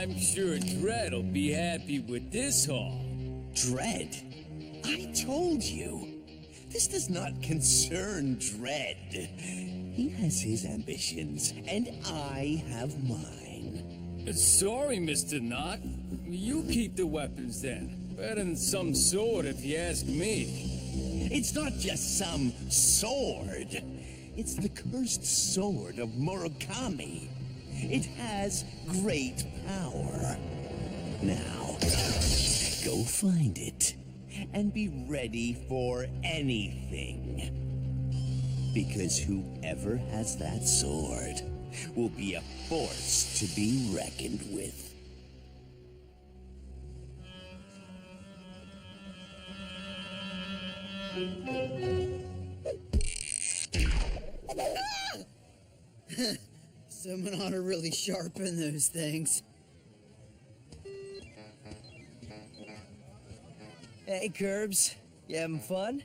I'm sure Dread'll be happy with this haul. Dread? I told you. This does not concern Dread. He has his ambitions, and I have mine. Sorry, Mr. Knot. You keep the weapons then. Better than some sword if you ask me. It's not just some sword. It's the cursed sword of Murakami. It has great power. Now, go find it, and be ready for anything. Because whoever has that sword will be a force to be reckoned with. Someone ought to really sharpen those things. Hey, Curbs. You having fun?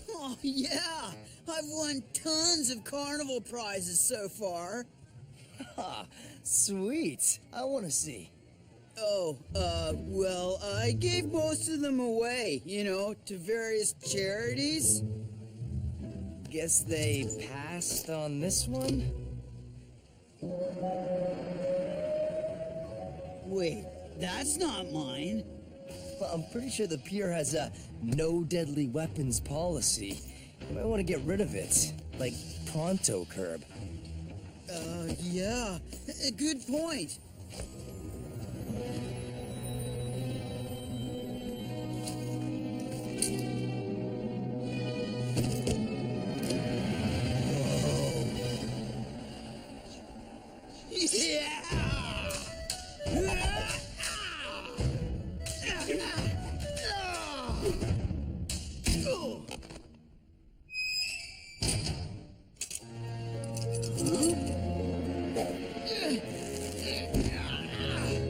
Oh, yeah! I've won tons of carnival prizes so far. Ha! Sweet. I want to see. Oh, well, I gave most of them away, to various charities. Guess they passed on this one? Wait, that's not mine. Well, I'm pretty sure the pier has a no deadly weapons policy. You might want to get rid of it. Like, pronto, Curb. Yeah. Good point.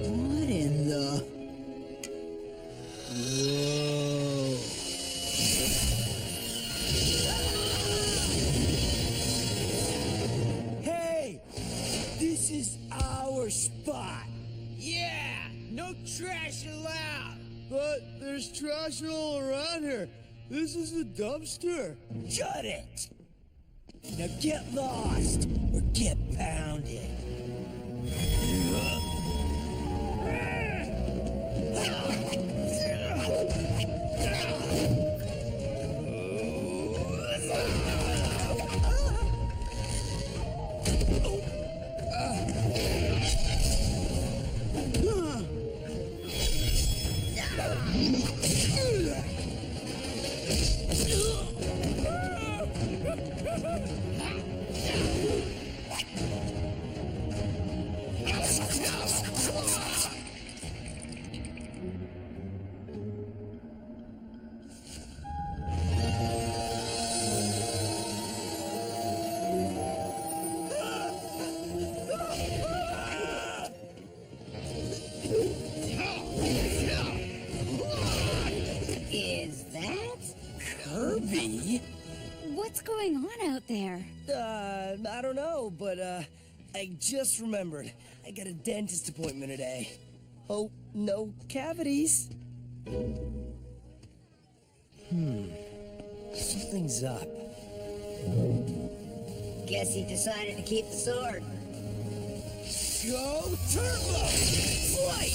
What in the... Whoa. Hey! This is our spot! Yeah! No trash allowed! But there's trash all around here. This is a dumpster. Shut it! Now get lost or get pounded. Is that? Kirby? What's going on out there? I don't know, but, I just remembered. I got a dentist appointment today. Hope no cavities. Something's up. Guess he decided to keep the sword. Go Turbo! Flight!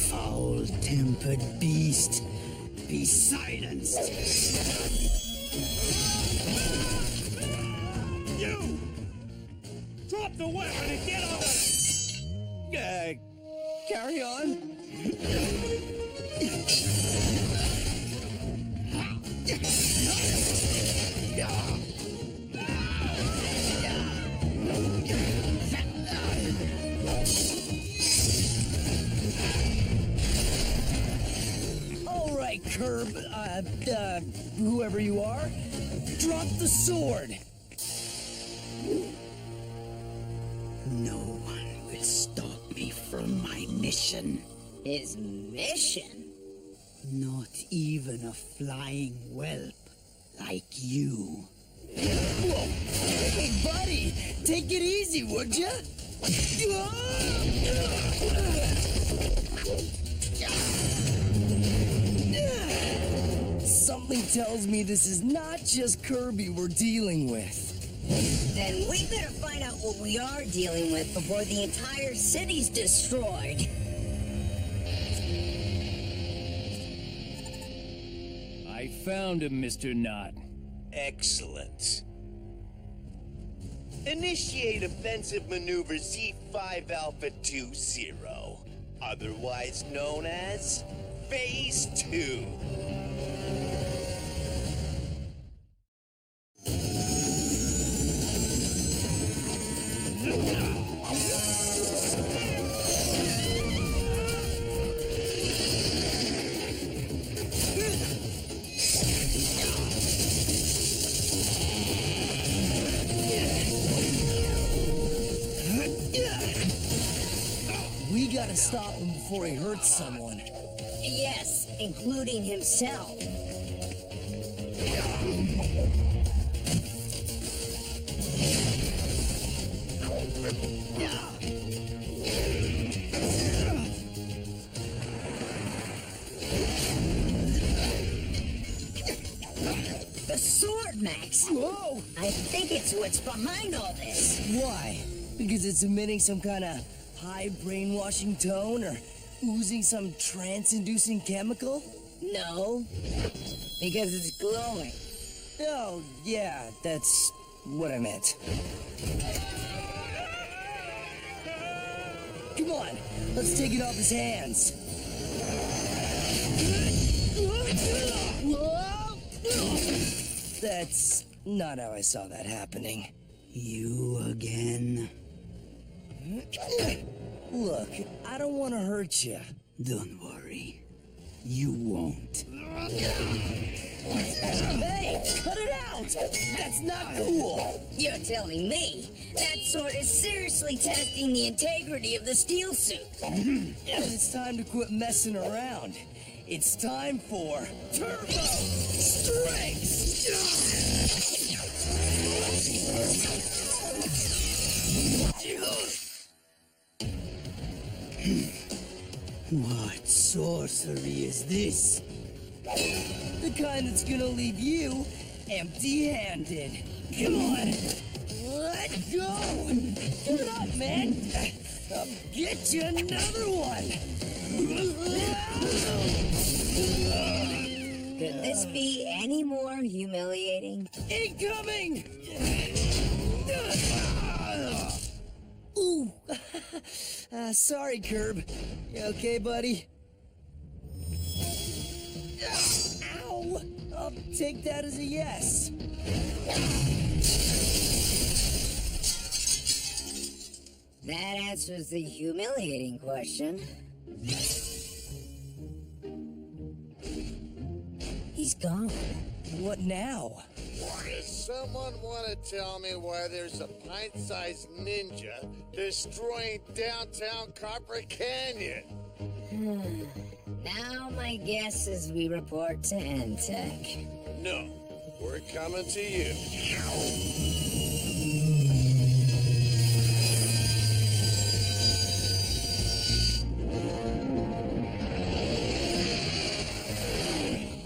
Foul-tempered beast, be silenced. You! Drop the weapon and get on the... Carry on. All right, Curb, whoever you are, drop the sword. No one will stop me from my mission. His mission? Not even a flying whelp like you. Whoa! Hey, buddy! Take it easy, would ya? Something tells me this is not just Kirby we're dealing with. Then we better find out what we are dealing with before the entire city's destroyed. I found him, Mr. Knott. Excellent. Initiate offensive maneuver Z5 Alpha 20, otherwise known as Phase 2. We gotta stop him before he hurts someone. Yes, including himself. The sword, Max. Whoa! I think it's what's behind all this. Why? Because it's emitting some kind of high brainwashing tone or oozing some trance-inducing chemical? No, because it's glowing. Oh, yeah, that's what I meant. Come on, let's take it off his hands. That's not how I saw that happening. You again? Look, I don't want to hurt you. Don't worry. You won't. Hey, cut it out! That's not cool! You're telling me that sword is seriously testing the integrity of the steel suit. It's time to quit messing around. It's time for Turbo What sorcery is this? The kind that's gonna leave you empty-handed. Come on! Let go! Give it up, man! I'll get you another one! Could this be any more humiliating? Incoming! Ooh! Sorry, Curb. You okay, buddy? Ow! I'll take that as a yes. That answers the humiliating question. He's gone. What now? Does someone want to tell me why there's a pint-sized ninja destroying downtown Copper Canyon? Now my guess is we report to N-Tech. No, we're coming to you.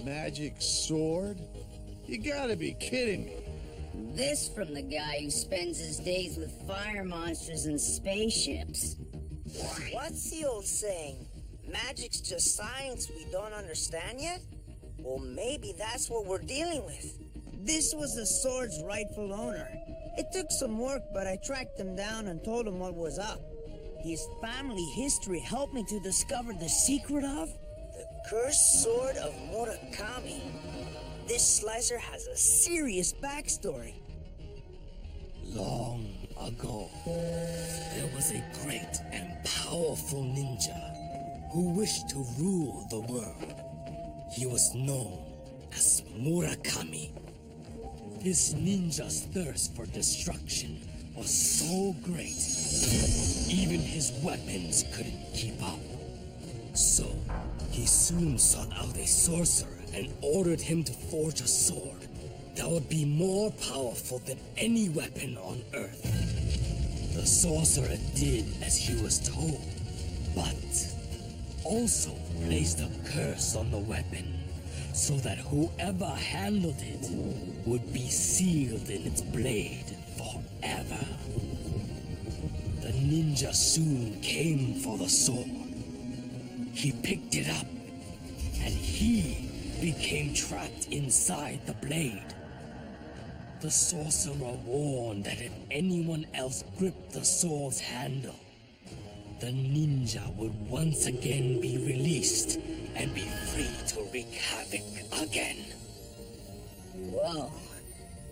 Magic sword? You gotta be kidding me. This from the guy who spends his days with fire monsters and spaceships. What's the old saying? Magic's just science we don't understand yet? Well, maybe that's what we're dealing with. This was the sword's rightful owner. It took some work, but I tracked him down and told him what was up. His family history helped me to discover the secret of... The cursed sword of Murakami. This slicer has a serious backstory. Long ago, there was a great and powerful ninja who wished to rule the world. He was known as Murakami. This ninja's thirst for destruction was so great, even his weapons couldn't keep up. So, he soon sought out a sorcerer and ordered him to forge a sword that would be more powerful than any weapon on Earth. The sorcerer did as he was told, but also placed a curse on the weapon so that whoever handled it would be sealed in its blade forever. The ninja soon came for the sword. He picked it up, and he became trapped inside the blade. The sorcerer warned that if anyone else gripped the sword's handle, the ninja would once again be released and be free to wreak havoc again. Whoa.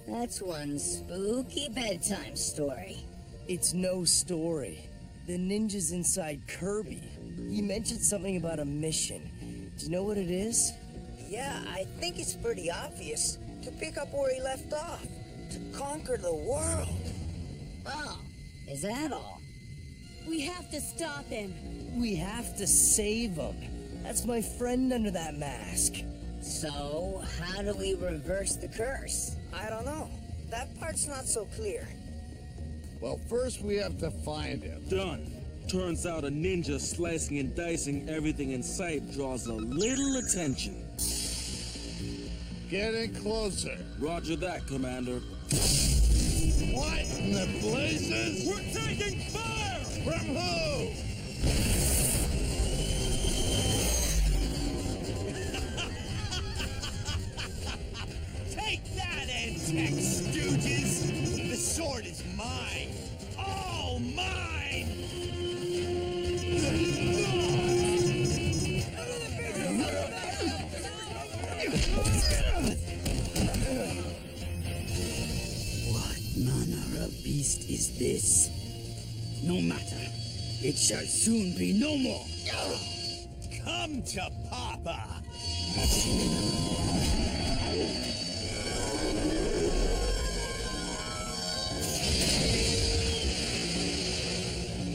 That's one spooky bedtime story. It's no story. The ninja's inside Kirby. He mentioned something about a mission. Do you know what it is? Yeah, I think it's pretty obvious. To pick up where he left off. To conquer the world. Oh, is that all? We have to stop him. We have to save him. That's my friend under that mask. So, how do we reverse the curse? I don't know. That part's not so clear. Well, first we have to find him. Done. Turns out a ninja slicing and dicing everything in sight draws a little attention. Getting closer. Roger that, Commander. What in the blazes? We're taking fire! From who? Take that, N-Tech stooges! The sword is mine! All mine! What manner of beast is this? No matter. It shall soon be no more. Come to Papa!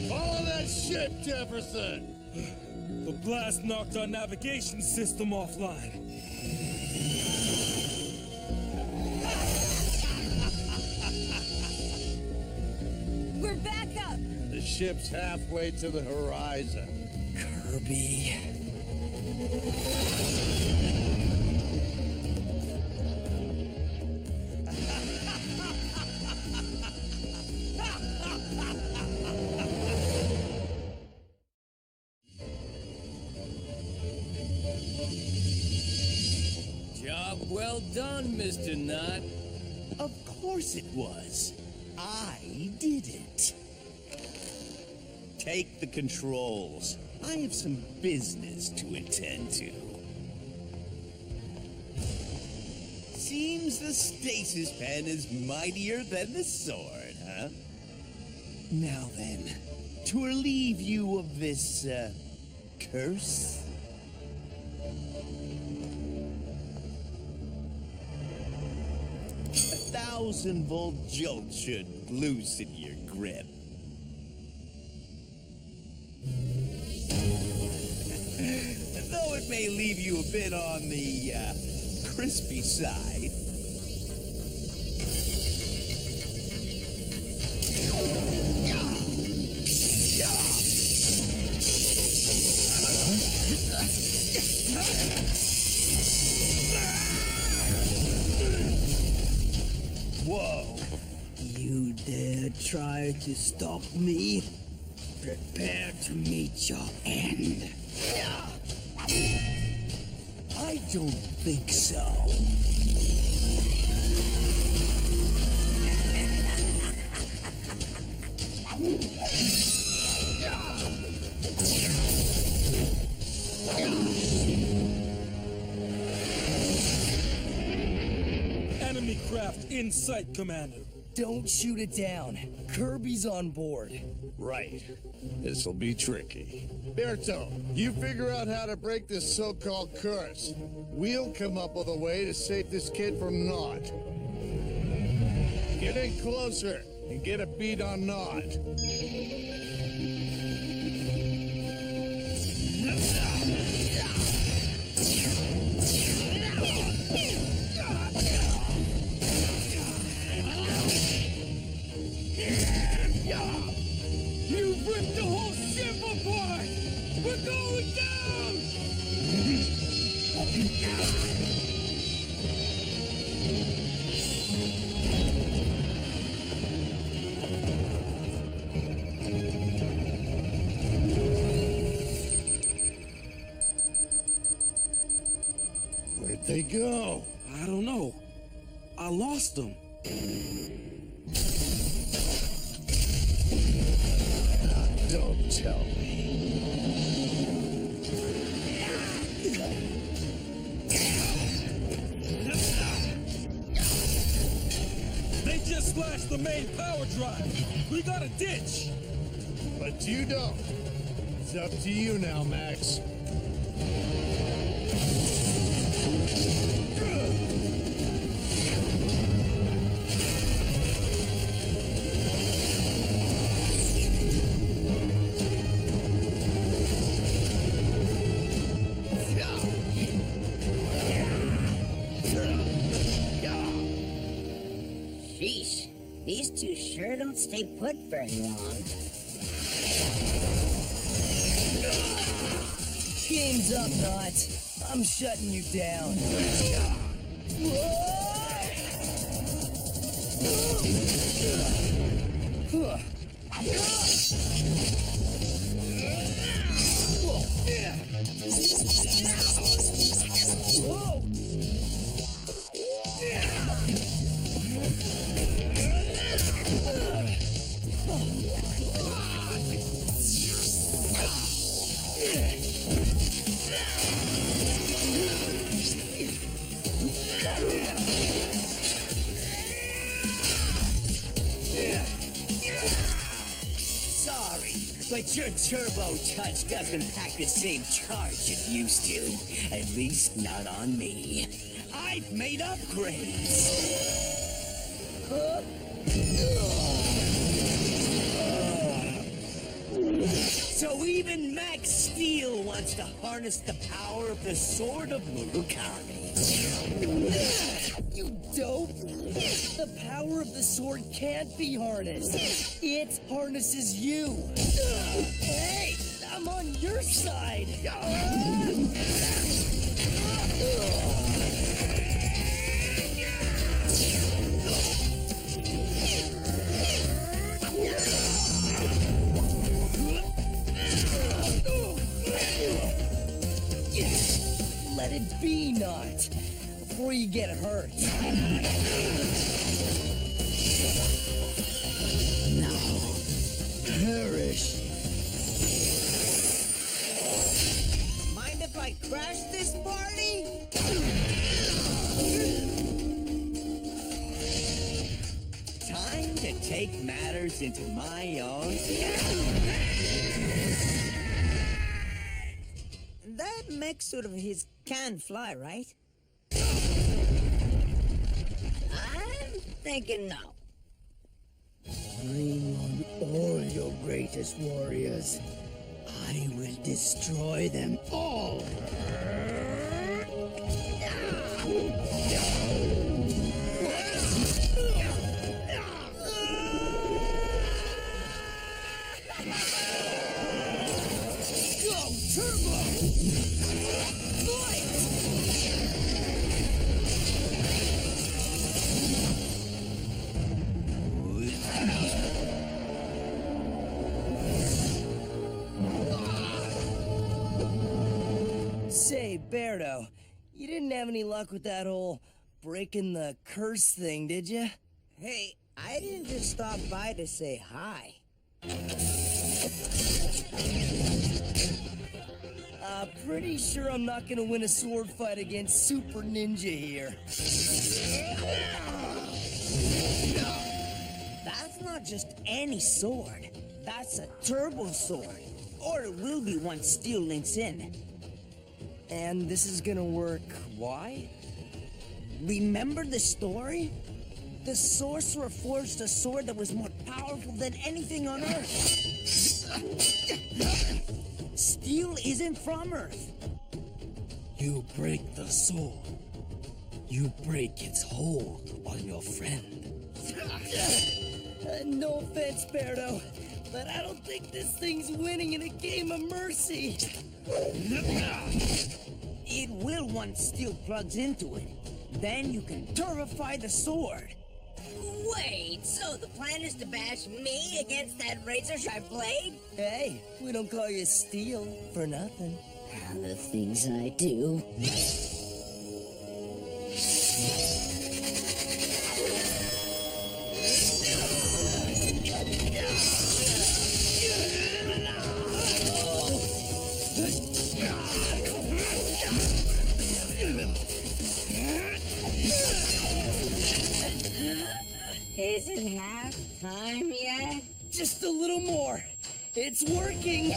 Follow that ship, Jefferson! The blast knocked our navigation system offline. We're back up. The ship's halfway to the horizon. Kirby. Job well done, Mr. Knott. Of course it was. I did it. Take the controls. I have some business to attend to. Seems the stasis pen is mightier than the sword, huh? Now then, to relieve you of this, curse? A 1,000-volt jolt should loosen your grip. Though it may leave you a bit on the, crispy side. Whoa. You dare try to stop me? Prepare to meet your end. I don't think so. Enemy craft in sight, Commander. Don't shoot it down. Kirby's on board. Right. This'll be tricky. Berto, you figure out how to break this so-called curse. We'll come up with a way to save this kid from Knott. Getting closer. and get a beat on Nod. You ripped the whole ship apart! We're going down! Where'd they go? I don't know. I lost them. Don't tell me. They just slashed the main power drive. We got a ditch. But you don't. It's up to you now, Max. Sheesh, these two sure don't stay put very long. Game's up, Knot. I'm shutting you down. Sorry, but your turbo touch doesn't pack the same charge it used to. At least not on me. I've made upgrades. So even Max Steel wants to harness the power of the Sword of Murakami. You dope! The power of the sword can't be harnessed. It harnesses you. Hey, I'm on your side. Let it be, Knot, before you get hurt. Perish. Mind if I crash this party? Time to take matters into my own That mech suit of his can fly, right? I'm thinking no. Bring on all your greatest warriors. I will destroy them all. Go, Turbo! Say, Berto, you didn't have any luck with that whole breaking the curse thing, did you? Hey, I didn't just stop by to say hi. Pretty sure I'm not gonna win a sword fight against Super Ninja here. That's not just any sword. That's a turbo sword. Or it will be once Steel links in. And this is gonna work, why? Remember the story? The sorcerer forged a sword that was more powerful than anything on Earth. Steel isn't from Earth. You break the sword. You break its hold on your friend. No offense, Berto, but I don't think this thing's winning in a game of mercy. It will once steel plugs into it. Then you can purify the sword. Wait, so the plan is to bash me against that razor-sharp blade? Hey, we don't call you Steel for nothing. Ah, the things I do. Is it half time yet? Just a little more. It's working.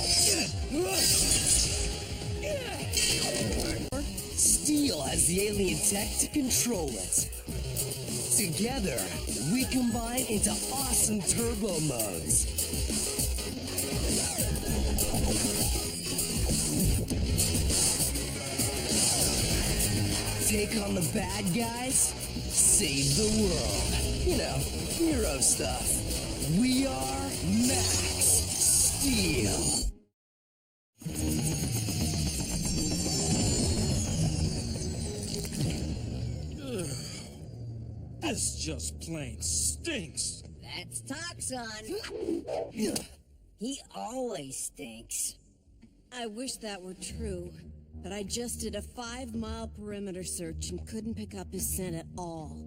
Steel has the alien tech to control it. Together, we combine into awesome turbo modes. Take on the bad guys, save the world. You know, hero stuff. We are Max Steel. This just plain stinks. That's Toxon. He always stinks. I wish that were true, but I just did a 5-mile perimeter search and couldn't pick up his scent at all.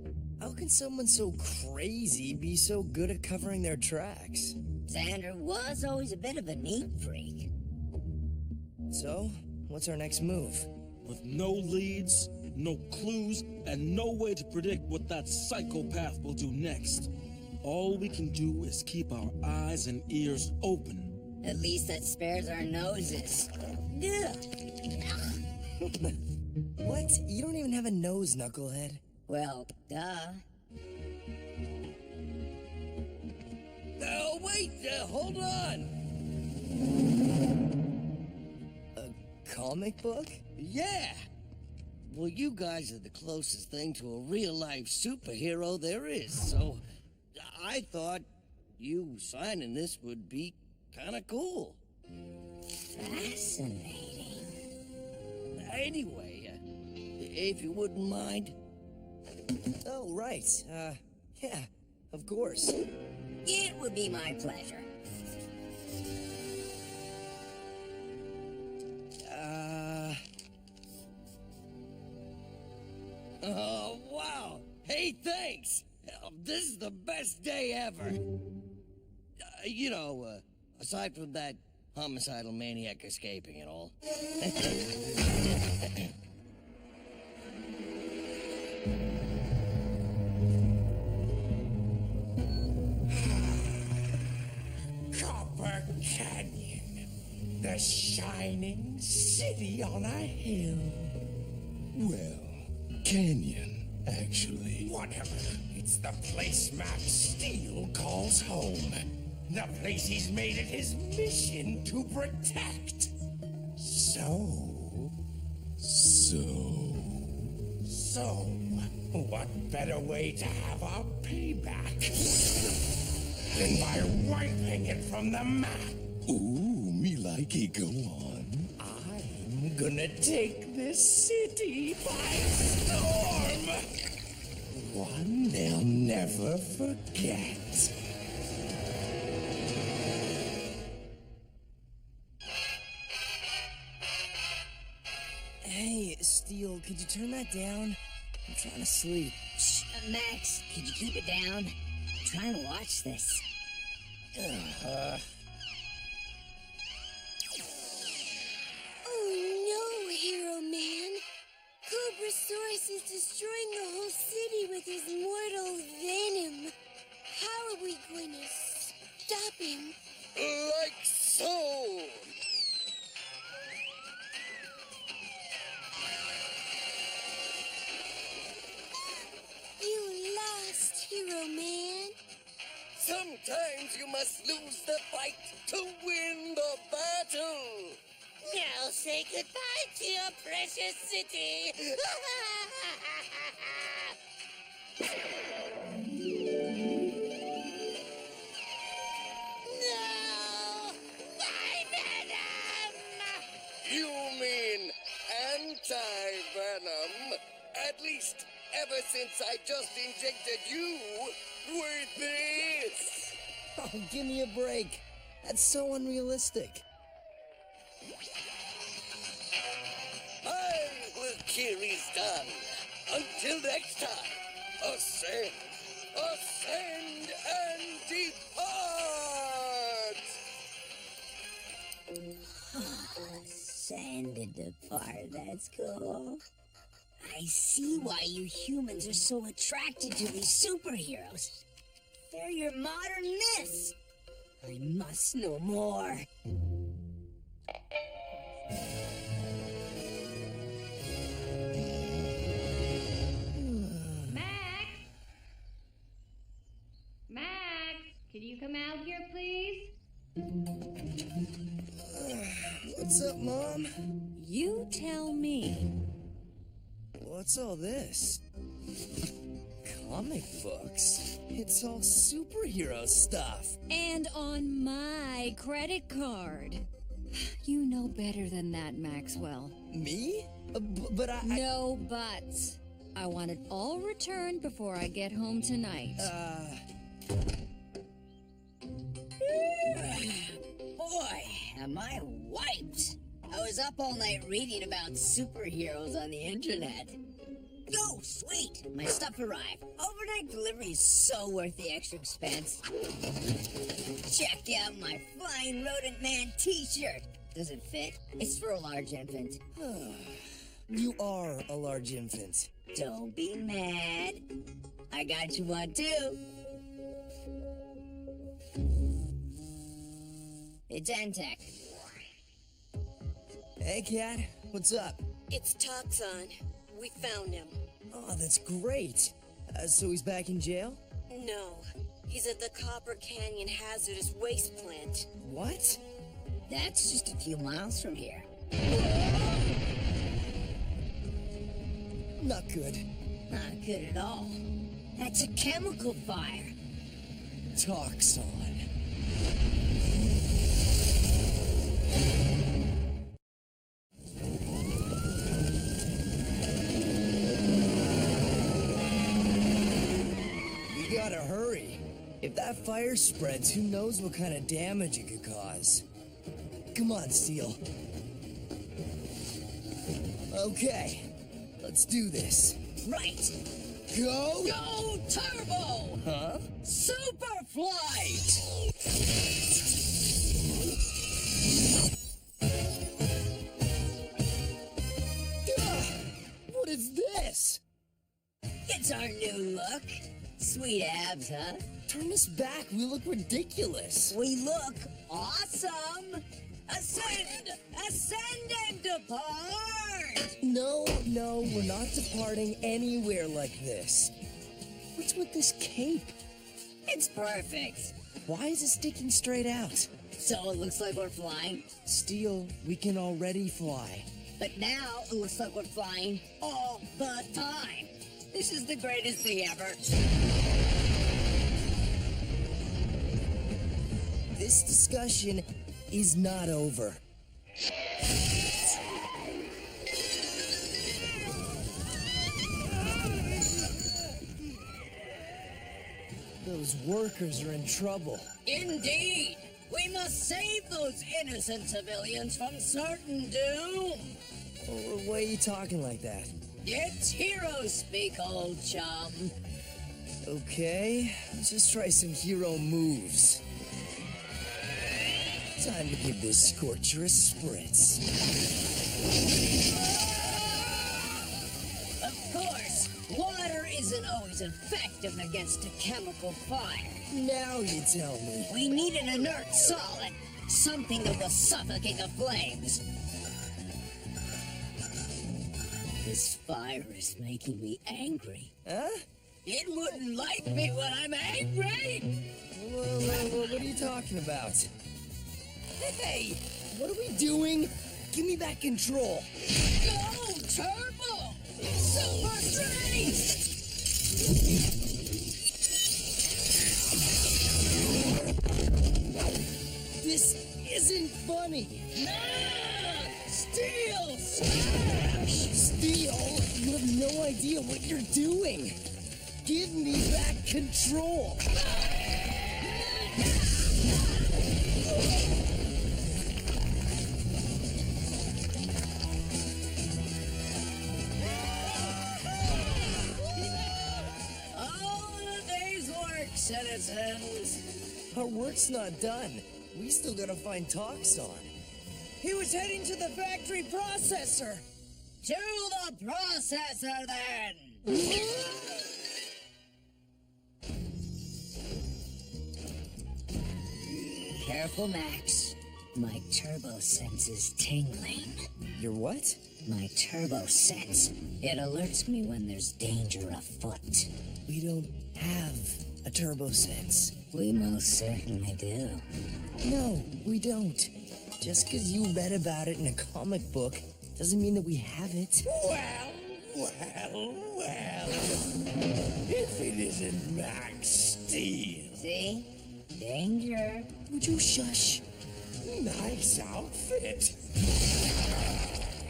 How can someone so crazy be so good at covering their tracks? Xander was always a bit of a neat freak. So, what's our next move? With no leads, no clues, and no way to predict what that psychopath will do next. All we can do is keep our eyes and ears open. At least that spares our noses. Ugh. What? You don't even have a nose, Knucklehead. Well, duh. Oh, wait! Hold on! A comic book? Yeah! Well, you guys are the closest thing to a real-life superhero there is, so I thought you signing this would be kinda cool. Fascinating. Anyway, if you wouldn't mind. Oh, right. Yeah, of course. It would be my pleasure. Oh, wow! Hey, thanks! This is the best day ever! Aside from that homicidal maniac escaping and all. Copper Canyon, the shining city on a hill. Well, Canyon, actually. Whatever. It's the place Max Steel calls home. The place he's made it his mission to protect. So, what better way to have our payback than by wiping it from the map? Ooh, me like it. Go on. I'm gonna take this city by storm. One they'll never forget. Hey, Steel, could you turn that down? I'm trying to sleep. Shh, Max, could you keep it down? I'm trying to watch this. Oh no, Hero Man! Cobrasaurus is destroying the whole city with his mortal venom. How are we going to stop him? Like so! You lost, Hero Man. Sometimes you must lose the fight to win the battle. Now say goodbye to your precious city. No! My Venom! You mean anti-venom? At least ever since I just injected you with this. Oh, give me a break. That's so unrealistic. I will kill his done. Until next time, ascend, ascend, and depart! Send and depart, that's cool. I see why you humans are so attracted to these superheroes. They're your modern myths. I must know more. Max, can you come out here, please? What's up, Mom? You tell me. What's all this? Comic books. It's all superhero stuff. And on my credit card. You know better than that, Maxwell. Me? But I... No buts. I want it all returned before I get home tonight. Boy, am I wiped. I was up all night reading about superheroes on the internet. Oh, sweet! My stuff arrived. Overnight delivery is so worth the extra expense. Check out my Flying Rodent Man t-shirt. Does it fit? It's for a large infant. You are a large infant. Don't be mad. I got you one too. It's Antec. Hey, Cat. What's up? It's Toxon. We found him. Oh, that's great. So he's back in jail? No. He's at the Copper Canyon Hazardous Waste Plant. What? That's just a few miles from here. Not good. Not good at all. That's a chemical fire. Toxon. We gotta hurry. If that fire spreads, who knows what kind of damage it could cause. Come on, Steel. Okay, let's do this. Right. Go! Go Turbo! Huh? Super Flight! What is this? It's our new look. Sweet abs, huh? Turn us back. We look ridiculous. We look awesome. Ascend! Ascend and depart! No, we're not departing anywhere like this. What's with this cape? It's perfect. Why is it sticking straight out? So it looks like we're flying. Steel, we can already fly. But now it looks like we're flying all the time. This is the greatest thing ever. This discussion is not over. Those workers are in trouble. Indeed. We must save those innocent civilians from certain doom. Why are you talking like that? It's hero speak, old chum. Okay, let's just try some hero moves. Time to give this Scorcher a spritz. Of course, water isn't always effective against a chemical fire. Now you tell me. We need an inert solid, something that will suffocate the flames. This fire is making me angry. Huh? It wouldn't like me when I'm angry. What are you talking about? Hey, what are we doing? Give me back control. Go, Turbo! Super strength! This isn't funny. Steel smash! Steel, you have no idea what you're doing. Give me back control. All the day's work, citizens. Our work's not done. We still gotta find Toxon. He was heading to the factory processor. To the processor, then! Careful, Max. My turbo sense is tingling. Your what? My turbo sense. It alerts me when there's danger afoot. We don't have a turbo sense. We most certainly do. No, we don't. Just because you read about it in a comic book doesn't mean that we have it. Well. If it isn't Max Steel. See? Danger. Would you shush? Nice outfit.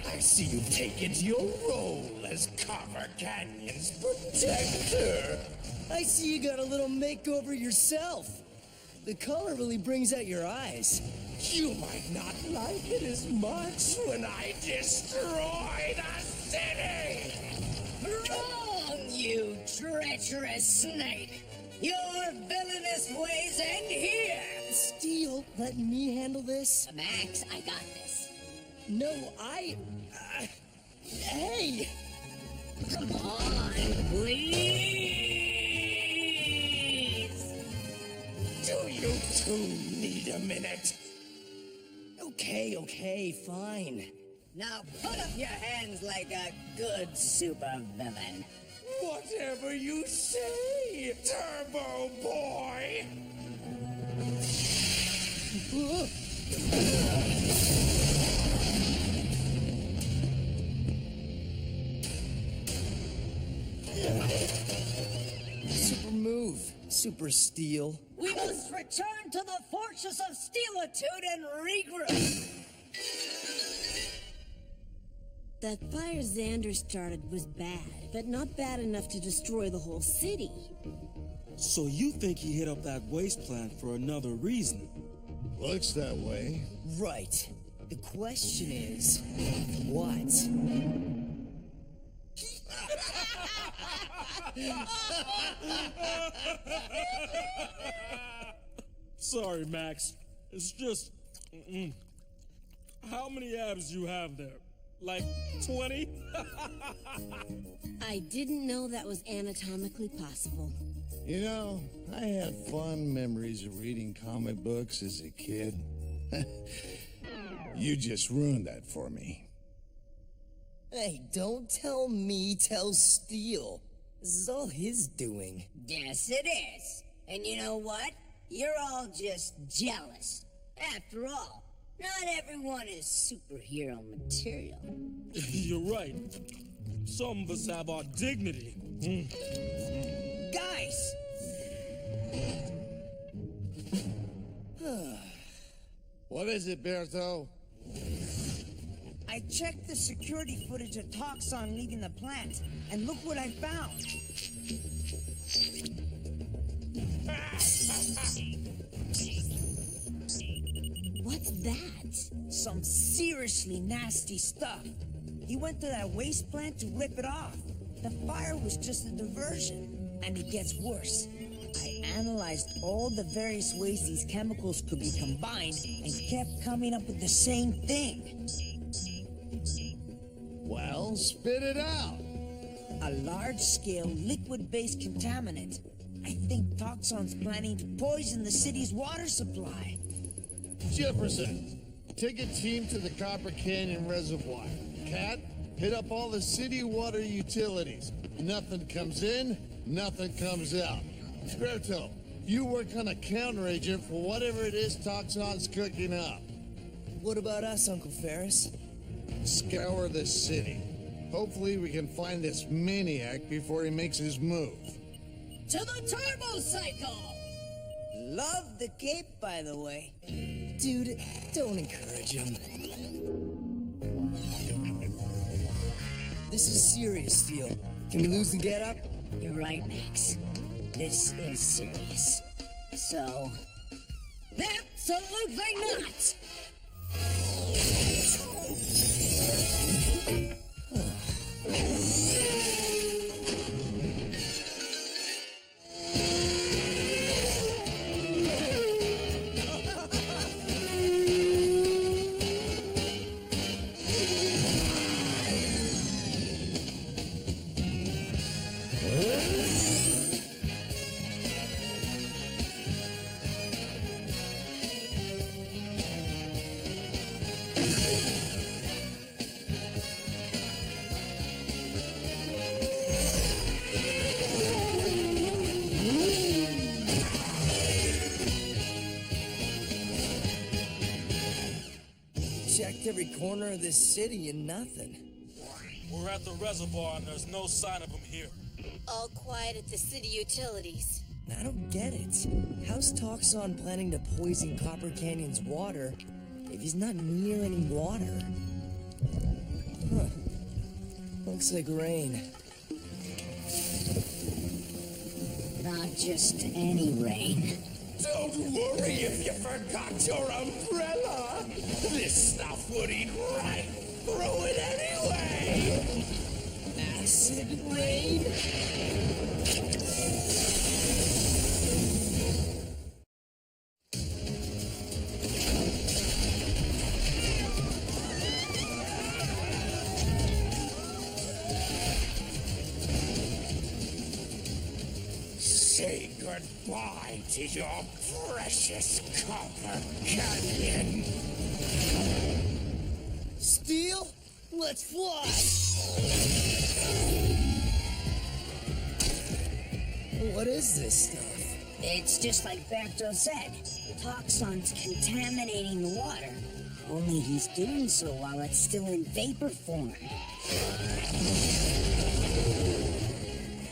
I see you've taken to your role as Copper Canyon's protector. I see you got a little makeover yourself. The color really brings out your eyes. You might not like it as much when I destroy the city! Wrong, you treacherous snake! Your villainous ways end here! Steel, let me handle this. Max, I got this. No, hey! Come on, please! Do you two need a minute? Okay, fine. Now put up your hands like a good supervillain. Whatever you say, Turbo Boy! Super move, Super Steel. We must return to the Fortress of Steelitude and regroup. That fire Xander started was bad, but not bad enough to destroy the whole city. So you think he hit up that waste plant for another reason? Looks that way. Right. The question is, what? Sorry, Max. It's just... How many abs you have there? Like 20? I didn't know that was anatomically possible. You know, I had fond memories of reading comic books as a kid. You just ruined that for me. Hey, don't tell me, tell Steel. This is all his doing. Yes, it is. And you know what? You're all just jealous. After all, not everyone is superhero material. You're right. Some of us have our dignity. Guys! What is it, Berto? I checked the security footage of Toxon leaving the plant, and look what I found. What's that? Some seriously nasty stuff. He went to that waste plant to rip it off. The fire was just a diversion. And it gets worse. I analyzed all the various ways these chemicals could be combined and kept coming up with the same thing. Well, spit it out. A large-scale liquid-based contaminant. I think Toxon's planning to poison the city's water supply. Jefferson, take a team to the Copper Canyon Reservoir. Cat, hit up all the city water utilities. Nothing comes in, Nothing comes out. Scroto, you work on a counteragent for whatever it is Toxon's cooking up. What about us, Uncle Ferris? Scour the city. Hopefully we can find this maniac before he makes his move. To the turbo cycle! Love the cape, by the way. Dude, don't encourage him. This is serious, Steel. Can we lose the get-up? You're right, Max. This is serious. So... absolutely not! Checked every corner of this city and nothing. We're at the reservoir and there's no sign of him here. All quiet at the city utilities. I don't get it. How's Toxon planning to poison Copper Canyon's water if he's not near any water? Huh. Looks like rain. Not just any rain. Don't worry if you forgot your umbrella. This stuff would eat right through it anyway. Acid rain? Say goodbye to your precious Copper Canyon. Steel, let's fly! What is this stuff? It's just like Berto said. Toxon's contaminating the water. Only he's doing so while it's still in vapor form.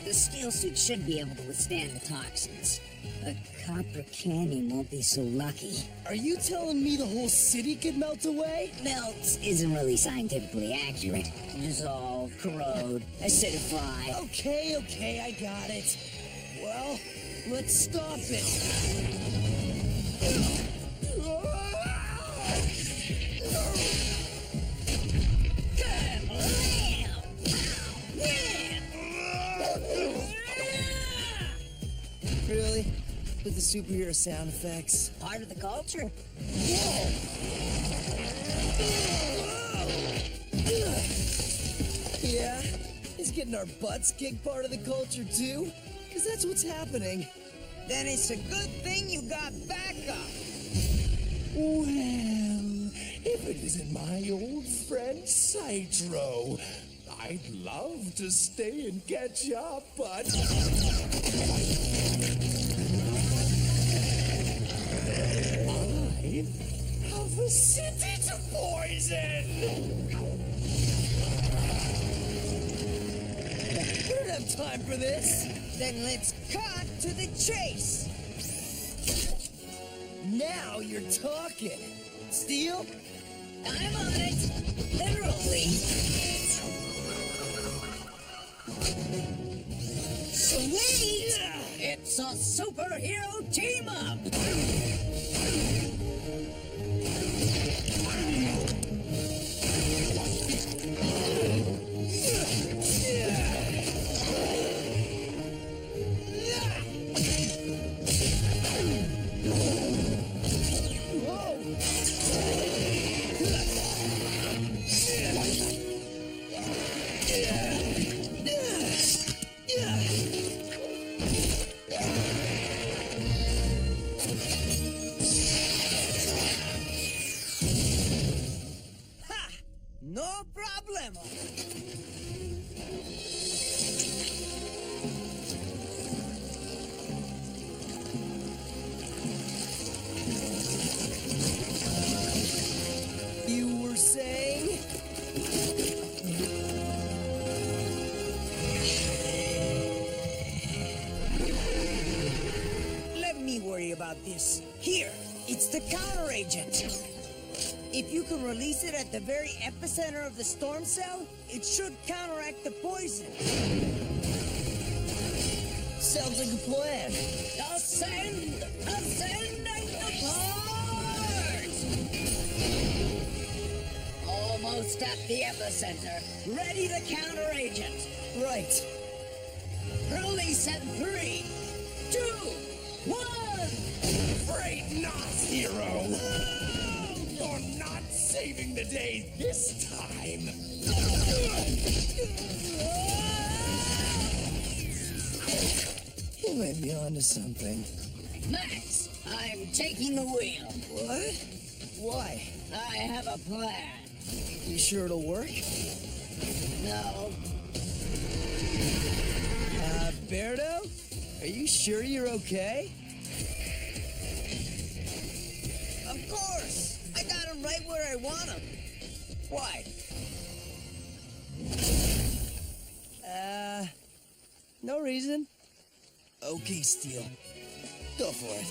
The steel suit should be able to withstand the toxins. But Copper Canyon won't be so lucky. Are you telling me the whole city could melt away? Melt isn't really scientifically accurate. Dissolve, corrode, acidify. Okay, I got it. Well, let's stop it. Really? With the superhero sound effects? Part of the culture. Yeah? Is getting our butts kicked part of the culture too? Because that's what's happening. Then it's a good thing you got backup. Well, if it isn't my old friend Citro, I'd love to stay and catch up, but... I have a city to poison! We don't have time for this. Then let's cut to the chase. Now you're talking. Steel? I'm on it. Literally. Sweet! It's a superhero team-up! got this. Here, it's the counter agent. If you can release it at the very epicenter of the storm cell, it should counteract the poison. Sounds like a plan. Ascend the parts! Almost at the epicenter. Ready to counter agent. Right. Release in 3, 2, 1. Afraid not, hero. You're not saving the day this time. You might be onto something. Max, I'm taking the wheel. What? Why? I have a plan. You sure it'll work? No. Berto? Are you sure you're okay? Of course! I got him right where I want him. Why? No reason. Okay, Steel. Go for it.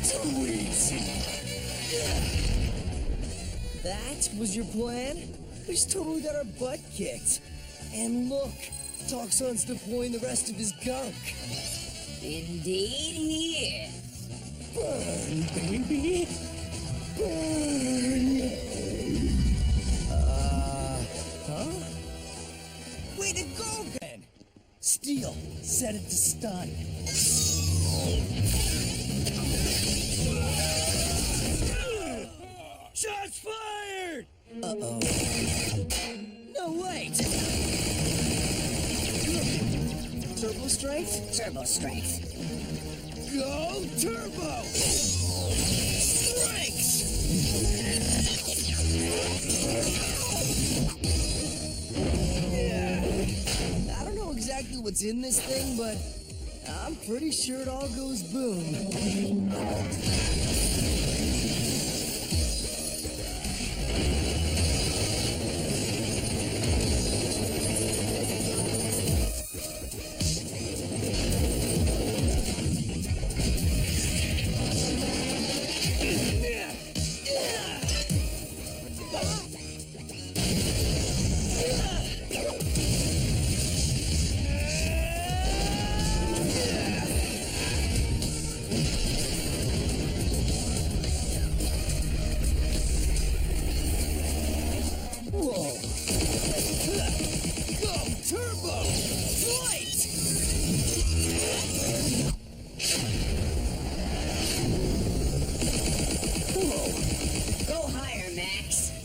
'Too easy. That was your plan? We just totally got our butt kicked. And look, Toxon's deploying the rest of his gunk. Indeed he is. Burn, baby. Burn. Huh? Way to go, Ben! Steel, set it to stun. Shots fired! Uh-oh. No, wait! Turbo strength? Turbo strength. Go turbo! Strength! I don't know exactly what's in this thing, but I'm pretty sure it all goes boom.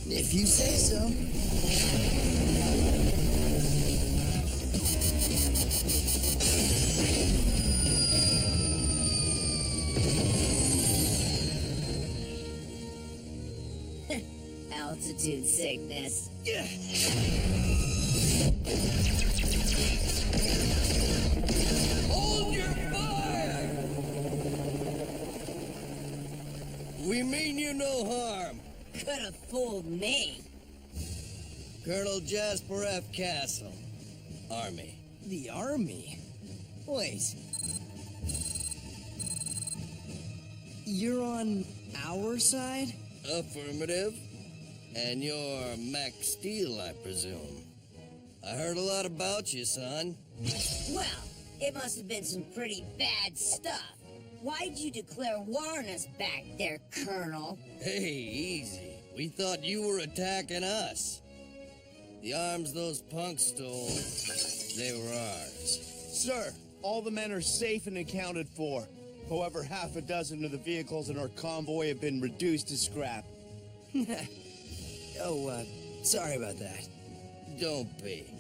If you say so. Altitude sickness. Hold your fire! We mean you no harm. Could have fooled me. Colonel Jasper F. Castle. Army. The Army? Wait. You're on our side? Affirmative. And you're Max Steel, I presume. I heard a lot about you, son. Well, it must have been some pretty bad stuff. Why'd you declare war on us back there, Colonel? Hey, easy. We thought you were attacking us. The arms those punks stole, they were ours. Sir, all the men are safe and accounted for. However, half a dozen of the vehicles in our convoy have been reduced to scrap. Sorry about that. Don't be.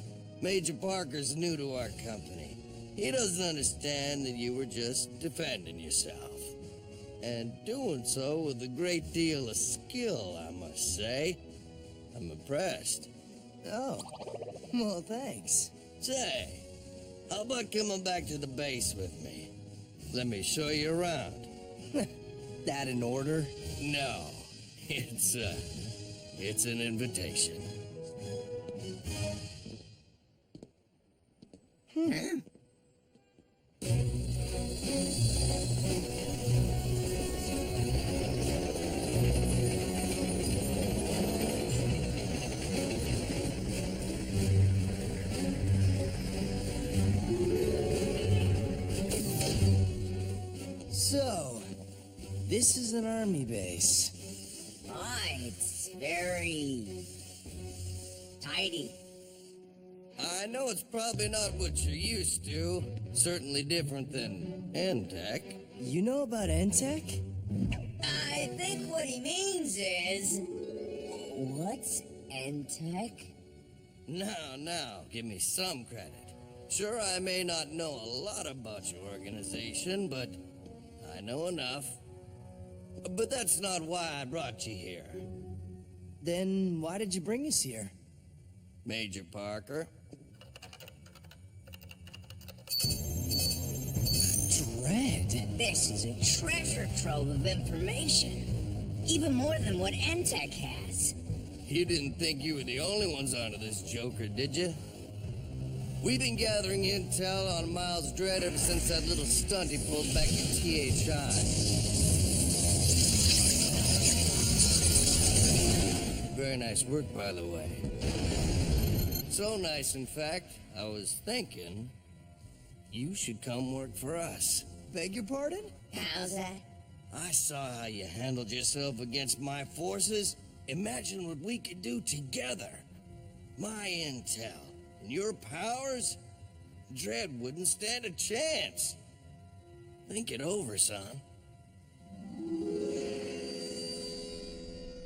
Major Parker's new to our company. He doesn't understand that you were just defending yourself. And doing so with a great deal of skill, I must say. I'm impressed. Oh. Well, thanks. Say, how about coming back to the base with me? Let me show you around. That in order? No. It's an invitation. So, this is an army base. It's very tidy. I know it's probably not what you're used to. Certainly different than Entech. You know about Entech? I think what he means is... What's Entech? Now, give me some credit. Sure, I may not know a lot about your organization, but I know enough. But that's not why I brought you here. Then why did you bring us here? Major Parker. Dread. This is a treasure trove of information. Even more than what Entech has. You didn't think you were the only ones onto this joker, did you? We've been gathering intel on Miles Dread ever since that little stunt he pulled back in THI. Very nice work, by the way. So nice, in fact, I was thinking you should come work for us. Beg your pardon? How's that? I saw how you handled yourself against my forces. Imagine what we could do together. My intel and your powers, Dread wouldn't stand a chance. Think it over, son.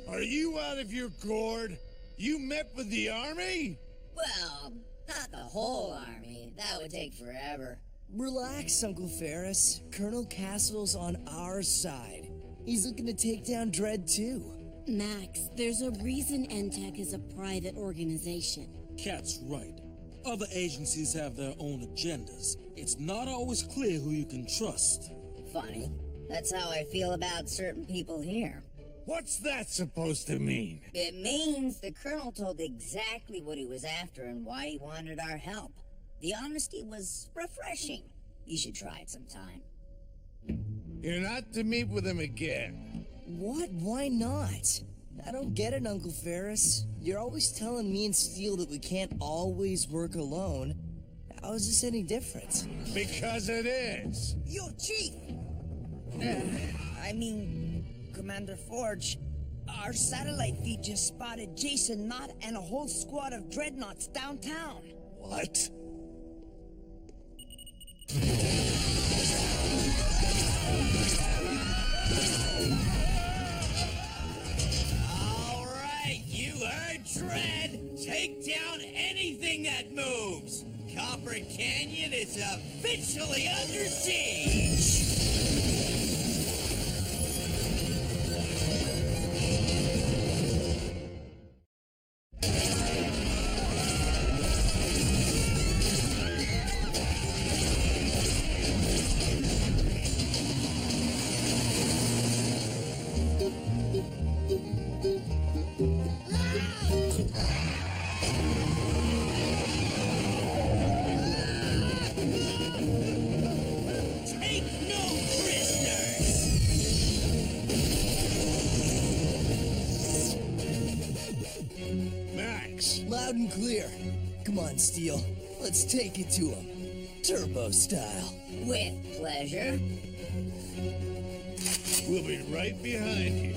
Are you out of your gourd? You met with the army? Well, not the whole army. That would take forever. Relax, Uncle Ferris. Colonel Castle's on our side. He's looking to take down Dread, too. Max, there's a reason Entech is a private organization. Cat's right. Other agencies have their own agendas. It's not always clear who you can trust. Funny. That's how I feel about certain people here. What's that supposed to mean? It means the Colonel told exactly what he was after and why he wanted our help. The honesty was refreshing. You should try it sometime. You're not to meet with him again. What? Why not? I don't get it, Uncle Ferris. You're always telling me and Steele that we can't always work alone. How is this any different? Because it is. Yo, Chief! Commander Forge. Our satellite feed just spotted Jason Knott and a whole squad of dreadnoughts downtown. What? All right, you heard Dread. Take down anything that moves. Copper Canyon is officially under siege. Loud and clear. Come on, Steele. Let's take it to him. Turbo style. With pleasure. We'll be right behind you.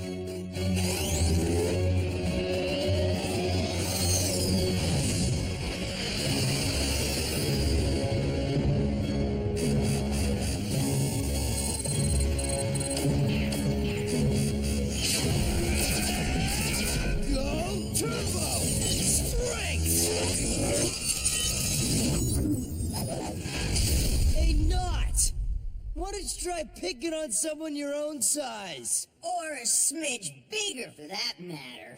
Try picking on someone your own size. Or a smidge bigger, for that matter.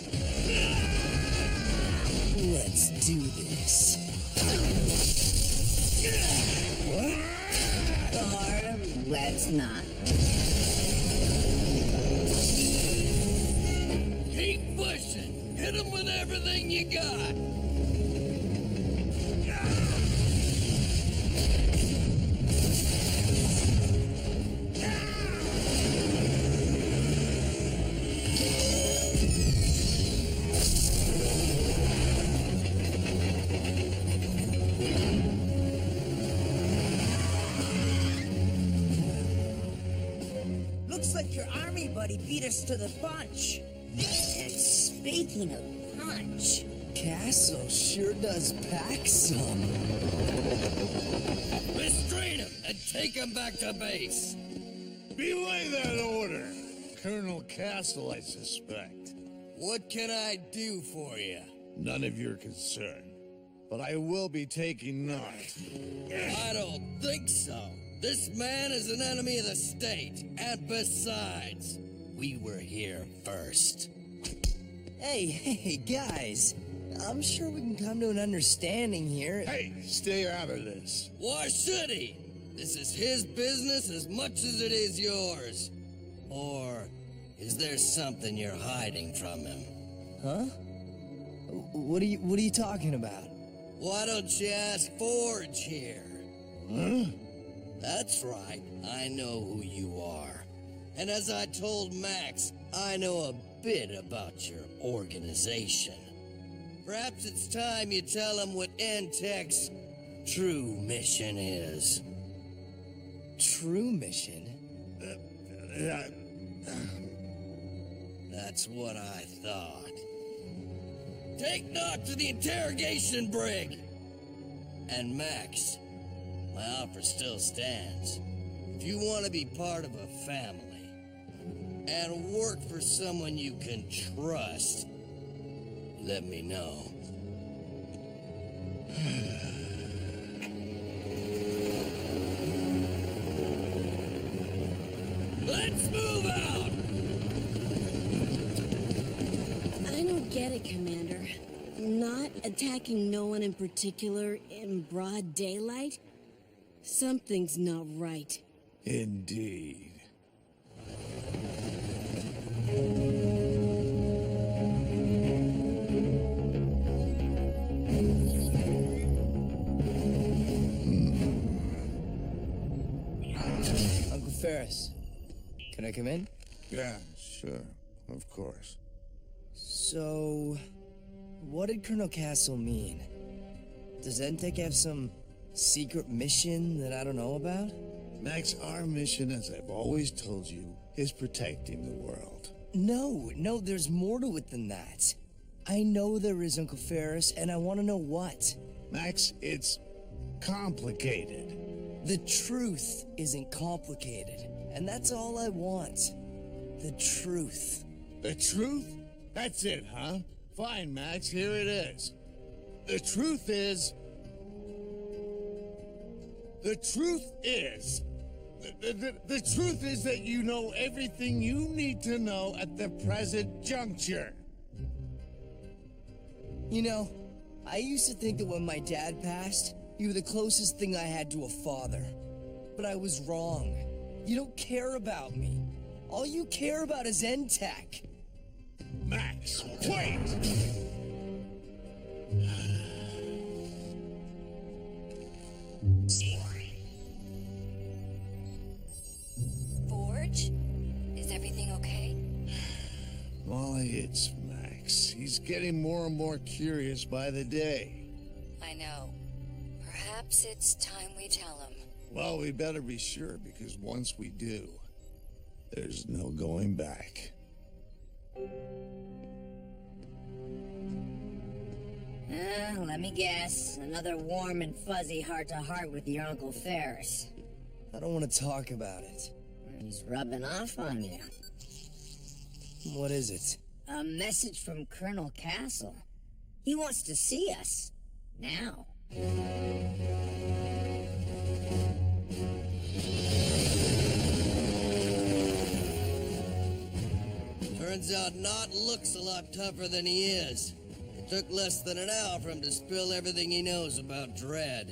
Let's do this. this. Or let's not. Keep pushing. Hit him with everything you got. Looks like your army buddy beat us to the punch. And speaking of punch, Castle sure does pack some. Restrain him and take him back to base. Belay that order. Colonel Castle, I suspect. What can I do for you? None of your concern. But I will be taking note. I don't think so. This man is an enemy of the state. And besides, we were here first. Hey, guys. I'm sure we can come to an understanding here. Hey, stay out of this. Why should he? This is his business as much as it is yours. Or is there something you're hiding from him? Huh? What are you talking about? Why don't you ask Forge here? Huh? That's right. I know who you are. And as I told Max, I know a bit about your organization. Perhaps it's time you tell him what N-Tech's true mission is. True mission? That's what I thought. Take Knock to the interrogation brig! And Max, my offer still stands. If you want to be part of a family, and work for someone you can trust, let me know. Let's move out! I don't get it, Commander. Not attacking no one in particular in broad daylight? Something's not right. Indeed. Uncle Ferris, can I come in? Yeah, sure. Of course. So, what did Colonel Castle mean? Does N-Tech have some secret mission that I don't know about? Max, our mission, as I've always told you, is protecting the world. No, there's more to it than that. I know there is, Uncle Ferris, and I want to know what. Max, it's complicated. The truth isn't complicated, and that's all I want. The truth. The truth? That's it, huh? Fine, Max, here it is. The truth is... The truth is that you know everything you need to know at the present juncture. You know, I used to think that when my dad passed, you were the closest thing I had to a father. But I was wrong. You don't care about me. All you care about is N-Tech. Max, wait! Forge? Is everything okay? Molly, it's Max. He's getting more and more curious by the day. I know. Perhaps it's time we tell him. Well, we better be sure, because once we do, there's no going back. Let me guess. Another warm and fuzzy heart-to-heart with your Uncle Ferris. I don't want to talk about it. He's rubbing off on you. What is it? A message from Colonel Castle. He wants to see us. Now. Turns out Knot looks a lot tougher than he is. Took less than an hour for him to spill everything he knows about Dread.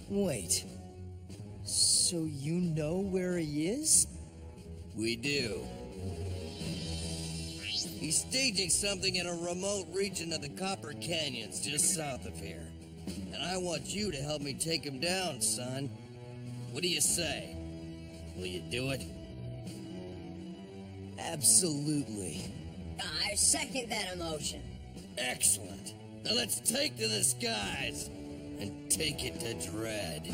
Wait. So you know where he is? We do. He's staging something in a remote region of the Copper Canyons just south of here. And I want you to help me take him down, son. What do you say? Will you do it? Absolutely. I second that emotion. Excellent. Now let's take to the skies and take it to Dread.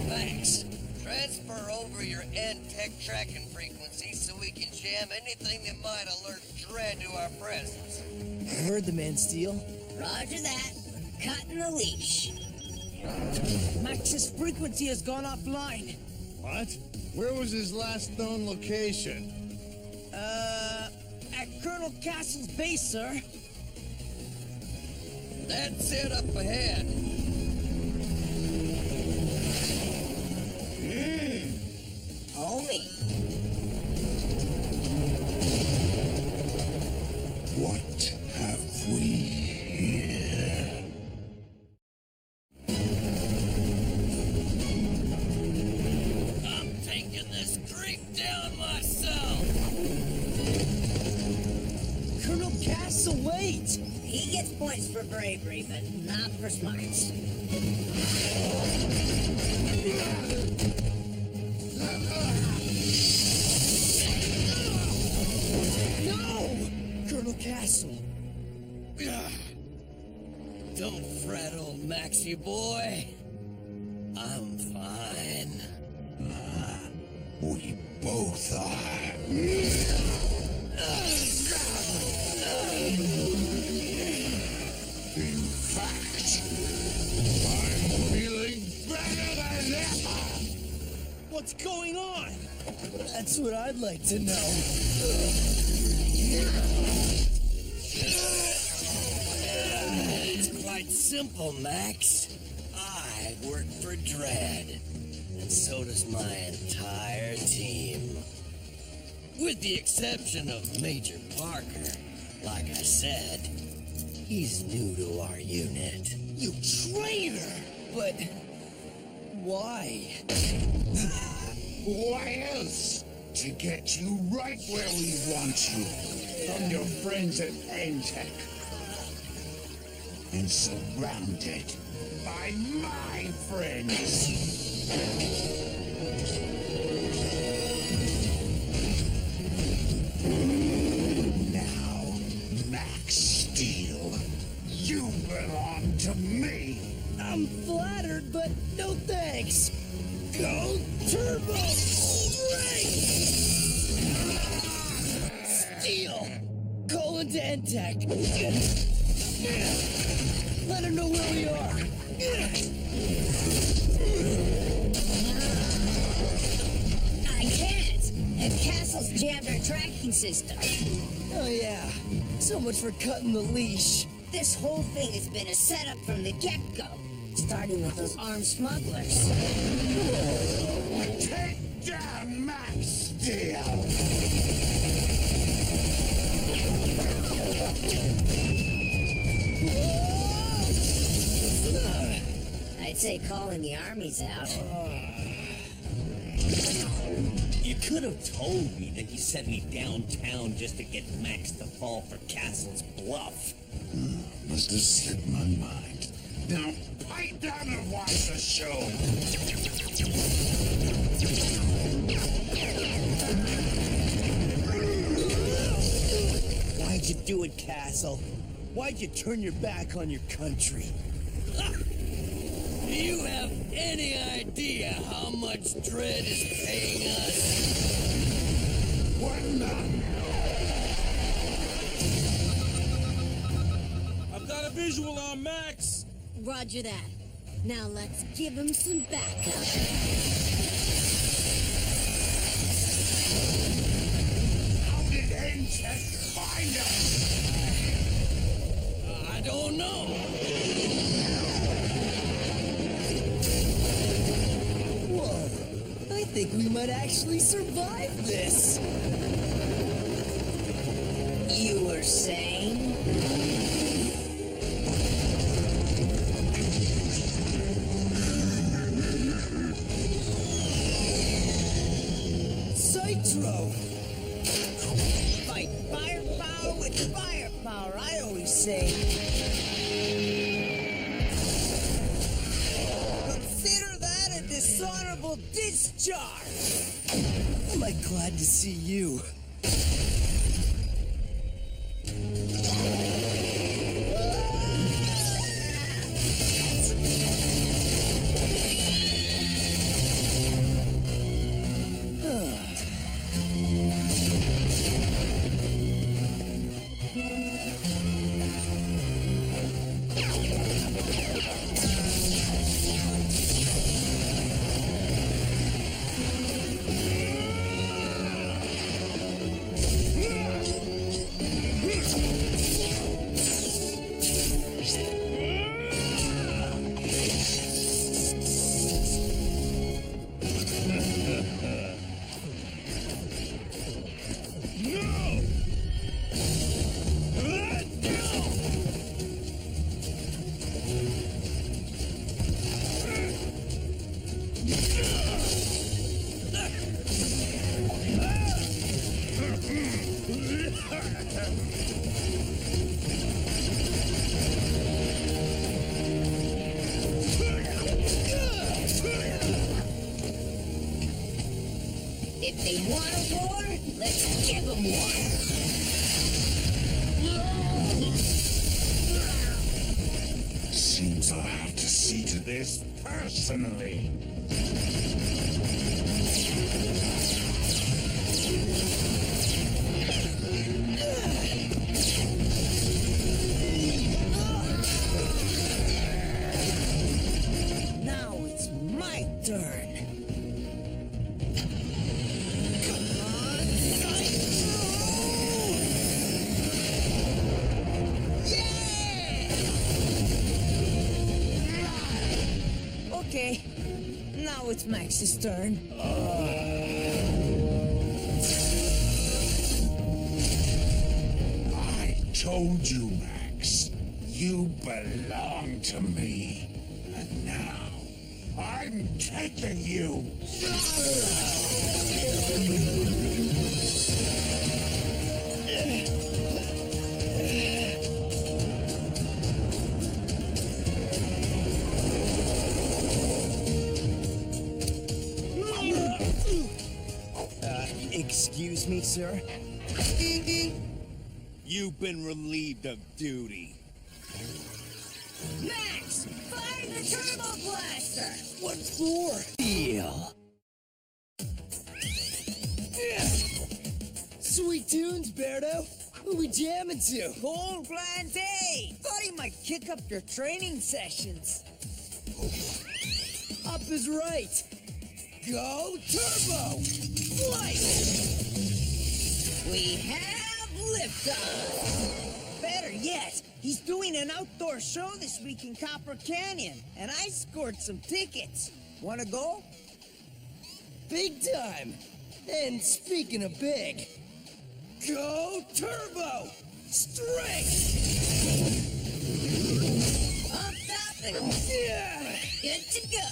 Thanks. Transfer over your N-Tech tracking frequency so we can jam anything that might alert Dread to our presence. Heard the man Steel. Roger that. Cutting the leash. Max's frequency has gone offline. What? Where was his last known location? At Colonel Castle's base, sir. That's it up ahead. Homie. What have we here? I'm taking this creep down myself. Colonel Castle, wait! He gets points for bravery, but not for smarts. No! Colonel Castle. Don't fret, old Maxie boy. I'm fine. We both are. In fact, I'm feeling better than ever. What's going on? That's what I'd like to know. It's quite simple, Max. I work for Dread, and so does my entire team. With the exception of Major Parker. Like I said, he's new to our unit. You traitor! But why? Why else? To get you right where we want you. From your friends at N-Tech. And surrounded by my friends. Now, Max Steel, you belong to me. I'm flattered, but no thanks. Go Turbo Strength! Steel! Call into N-Tech. Let him know where we are. I can't. And Castle's jammed our tracking system. Oh yeah, so much for cutting the leash. This whole thing has been a setup from the get-go. Starting with those armed smugglers. Take down Max Steel! I'd say calling the armies out. You could have told me that you sent me downtown just to get Max to fall for Castle's bluff. Must have slipped my mind. Now, pipe down and watch the show. Why'd you do it, Castle? Why'd you turn your back on your country? Do you have any idea how much Dread is paying us? What none? I've got a visual on Max. Roger that. Now let's give him some backup. How did N-Tech find us? I don't know. Whoa, I think we might actually survive this. You were saying? Citro! Fight firepower with firepower, I always say. Consider that a dishonorable discharge. Am I glad to see you? If they want a war, let's give them one. Seems I'll have to see to this personally. Now it's my turn. Okay, now it's Max's turn. I told you, Max. You belong to me. And now, I'm taking you. Excuse me, sir? You've been relieved of duty. Max, fire the turbo blaster! What for? Feel. Sweet tunes, Berto. Who we jamming to? Cold Glante! Thought he might kick up your training sessions. Up is right. Go turbo! Flight! We have liftoff! Better yet, he's doing an outdoor show this week in Copper Canyon, and I scored some tickets. Wanna go? Big time! And speaking of big, go turbo! Straight! Pump up and good to go!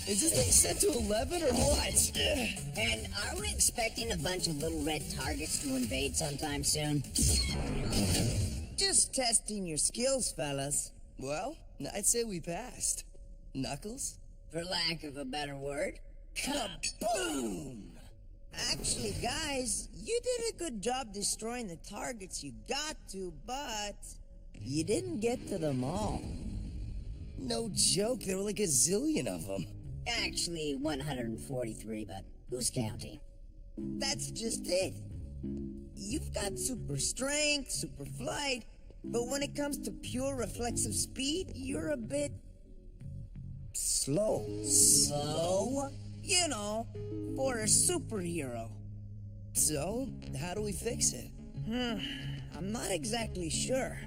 Is this thing set to 11 or what? And are we expecting a bunch of little red targets to invade sometime soon? Just testing your skills, fellas. Well, I'd say we passed. Knuckles? For lack of a better word. Kaboom! Actually, guys, you did a good job destroying the targets you got to, but you didn't get to them all. No joke, there were like a zillion of them. Actually, 143, but who's counting? That's just it. You've got super strength, super flight, but when it comes to pure reflexive speed, you're a bit slow. Slow? You know, for a superhero. So, how do we fix it? I'm not exactly sure.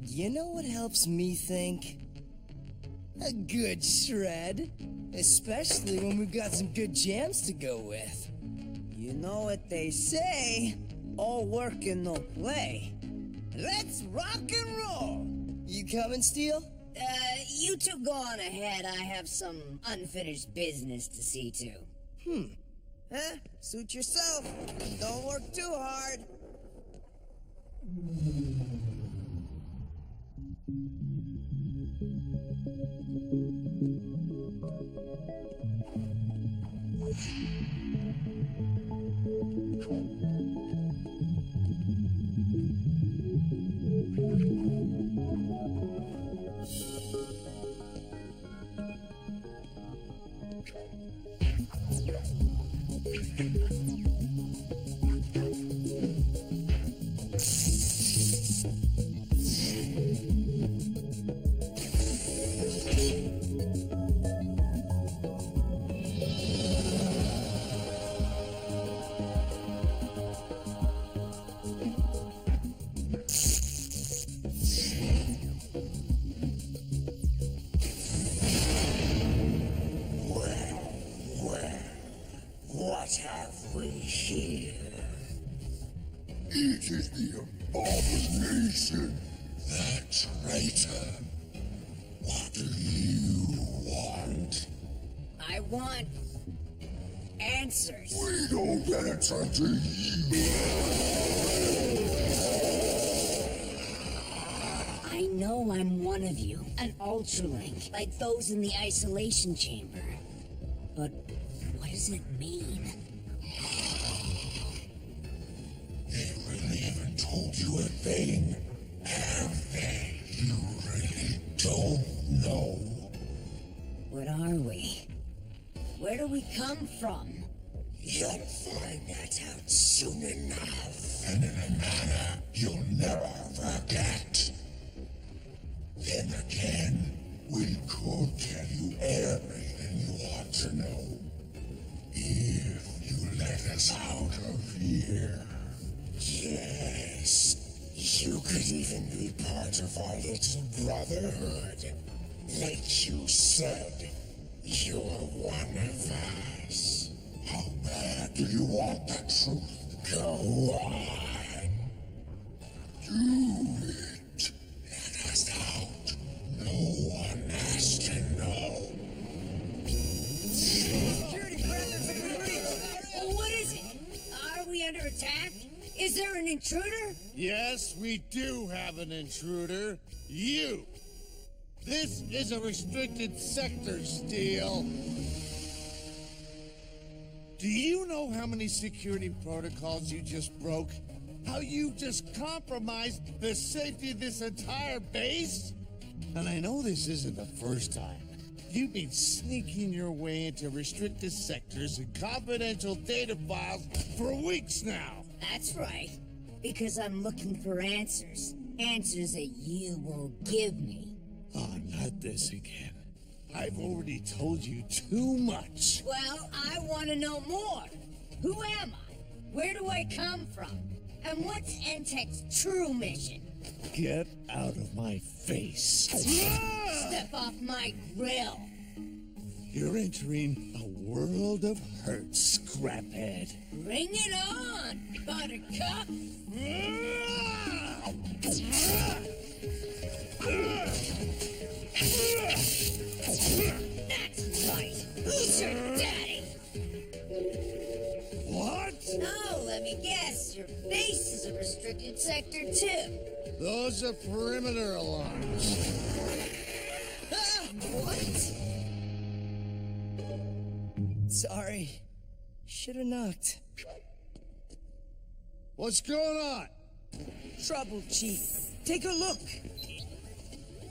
You know what helps me think? A good shred. Especially when we've got some good jams to go with. You know what they say, all work and no play. Let's rock and roll! You coming, Steel? You two go on ahead. I have some unfinished business to see to. Huh? Suit yourself. Don't work too hard. What have we here? It is the abomination, the traitor. What do you want? I want answers. We don't answer to you. I know I'm one of you, an Ultralink, like those in the isolation chamber. But what does it mean? They really haven't told you a thing, have they? You really don't know. What are we? Where do we come from? You'll find that out soon enough, and in a manner you'll never forget. Then again, we could tell you everything you want to know. If you let us out of here. Yes, you could even be part of our little brotherhood. Like you said, you're one of us. How bad do you want the truth? Go on. Do it. Let us out. No one has to know. What is it? Are we under attack? Is there an intruder? Yes, we do have an intruder. You. This is a restricted sector, Steel. Do you know how many security protocols you just broke? How you just compromised the safety of this entire base? And I know this isn't the first time. You've been sneaking your way into restricted sectors and confidential data files for weeks now. That's right. Because I'm looking for answers. Answers that you won't give me. Oh, not this again. I've already told you too much. Well, I want to know more. Who am I? Where do I come from? And what's Entech's true mission? Get out of my face. Step off my grill. You're entering a world of hurt, Scraphead. Bring it on, Buttercup. That's right. Who's your daddy? What? Oh, let me guess. Your base is a restricted sector, too. Those are perimeter alarms. What? Sorry. Should've knocked. What's going on? Trouble, Chief. Take a look.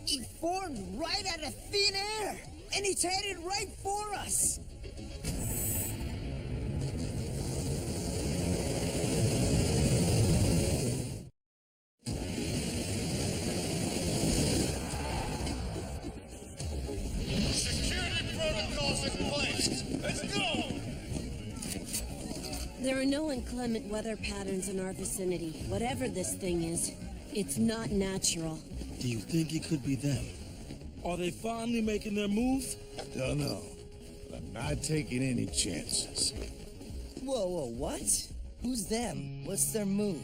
It formed right out of thin air, and it's headed right for us. Security protocols in place. Let's go! There are no inclement weather patterns in our vicinity. Whatever this thing is, it's not natural. Do you think it could be them? Are they finally making their move? Don't know, but I'm not taking any chances. Whoa, what? Who's them? What's their move?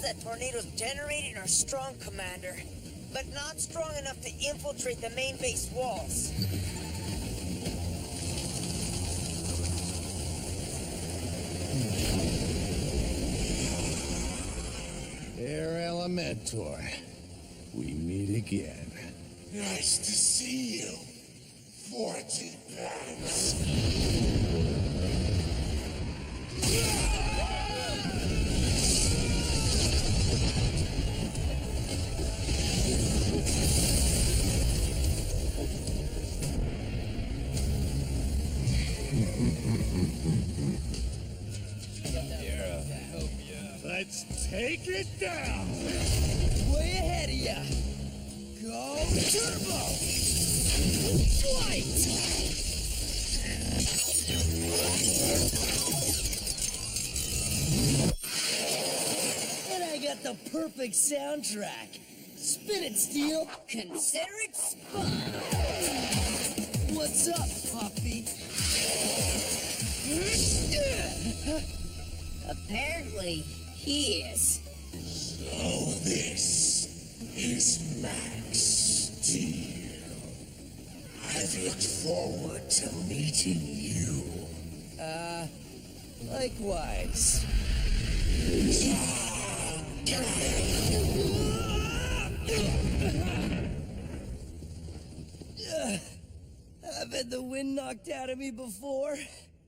That tornado's generating are strong, Commander, but not strong enough to infiltrate the main base walls. Air Elementor, we meet again. Nice to see you, 40 plants. Let's take it down! Way ahead of ya! Go turbo! Flight! And I got the perfect soundtrack. Spin it, Steel! Consider it spun! What's up, Puffy? Apparently, he is. So this is Max Steel. I've looked forward to meeting you. Likewise. I've had the wind knocked out of me before.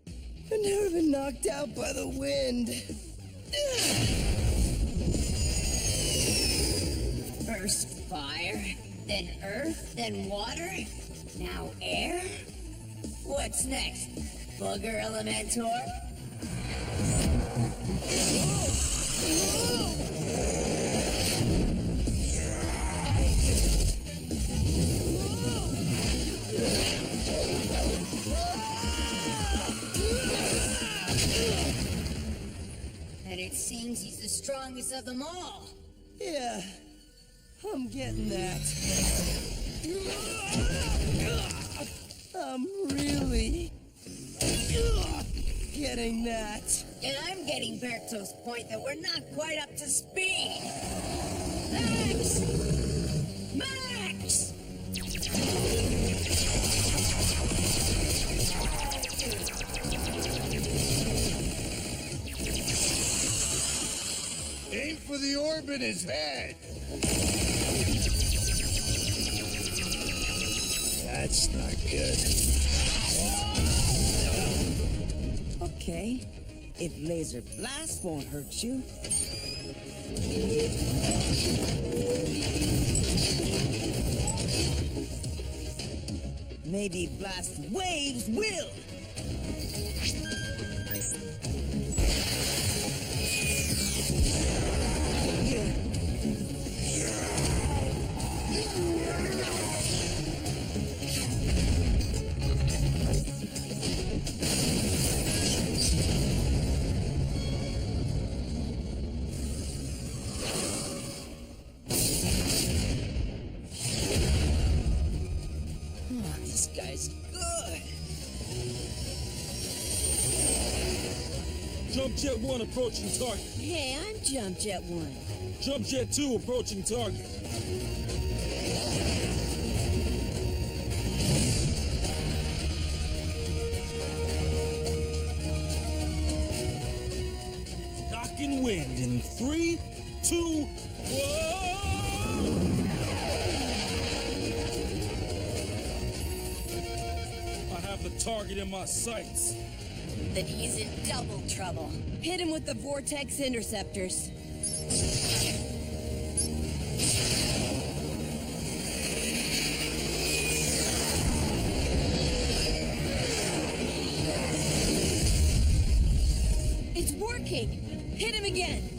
I've never been knocked out by the wind. First fire, then earth, then water, now air? What's next? Booger Elementor? And it seems he's the strongest of them all. Yeah, I'm getting that. I'm really getting that. And I'm getting Berto's point that we're not quite up to speed. Max! Max! Aim for the orb in his head! That's not good. Okay, if laser blast won't hurt you. Maybe blast waves will. Jump Jet 1 approaching target. Hey, I'm Jump Jet 1. Jump Jet 2 approaching target. Knocking wind in 3, 2, 1. I have the target in my sights. Then he's in double trouble. Hit him with the Vortex Interceptors. It's working! Hit him again!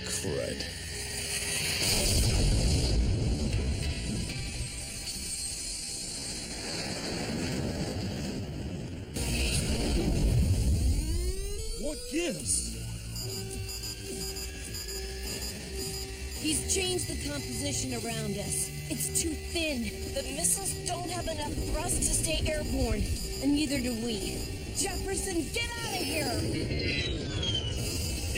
Crud. What gives? He's changed the composition around us. It's too thin. The missiles don't have enough thrust to stay airborne, and neither do we. Jefferson, get out of here!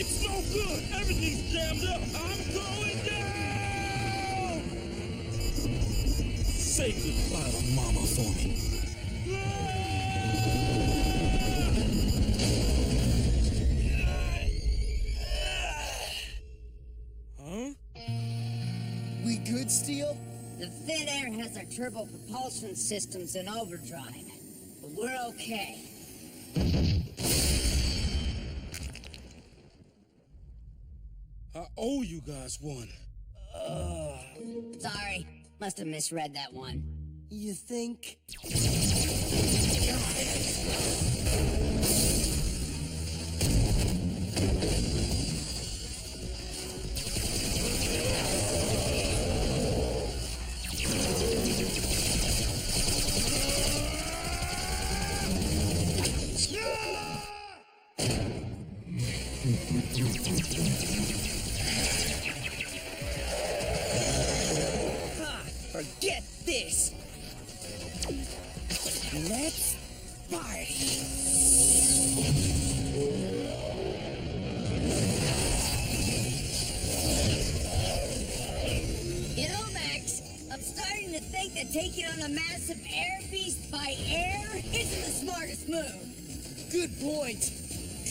It's no good! Everything's jammed up! I'm going down! Say goodbye to Mama for me. Huh? We good, Steel? The thin air has our turbo propulsion systems in overdrive, but we're okay. I owe you guys one. Sorry, must have misread that one. You think? Forget this! Let's party! You know, Max, I'm starting to think that taking on a massive air beast by air isn't the smartest move. Good point.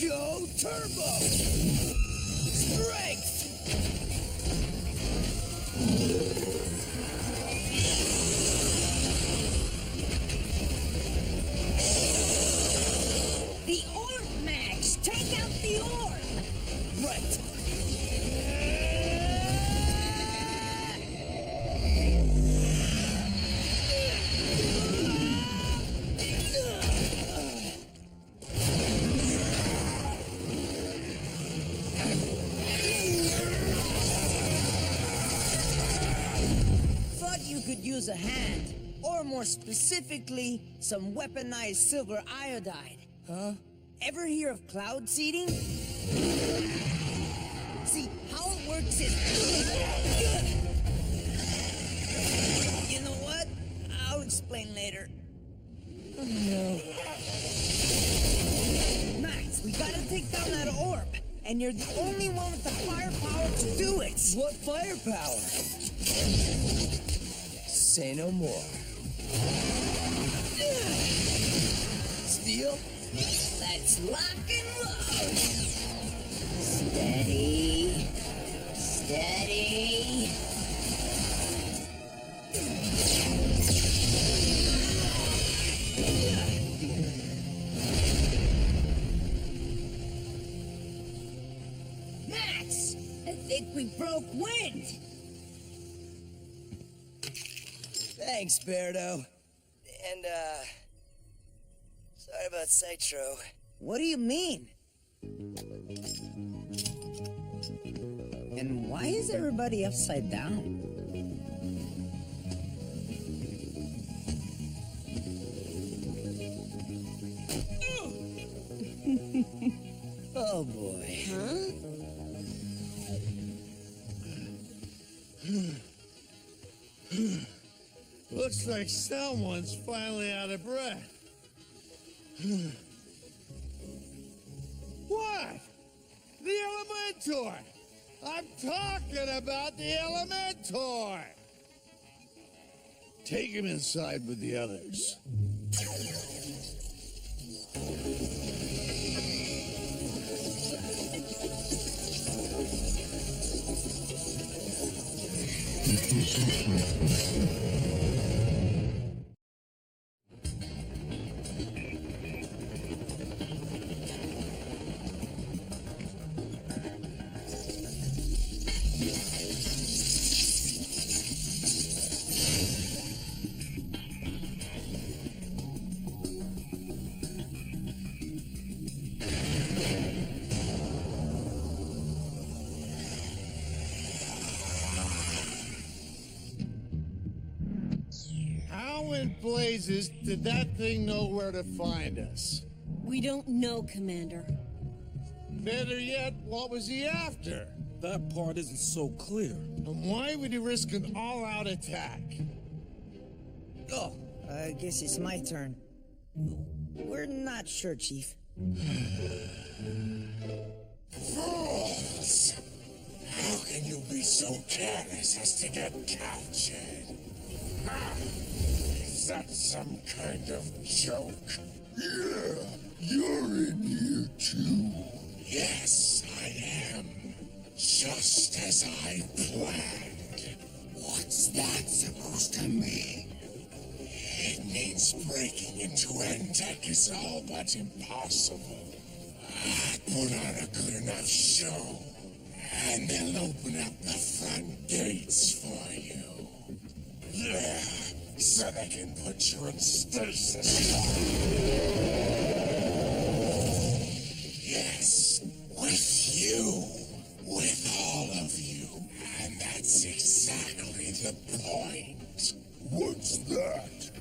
Go Turbo! Strength! The orb, Max! Take out the orb! Right. Thought you could use a hand, or more specifically, some weaponized silver iodide. Huh? Ever hear of cloud seeding? See, how it works is... You know what? I'll explain later. Oh, no. Max, we gotta take down that orb, and you're the only one with the firepower to do it. What firepower? Say no more. Steel? Let's lock and load! Steady. Steady. Max, I think we broke wind. Thanks, Berto. And, sorry about Citro. What do you mean? And why is everybody upside down? Oh boy. Huh? Looks like someone's finally out of breath. What? The Elementor! I'm talking about the Elementor! Take him inside with the others. How in blazes did that thing know where to find us? We don't know, Commander. Better yet, what was he after? That part isn't so clear. And why would he risk an all-out attack? Oh, I guess it's my turn. We're not sure, Chief. Fools! How can you be so careless as to get captured? Ha! Is that some kind of joke? Yeah, you're in here too. Yes, I am. Just as I planned. What's that supposed to mean? It means breaking into Endtech is all but impossible. I put on a good enough show, and they'll open up the front gates for you. Yeah, so they can put you in stasis. Yes, with you. With all of you. And that's exactly the point. What's that?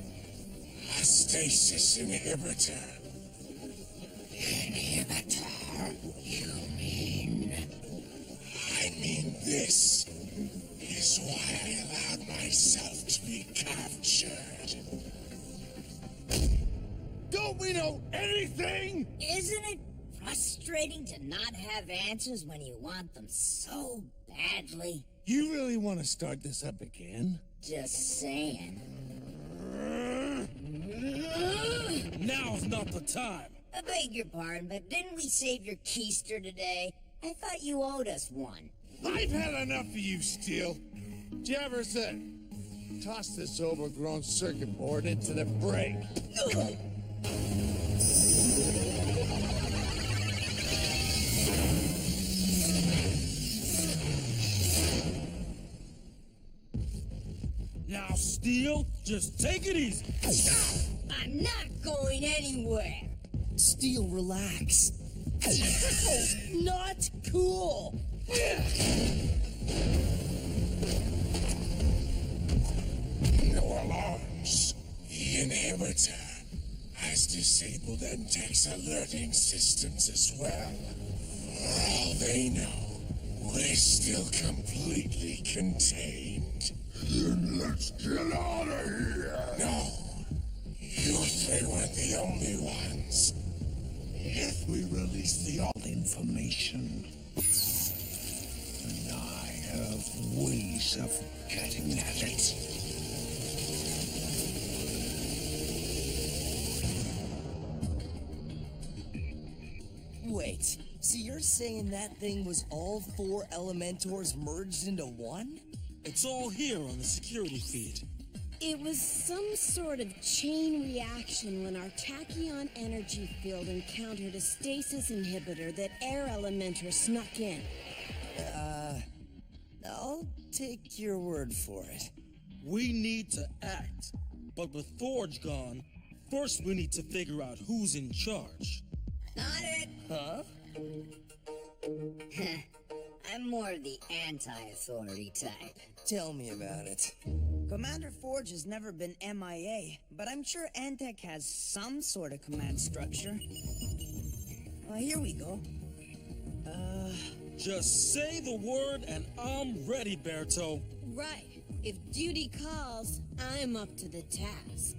A stasis inhibitor. Inhibitor, you mean? I mean this is why I allowed myself to be captured. Don't we know anything? Isn't it frustrating to not have answers when you want them so badly? You really want to start this up again? Just saying. Now's not the time. I beg your pardon, but didn't we save your keister today? I thought you owed us one. I've had enough of you, Steel. Jefferson, toss this overgrown circuit board into the break. Now, Steel, just take it easy. I'm not going anywhere. Steel, relax. Not cool. No alarms. The inhibitor has disabled Endtech's alerting systems as well. For all they know, we're still completely contained. Then let's get out of here. No. You three weren't the only ones. If we release the all information, and I have ways of getting at it. Wait, so you're saying that thing was all 4 Elementors merged into one? It's all here on the security feed. It was some sort of chain reaction when our tachyon energy field encountered a stasis inhibitor that Air Elementor snuck in. I'll take your word for it. We need to act. But with Forge gone, first we need to figure out who's in charge. Not it. Huh? I'm more of the anti-authority type. Tell me about it. Commander Forge has never been MIA, but I'm sure Endtech has some sort of command structure. Here we go. Just say the word and I'm ready, Berto. Right. If duty calls, I'm up to the task.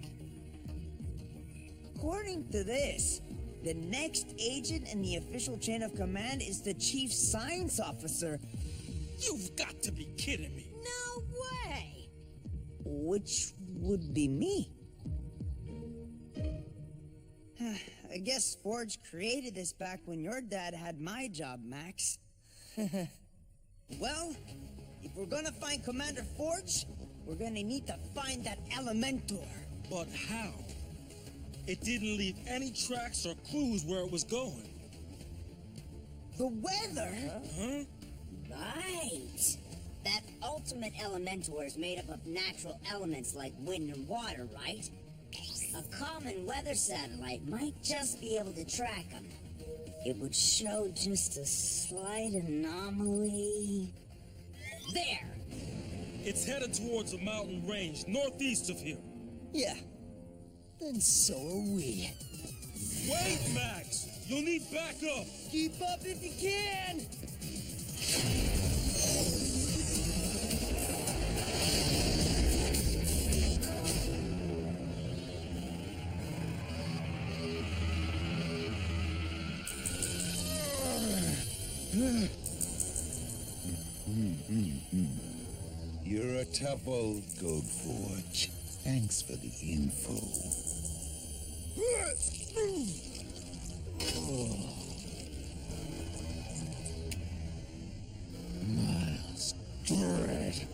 According to this, the next agent in the official chain of command is the chief science officer. You've got to be kidding me. No way! Which would be me. I guess Forge created this back when your dad had my job, Max. Well, if we're gonna find Commander Forge, we're gonna need to find that Elementor. But how? It didn't leave any tracks or clues where it was going. The weather? Huh? Right. That ultimate Elementor is made up of natural elements like wind and water, right? A common weather satellite might just be able to track them. It would show just a slight anomaly. There! It's headed towards a mountain range northeast of here. Yeah. Then so are we. Wait, Max! You'll need backup! Keep up if you can! You're a tough old goat, Forge. Thanks for the info. Miles Dread.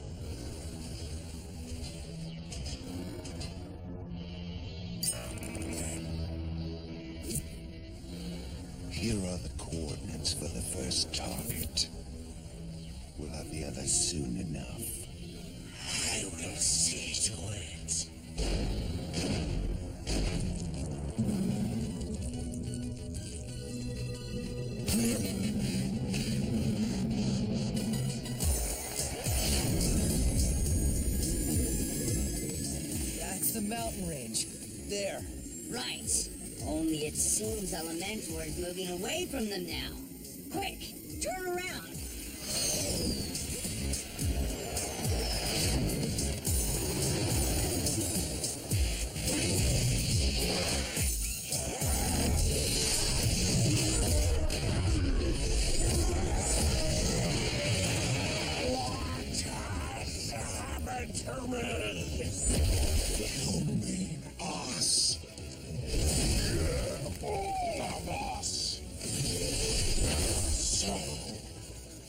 Here are the coordinates for the first target. We'll have the others soon enough. I will see to it. That's the mountain range. There. Right. Only it seems Elementor is moving away from them now. Quick, turn around. You mean us? All of us. So,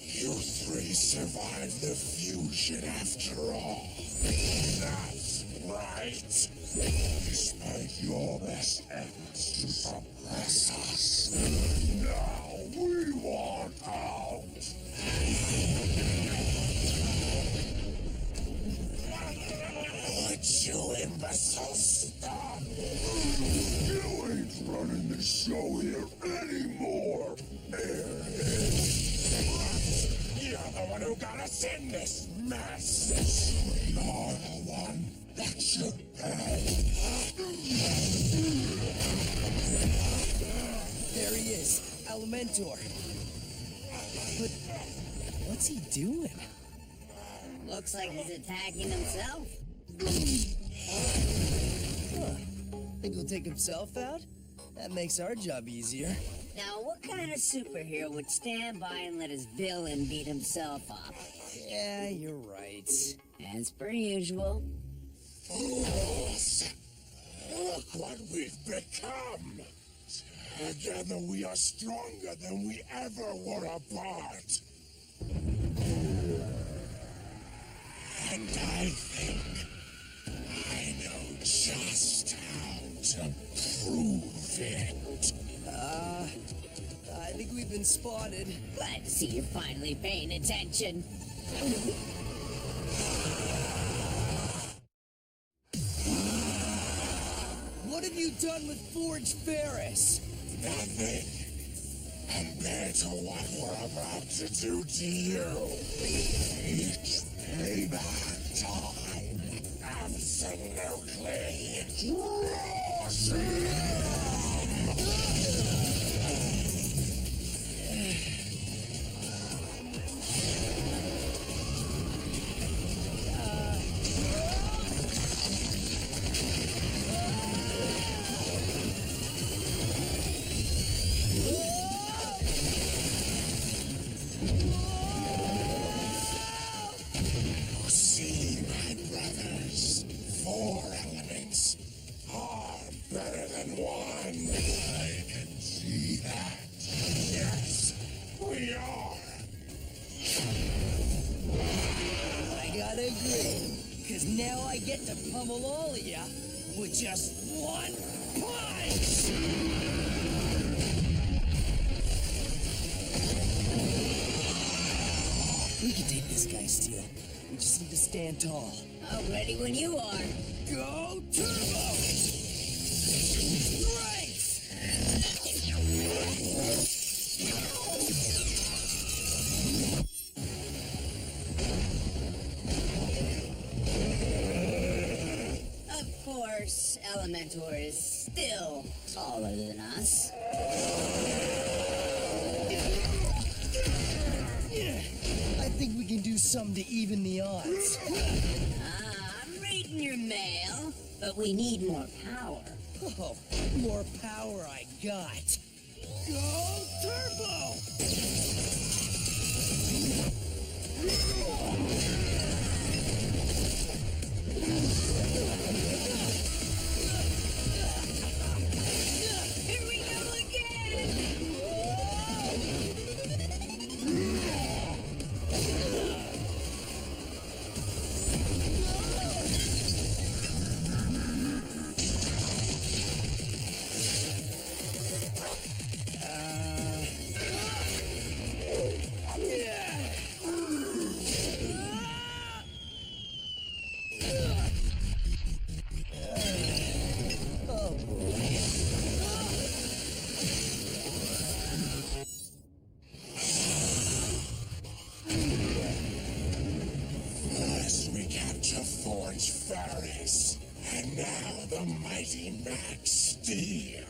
you three survived the fusion after all. That's right. Despite your best efforts to suppress us, now we want out. Would you imbeciles stop? You ain't running the show here anymore, Airhead. You're the one who got us in this mess. We are the one that should pay. There he is, Elementor. But what's he doing? Looks like he's attacking himself. Think he'll take himself out? That makes our job easier. Now, what kind of superhero would stand by and let his villain beat himself up? Yeah, you're right. As per usual. Fools! Look what we've become! Together we are stronger than we ever were apart. And I think I know just how to prove it. I think we've been spotted. Glad to see you're finally paying attention. What have you done with Forge Ferris? Nothing compared to what we're about to do to you. Each payback time. Absolutely awesome. 'cause now I get to pummel all of ya with just one punch! We can take this guy, Steel. We just need to stand tall. I'm ready when you are. Go Turbo! Of course, Elementor is still taller than us. I think we can do something to even the odds. I'm reading your mail, but we need more power. Oh, more power I got. Go Turbo! Here we go again! First we capture Forge Ferris, and now the mighty Max Steel.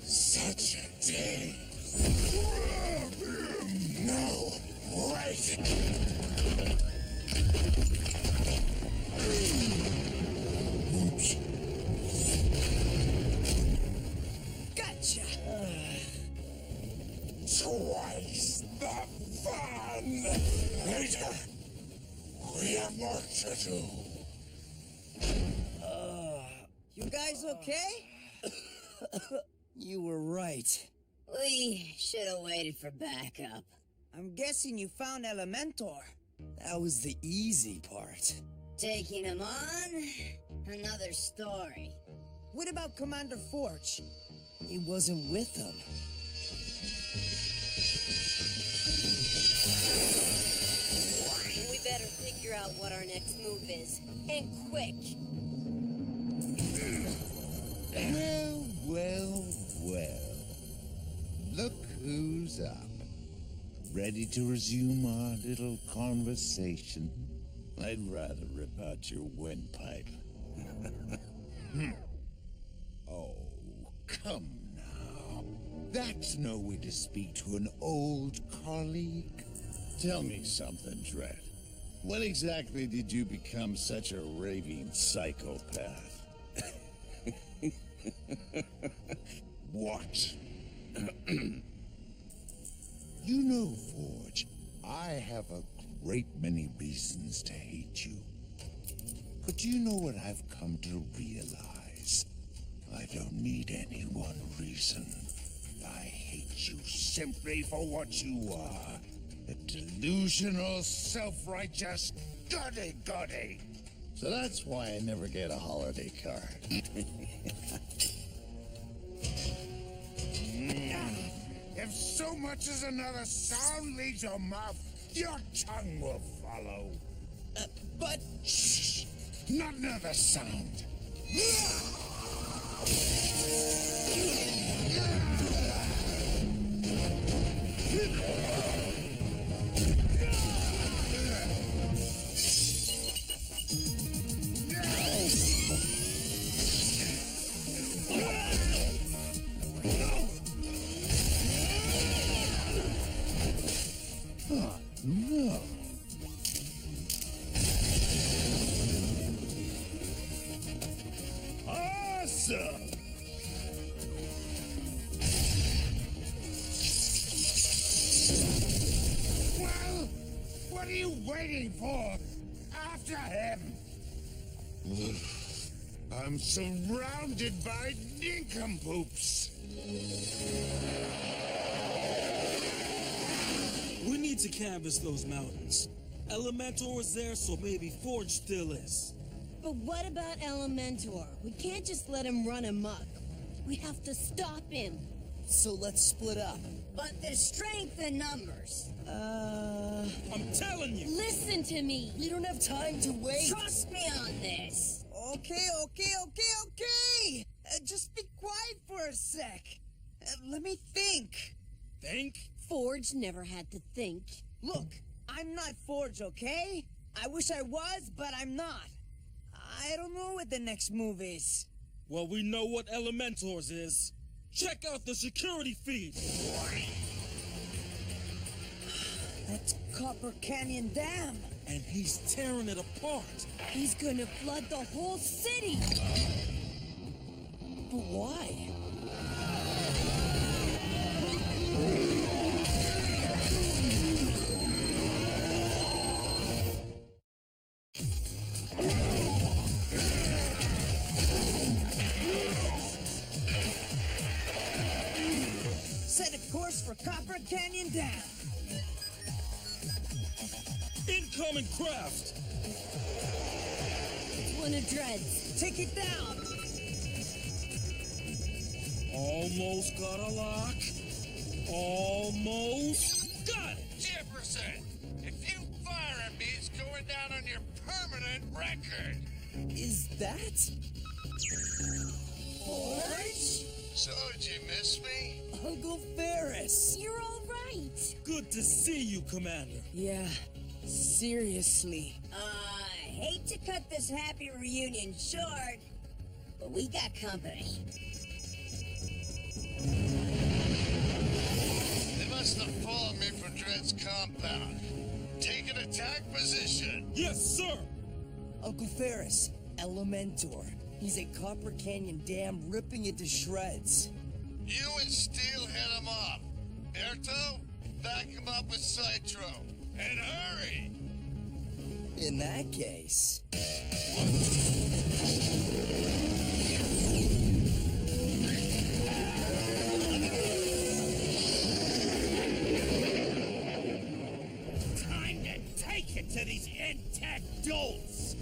Such a day. No, wait. Oops. Gotcha! Twice the fun! Later, we have work to do. You guys okay? You were right. We should have waited for backup. I'm guessing you found Elementor. That was the easy part. Taking him on? Another story. What about Commander Forge? He wasn't with them. We better figure out what our next move is. And quick. Well. Look who's up. Ready to resume our little conversation? I'd rather rip out your windpipe. Oh, come now. That's no way to speak to an old colleague. Tell me something, Dredd. When exactly did you become such a raving psychopath? What? You know, Forge, I have a great many reasons to hate you. But do you know what I've come to realize? I don't need any one reason. I hate you simply for what you are. A delusional, self-righteous goody-goody. So that's why I never get a holiday card. If so much as another sound leaves your mouth, your tongue will follow. But... Shh! Not another sound. No. Awesome! Well, what are you waiting for? After him! I'm surrounded by nincompoops! We need to canvass those mountains. Elementor is there, so maybe Forge still is. But what about Elementor? We can't just let him run amok. We have to stop him. So let's split up. But there's strength in numbers. I'm telling you! Listen to me! We don't have time to wait. Trust me on this! Okay. Just be quiet for a sec. Let me think. Think? Forge never had to think. Look, I'm not Forge, okay? I wish I was, but I'm not. I don't know what the next move is. Well, we know what Elementor's is. Check out the security feed! That's Copper Canyon Dam. And he's tearing it apart. He's gonna flood the whole city! But why? Set a course for Copper Canyon Dam. Incoming craft! It's one of Dread's. Take it down. Almost got a lock. Almost got it! Jefferson, if you fire me, it's going down on your permanent record. Is that? Forge? So, did you miss me? Uncle Ferris! You're all right. Good to see you, Commander. Yeah, seriously. I hate to cut this happy reunion short, but we got company. They must have followed me from Dread's compound. Take an attack position. Yes, sir! Uncle Ferris, Elementor. He's at Copper Canyon Dam, ripping it to shreds. You and Steel head him up. Erto, back him up with Citro. And hurry! In that case... Time to take it to these intact dolts!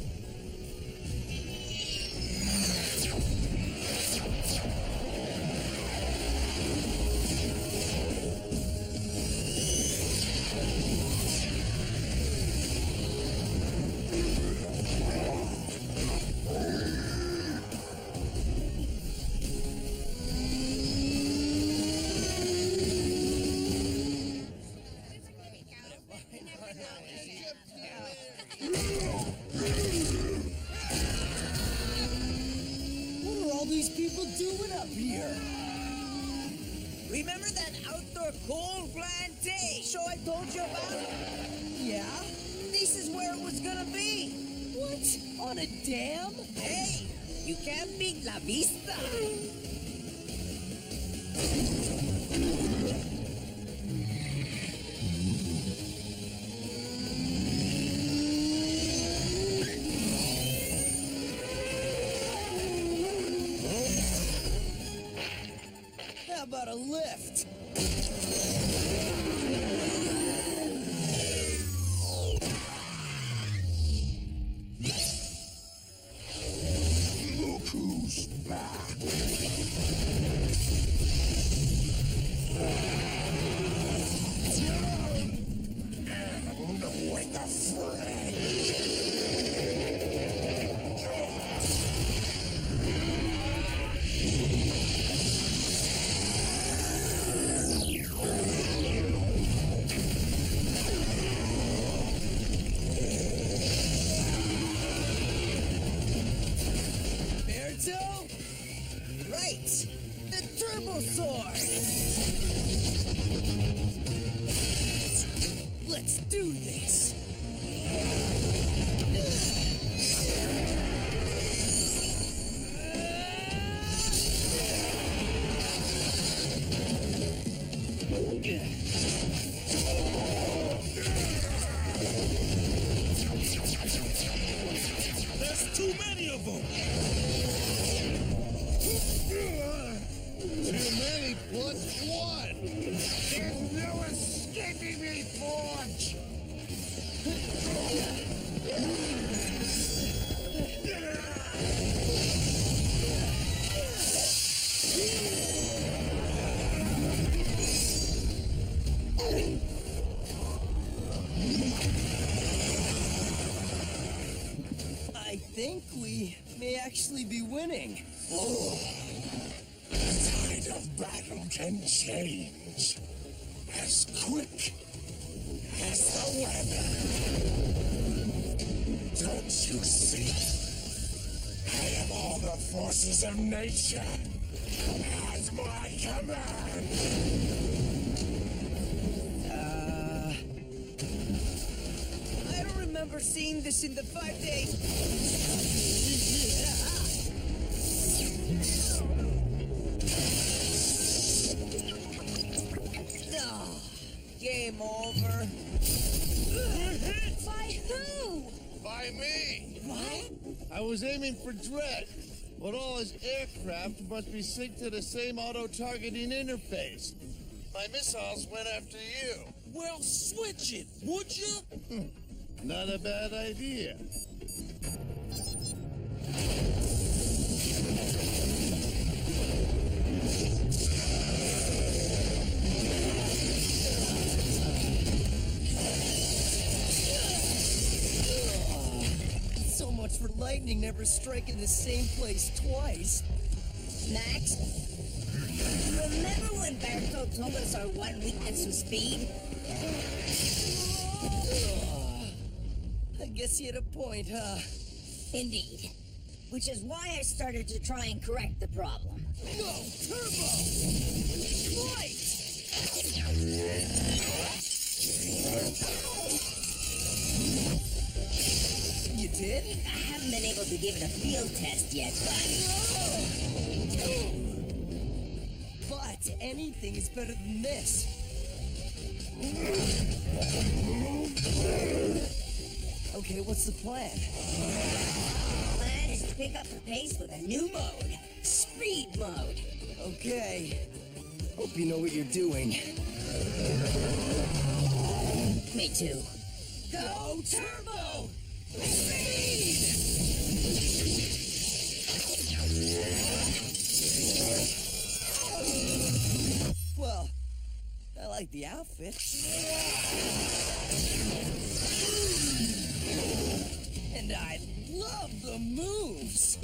What are all these people doing up here? Remember that outdoor coal plant day show I told you about? Yeah? This is where it was gonna be. What? On a dam? Hey, you can't beat La Vista. How about a lift? Look who's back. And with a friend. Berto? Right, the Turbo Sword. Let's do this! There's too many of them! Too many plus one. There's no escaping me, Forge. I think we may actually be winning. Oh, the tide of battle can change as quick as the weather. Don't you see? I have all the forces of nature at my command. I don't remember seeing this in the 5 days. Oh, game over. By who? By me! What? I was aiming for Dredd, but all his aircraft must be synced to the same auto-targeting interface. My missiles went after you. Well, switch it, would you? Not a bad idea. So much for lightning never striking the same place twice. Max, remember when Berto told us our one weakness was speed? I guess he had a point, huh? Indeed. Which is why I started to try and correct the problem. No! Turbo! Light! You did? I haven't been able to give it a field test yet, But anything is better than this. Okay, what's the plan? Plan is to pick up the pace with a new mode. Speed mode. Okay. Hope you know what you're doing. Me too. Go Turbo! Well, I like the outfit. And I love the moves.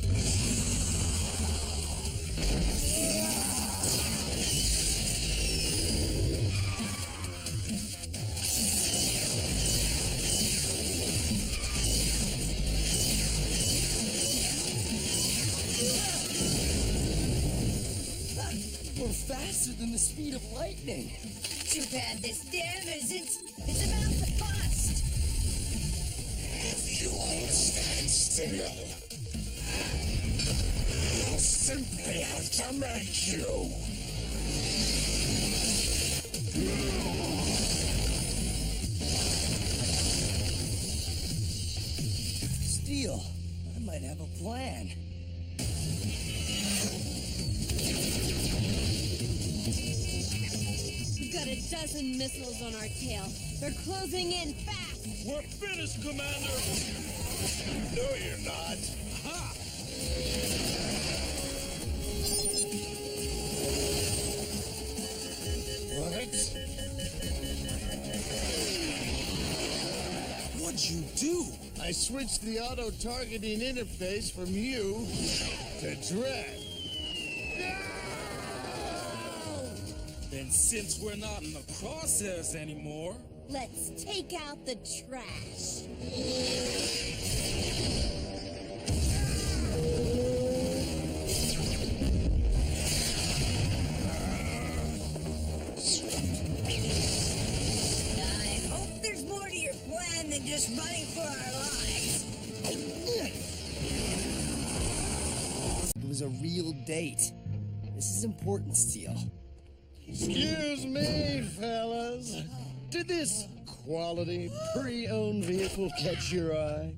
We're faster than the speed of lightning. Too bad this dam isn't. It's about to bust. If you all stand still, I'll simply have to make you. Steel, I might have a plan. We've got a dozen missiles on our tail. They're closing in fast. We're finished, Commander! No, you're not. Ha! What? What'd you do? I switched the auto-targeting interface from you to Dredd. Then since we're not in the crosshairs anymore... Let's take out the trash. I hope there's more to your plan than just running for our lives. It was a real date. This is important, Steel. Excuse me, fellas. Did this quality pre-owned vehicle catch your eye?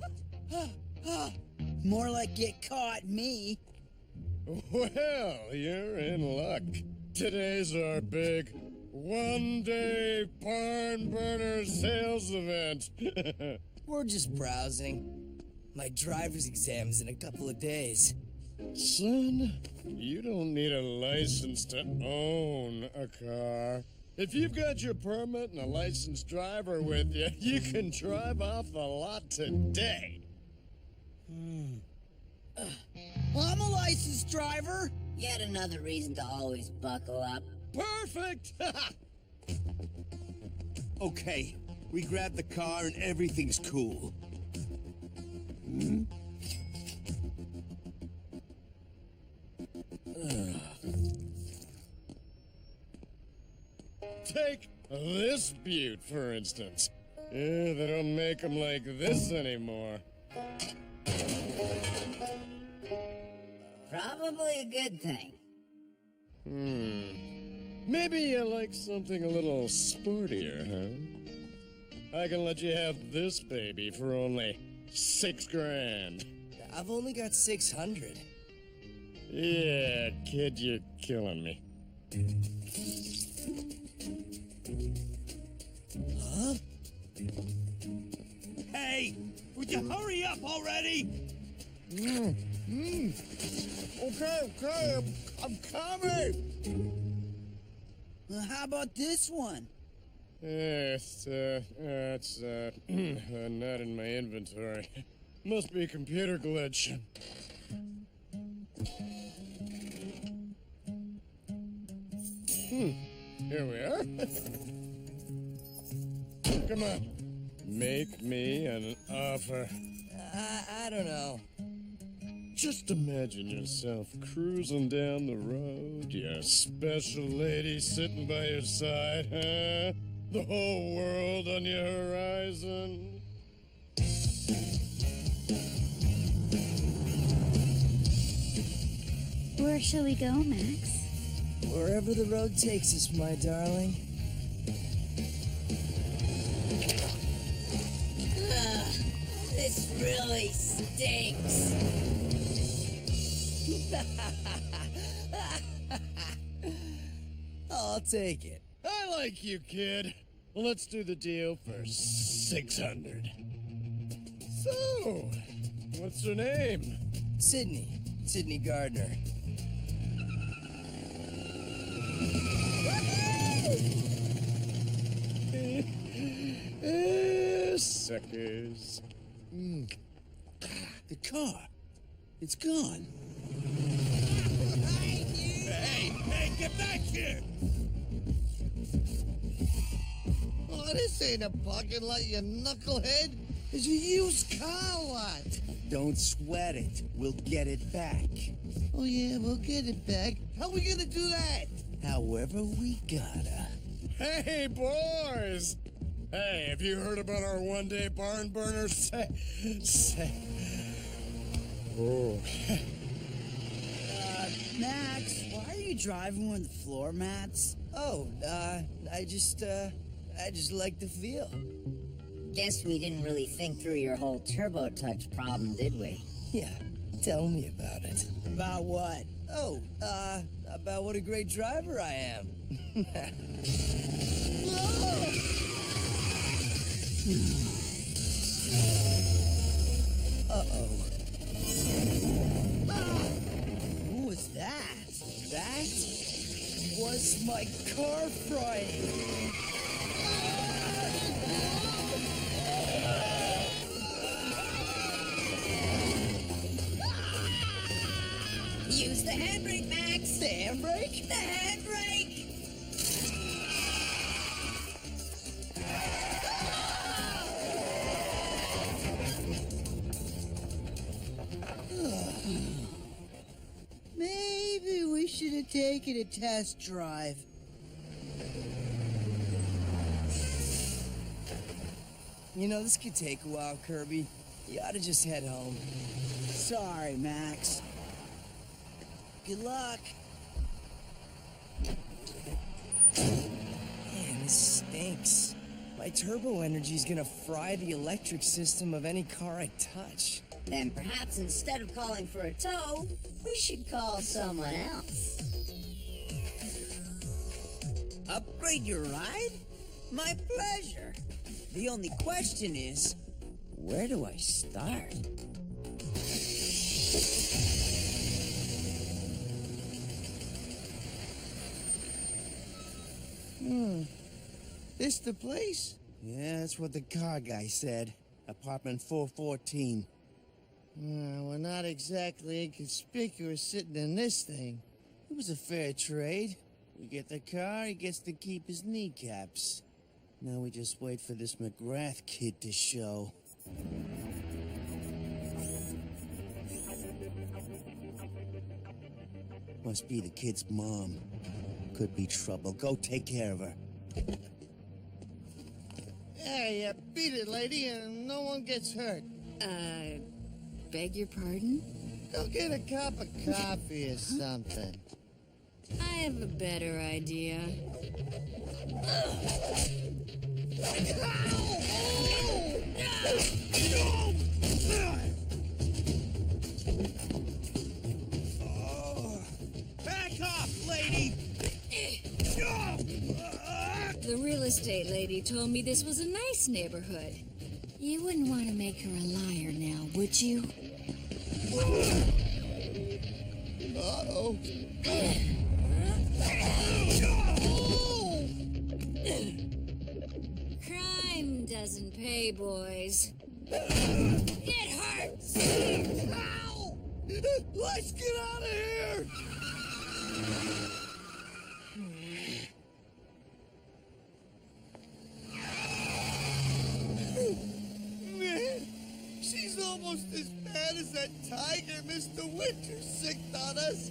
More like it caught me. Well, you're in luck. Today's our big one-day barn burner sales event. We're just browsing. My driver's exam's in a couple of days. Son, you don't need a license to own a car. If you've got your permit and a licensed driver with you, you can drive off the lot today. I'm a licensed driver. Yet another reason to always buckle up. Perfect! Okay, we grabbed the car and everything's cool. Take this butte, for instance. Yeah, they don't make them like this anymore. Probably a good thing. Maybe you like something a little sportier, huh? I can let you have this baby for only $6 grand. I've only got 600. Yeah, kid, you're killing me. Huh? Hey, would you hurry up already? Okay, I'm coming. How about this one? It's not in my inventory. Must be a computer glitch. Here we are. Come on. Make me an offer. I don't know. Just imagine yourself cruising down the road, your special lady sitting by your side, huh? The whole world on your horizon. Where shall we go, Max? Wherever the road takes us, my darling. This really stinks. I'll take it. I like you, kid. Let's do the deal for 600. So, what's her name? Sydney. Sydney Gardner. Suckers. The car. It's gone. Hey, get back here! Oh, this ain't a parking lot, you knucklehead. It's a used car lot. Don't sweat it. We'll get it back. Oh, yeah, we'll get it back. How we gonna do that? However we gotta. Hey, boys! Hey, have you heard about our one-day barn burner Oh. Max, why are you driving with floor mats? Oh, I just like the feel. Guess we didn't really think through your whole Turbo Touch problem, did we? Yeah, tell me about it. About what? Oh, about what a great driver I am. Uh-oh. Who was that? That was my car frying. Use the handbrake, Max! The handbrake? The handbrake! Maybe we should have taken a test drive. You know, this could take a while, Kirby. You ought to just head home. Sorry, Max. Good luck. Man, this stinks. My turbo energy's gonna fry the electric system of any car I touch. Then perhaps instead of calling for a tow, we should call someone else. Upgrade your ride? My pleasure. The only question is, where do I start? This the place? Yeah, that's what the car guy said. Apartment 414. We're not exactly inconspicuous sitting in this thing. It was a fair trade. We get the car, he gets to keep his kneecaps. Now we just wait for this McGrath kid to show. Must be the kid's mom. Could be trouble. Go take care of her. Hey, beat it, lady, and no one gets hurt. Beg your pardon? Go get a cup of coffee or something. I have a better idea. Back off, lady! The real estate lady told me this was a nice neighborhood. You wouldn't want to make her a liar now, would you? Uh-oh. Crime doesn't pay, boys. It hurts! Ow! Let's get out of here! Man, she's almost as bad as that tiger Mr. Winter sicked on us.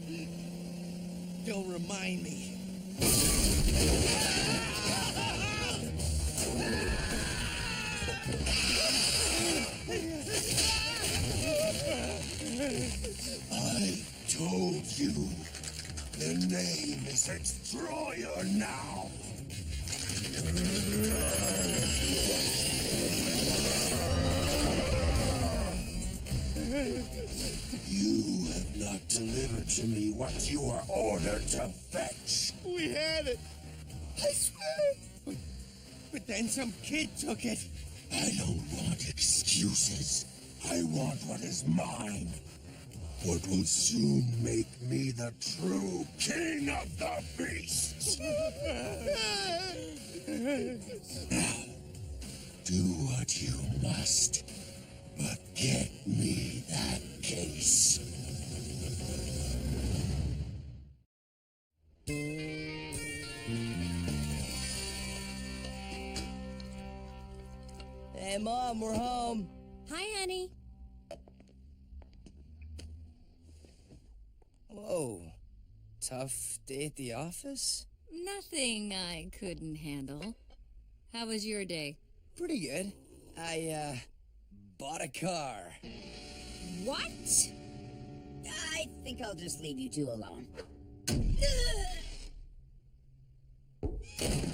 Don't remind me. I told you. The name is Destroyer now. You have not delivered to me what you were ordered to fetch. We had it. I swear. But then some kid took it. I don't want excuses. I want what is mine. What will soon make me the true king of the beasts. Now, do what you must, but get me that case. Hey, Mom, we're home. Hi, honey. Whoa. Tough day at the office? Nothing I couldn't handle. How was your day? Pretty good. I, bought a car. What? I think I'll just leave you two alone.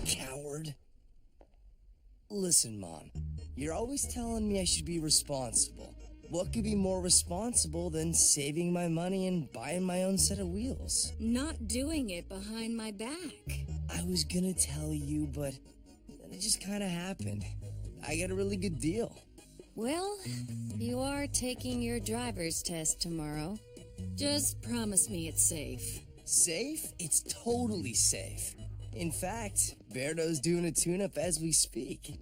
Coward. Listen, Mom. You're always telling me I should be responsible. What could be more responsible than saving my money and buying my own set of wheels? Not doing it behind my back. I was gonna tell you, but then it just kinda happened. I got a really good deal. Well, you are taking your driver's test tomorrow. Just promise me it's safe. Safe? It's totally safe. In fact, Berto's doing a tune-up as we speak.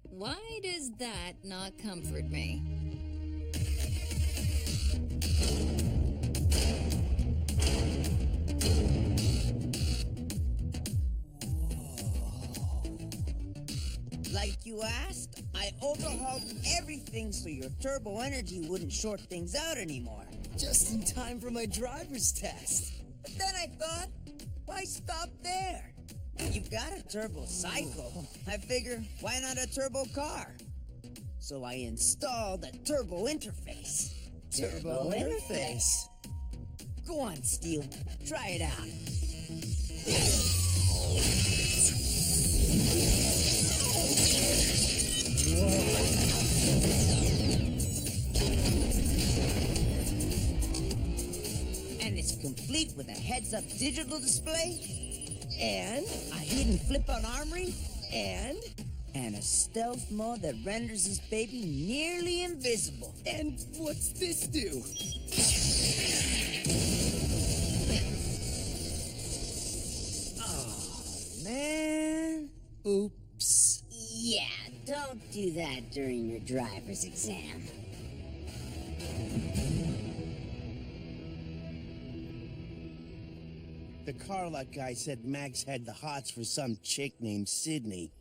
Why does that not comfort me? Like you asked, I overhauled everything so your turbo energy wouldn't short things out anymore. Just in time for my driver's test. But then I thought, why stop there? You've got a turbo cycle. I figure, why not a turbo car? So I installed a turbo interface. Turbo interface? Go on, Steel. Try it out. And it's complete with a heads-up digital display And a hidden flip-on armory. And a stealth mode that renders this baby nearly invisible. And what's this do? Oh, man. Oops. Yeah, don't do that during your driver's exam. The car lot guy said Max had the hots for some chick named Sydney.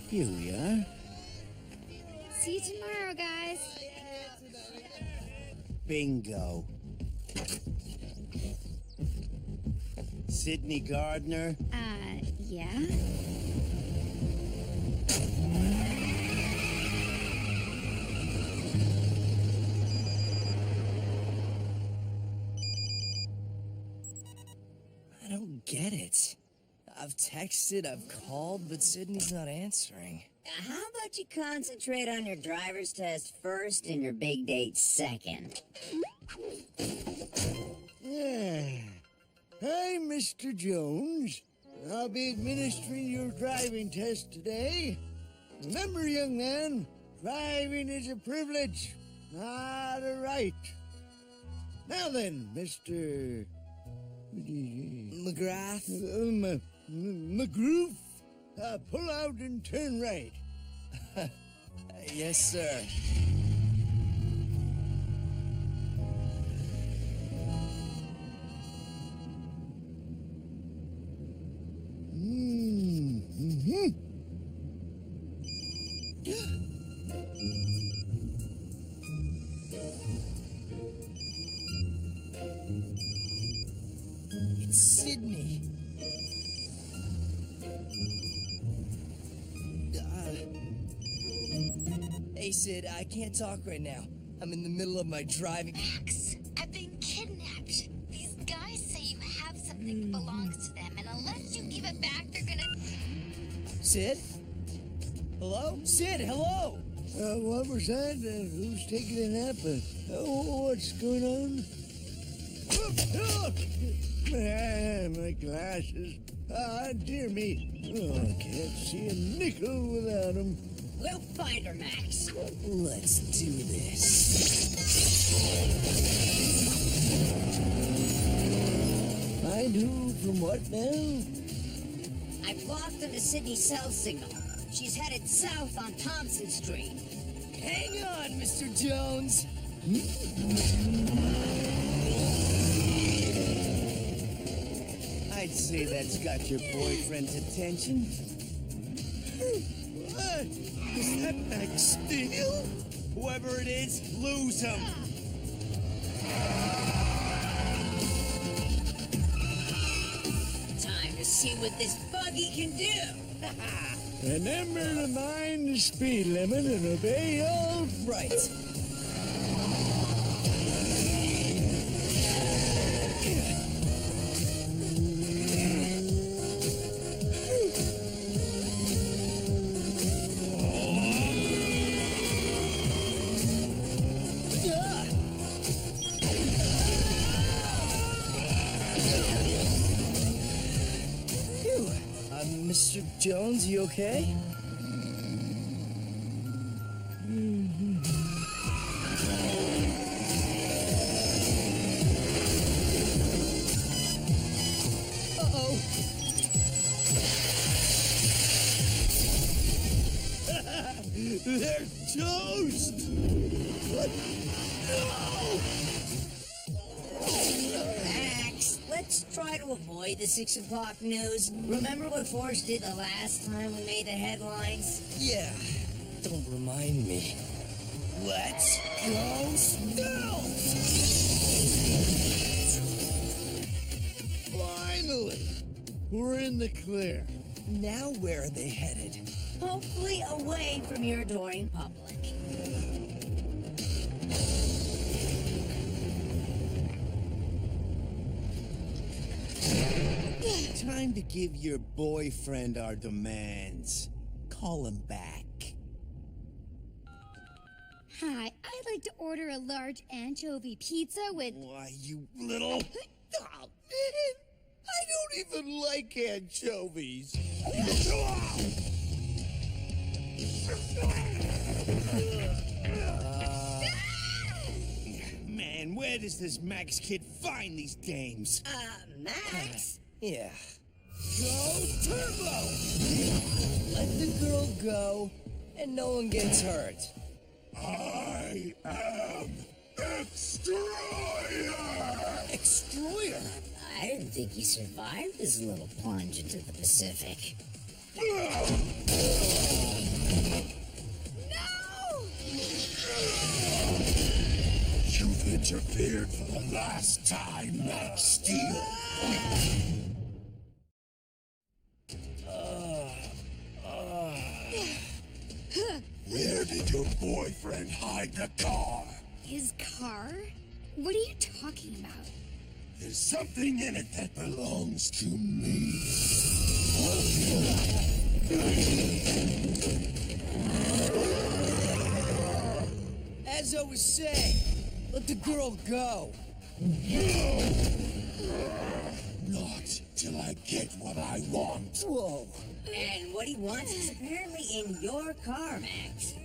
Here we are. See you tomorrow, guys. Bingo. Sydney Gardner? Yeah? I don't get it. I've texted, I've called, but Sydney's not answering. How about you concentrate on your driver's test first and your big date second? Yeah. Hi, Mr. Jones. I'll be administering your driving test today. Remember, young man, driving is a privilege, not a right. Now then, Mr. McGrath? McGroof, pull out and turn right. Yes, sir. It's Sydney. Hey, Sid, I can't talk right now. I'm in the middle of my driving. Max, I've been kidnapped. These guys say you have something that belongs to them, and unless you give it back, they're gonna... Sid? Hello? Sid, hello? What was that? Who's taking a nap? What's going on? My glasses. Dear me. I can't see a nickel without them. We'll find her, Max. Let's do this. Find who from what now? I've locked on the Sydney cell signal. She's headed south on Thompson Street. Hang on, Mr. Jones. I'd say that's got your boyfriend's attention. What? Is that Max Steel? Whoever it is, lose him. Time to see what this buggy can do. Remember to mind the speed limit and obey all rights. Mr. Jones, you okay? Uh-oh. They're toast! What? No! Max, let's try to avoid the 6 o'clock news. Remember what Forrest did the last time we made the headlines? Yeah, don't remind me. Let's go stealth! Finally! We're in the clear. Now where are they headed? Hopefully away from your adoring public. Time to give your boyfriend our demands. Call him back. Hi, I'd like to order a large anchovy pizza with... Why, you little... Oh, man! I don't even like anchovies! Man, where does this Max kid find these dames? Max? Yeah. Go Turbo! Let the girl go, and no one gets hurt. I am Extroyer! Extroyer? I didn't think he survived his little plunge into the Pacific. No! You've interfered for the last time, Max Steel. Where did your boyfriend hide the car? His car? What are you talking about? There's something in it that belongs to me. As I was saying, let the girl go. Not till I get what I want. Whoa. And what he wants is apparently in your car, Max.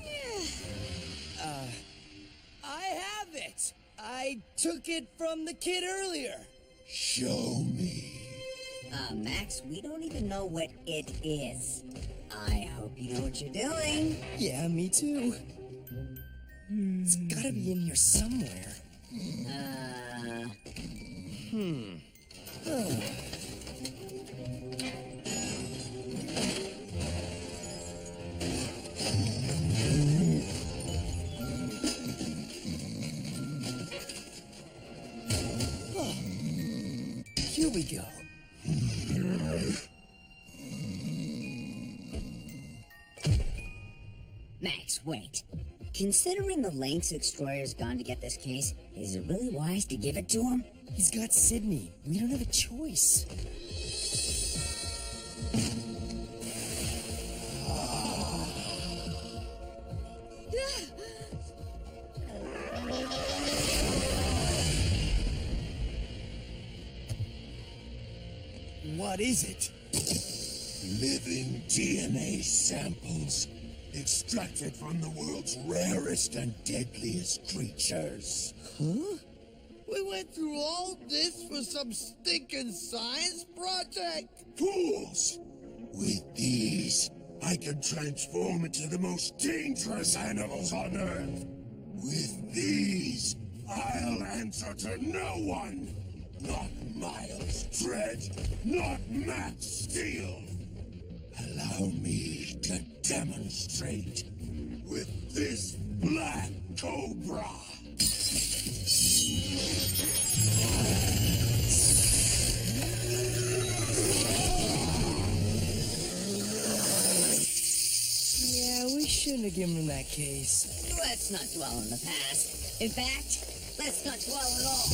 I have it. I took it from the kid earlier. Show me. Max, we don't even know what it is. I hope you know what you're doing. Yeah, me too. It's gotta be in here somewhere. Here we go. Max, wait. Considering the lengths Extroyer's gone to get this case, is it really wise to give it to him? He's got Sydney. We don't have a choice. What is it? Living DNA samples extracted from the world's rarest and deadliest creatures. Huh? We went through all this for some stinking science project? Fools! With these, I can transform into the most dangerous animals on Earth. With these, I'll answer to no one. Not Miles Dredd, not Max Steel. Allow me to demonstrate with this Black Cobra. Yeah, we shouldn't have given him that case. Let's not dwell on the past. In fact, let's not dwell at all.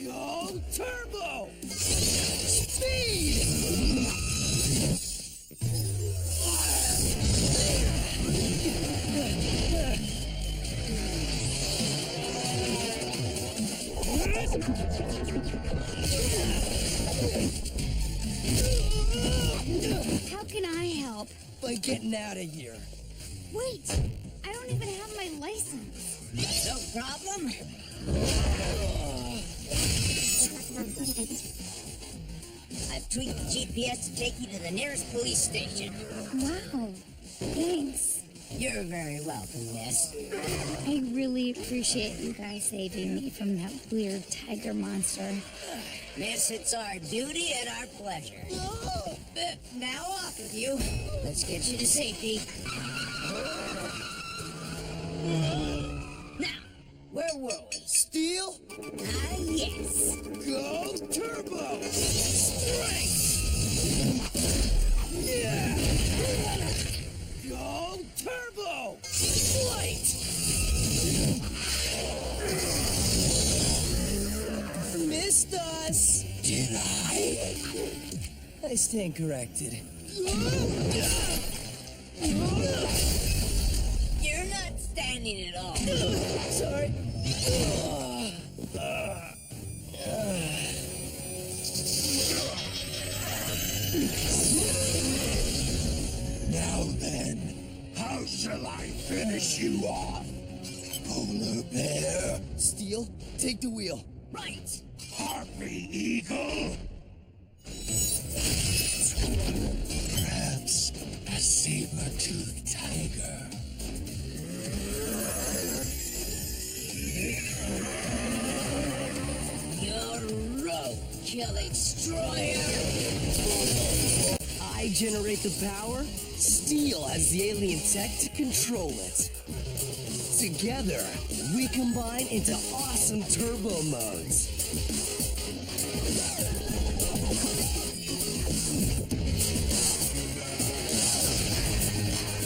Go Turbo! Speed! How can I help? By getting out of here. Wait, I don't even have my license. No problem. I've tweaked the GPS to take you to the nearest police station. Wow, thanks. You're very welcome, miss. I really appreciate you guys saving me from that weird tiger monster. Miss, it's our duty and our pleasure. Now off with you. Let's get you to safety. Now, where were we? Steel? Yes. Go Turbo! Strength! Yeah! Go Turbo! Flight! Missed us! Did I? I stand corrected. You're not standing at all. Sorry. Now then, how shall I finish you off? Polar bear? Steel, take the wheel. Right. Harpy eagle? Perhaps a saber-toothed tiger? You're roadkill destroyer. I generate the power. Steel has the alien tech to control it. Together, we combine into awesome turbo modes.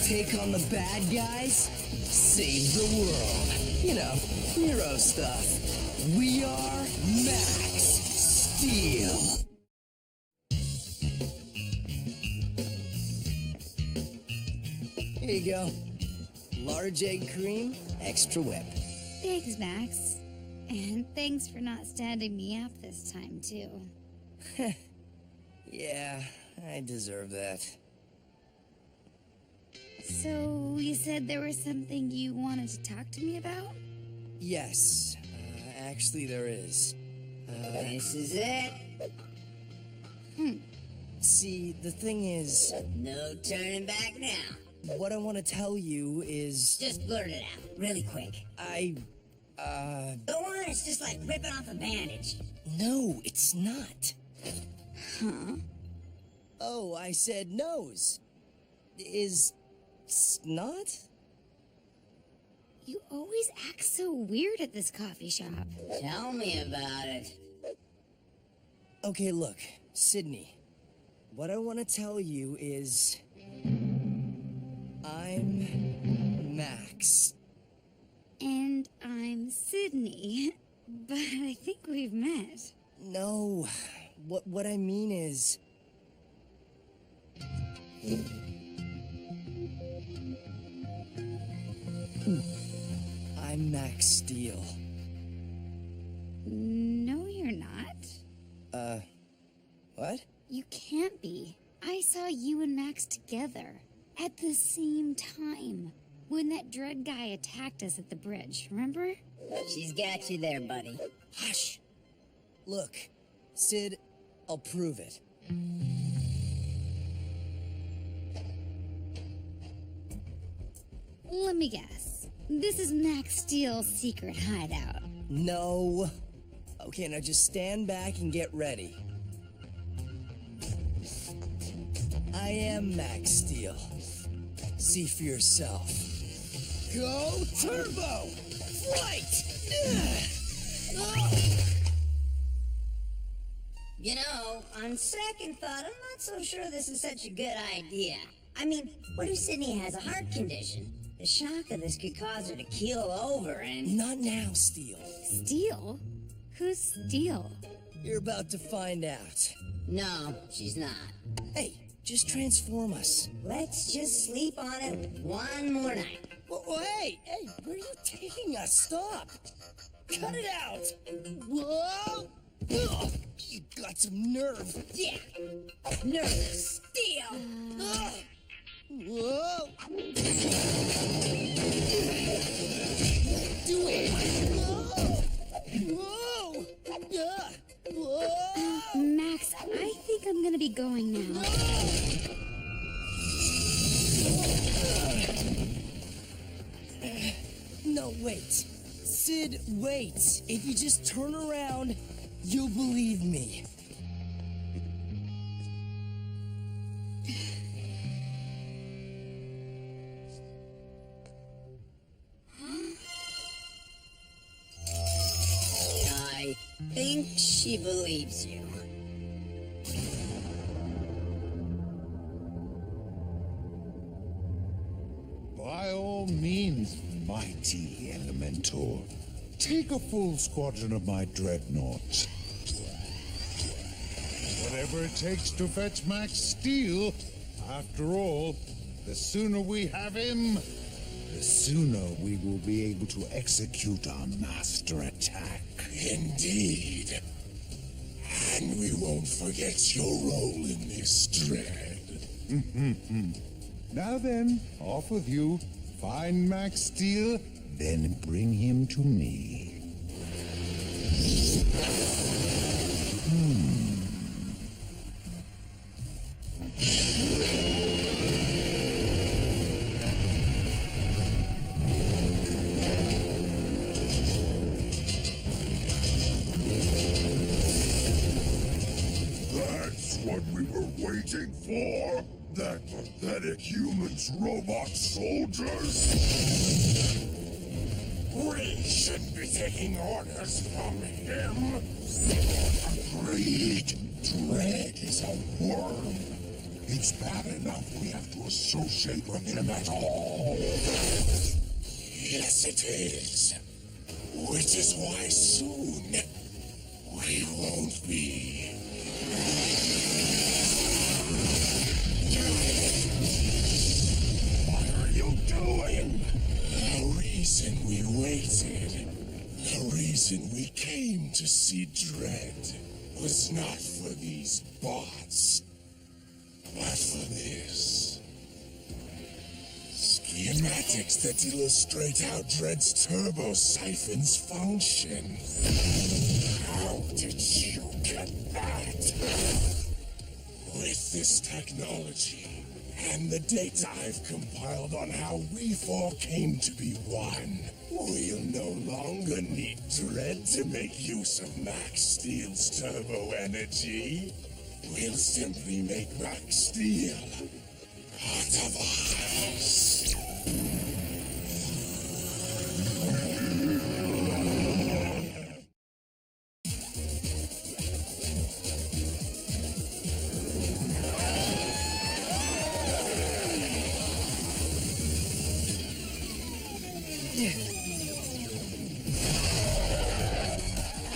Take on the bad guys, save the world. You know, hero stuff. We are Max Steel. Here you go. Large egg cream, extra whip. Thanks, Max. And thanks for not standing me up this time, too. Yeah, I deserve that. So, you said there was something you wanted to talk to me about? Yes, actually there is. This is it. See, the thing is... No turning back now. What I want to tell you is... Just blurt it out, really quick. Go on, it's just like ripping off a bandage. No, it's not. Huh? Oh, I said nose. Is... snot? You always act so weird at this coffee shop. Tell me about it. Okay, look, Sydney. What I want to tell you is... I'm Max. And I'm Sydney. But I think we've met. No, what I mean is... I'm Max Steel. No, you're not. What? You can't be. I saw you and Max together. At the same time. When that dread guy attacked us at the bridge, remember? She's got you there, buddy. Hush! Look, Sid, I'll prove it. Let me guess. This is Max Steel's secret hideout. No. Okay, now just stand back and get ready. I am Max Steel. See for yourself. Go turbo! Flight! You know, on second thought, I'm not so sure this is such a good idea. I mean, what if Sydney has a heart condition? The shock of this could cause her to keel over and... Not now, Steel. Steel? Who's Steel? You're about to find out. No, she's not. Hey, just transform us. Let's just sleep on it one more night. Whoa, hey, where are you taking us? Stop! Cut it out! Whoa! Ugh, you got some nerve. Yeah, nervous Steel. Whoa! Do it! Whoa! Yeah! Whoa! Max, I think I'm gonna be going now. No, wait. Sid, wait. If you just turn around, you'll believe me. I think she believes you. By all means, mighty Elementor. Take a full squadron of my dreadnoughts. Whatever it takes to fetch Max Steel. After all, the sooner we have him, the sooner we will be able to execute our master attack. Indeed. And we won't forget your role in this, Dread. Now then, off with you. Find Max Steel, then bring him to me. That's what we were waiting for? That pathetic humans, robot soldiers? We shouldn't be taking orders from him. Agreed. Dread is a worm. It's bad enough we have to associate with him at all. Yes, it is. Which is why soon we won't be. What are you doing? The reason we waited, the reason we came to see Dread was not for these bots, but for this. Schematics that illustrate how Dread's turbo siphons function. How did you get that? With this technology and the data I've compiled on how we four came to be one, we'll no longer need Dread to make use of Max Steel's turbo energy. We'll simply make Max Steel part of us.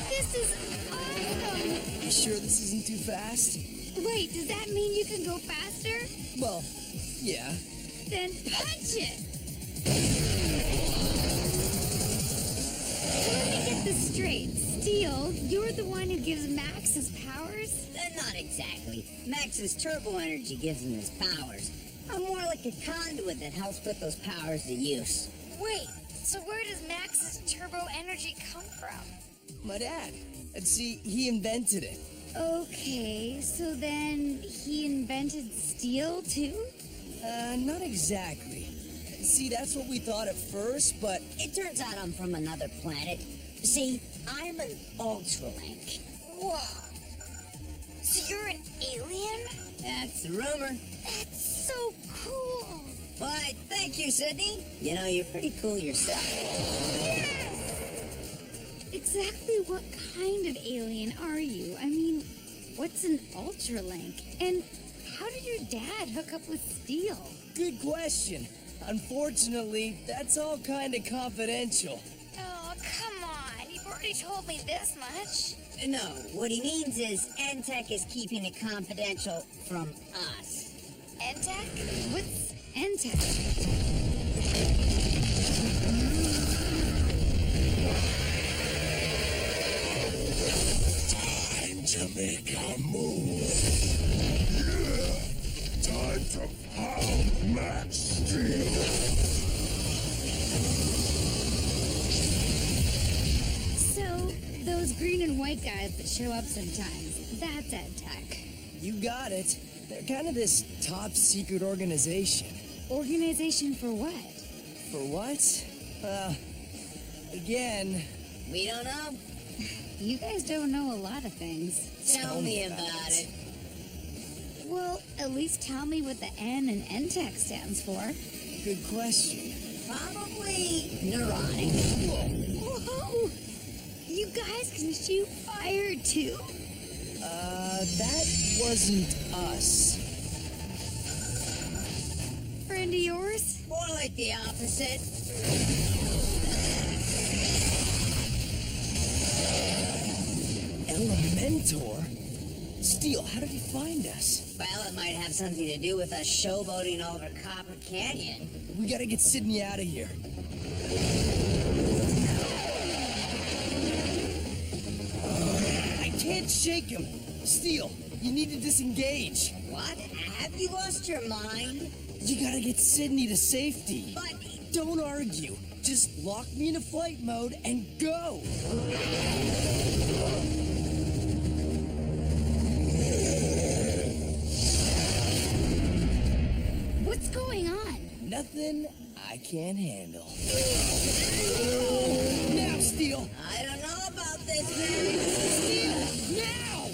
This is awesome! You sure this isn't too fast? Wait, does that mean you can go faster? Well, yeah. Then punch it! Let me get this straight. Steel, you're the one who gives Max his powers? Not exactly. Max's turbo energy gives him his powers. I'm more like a conduit that helps put those powers to use. Wait, so where does Max's turbo energy come from? My dad. And see, he invented it. Okay, so then he invented steel too? Not exactly. See, that's what we thought at first, but... It turns out I'm from another planet. See, I'm an Ultralink. Whoa. So you're an alien? That's the rumor. That's so cool. Why, thank you, Sydney. You know, you're pretty cool yourself. Yes! Exactly what kind of alien are you? I mean, what's an Ultralink? And how did your dad hook up with Steel? Good question. Unfortunately, that's all kind of confidential. Oh, come on. You've already told me this much. No, what he means is Entech is keeping it confidential from us. Entech? What's Entech? Time to make a move. Yeah. Time to pound Max Steel. So, those green and white guys that show up sometimes, that's Entech. You got it. They're kind of this top-secret organization. Organization for what? For what? Again... We don't know. You guys don't know a lot of things. Tell me about it. Well, at least tell me what the N in Entech stands for. Good question. Probably neurotic. Whoa! You guys can shoot fire too? That wasn't us. Friend of yours? More like the opposite. Elementor? Steel, how did he find us? Well, it might have something to do with us showboating over Copper Canyon. We gotta get Sydney out of here. I can't shake him. Steel, you need to disengage. What? Have you lost your mind? You gotta get Sydney to safety. But... Don't argue. Just lock me into flight mode and go. What's going on? Nothing I can't handle. Now, Steel. I don't know about this, man. Steel, now!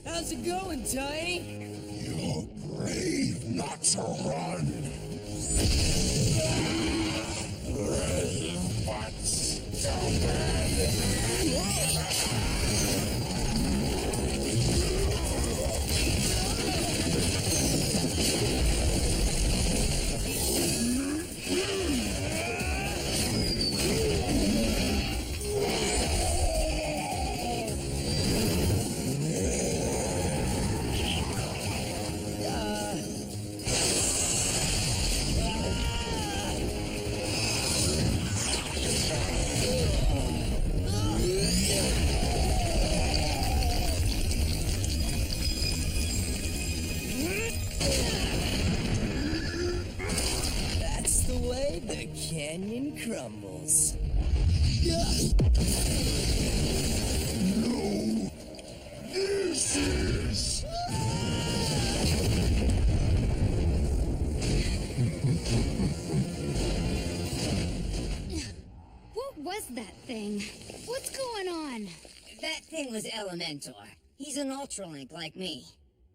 How's it going, Tiny? You're brave not to run. Brave but That's the way the canyon crumbles. no. This is. What was that thing? What's going on? That thing was Elementor. He's an Ultralink like me.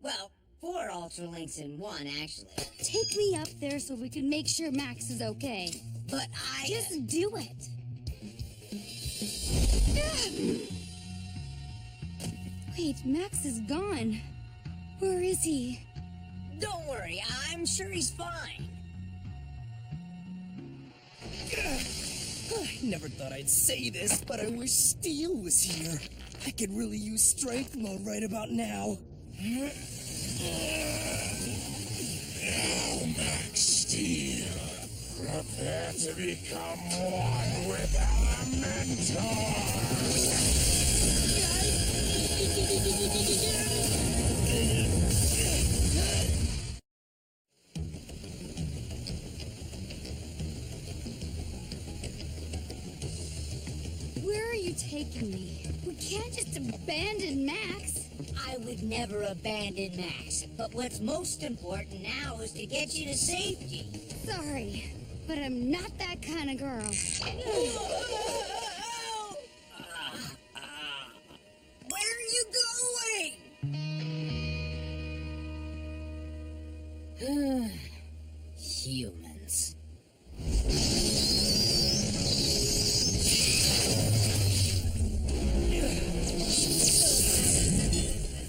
Well, 4 Ultralinks in one, actually. Take me up there so we can make sure Max is okay. But I... Just do it. Wait, Max is gone. Where is he? Don't worry, I'm sure he's fine. I never thought I'd say this, but I wish Steel was here. I could really use strength mode right about now. Now, Max Steel, prepare to become one with Where are you taking me? We can't just abandon Max. I would never abandon Max, but what's most important now is to get you to safety. Sorry, but I'm not that kind of girl. Where are you going? Humans.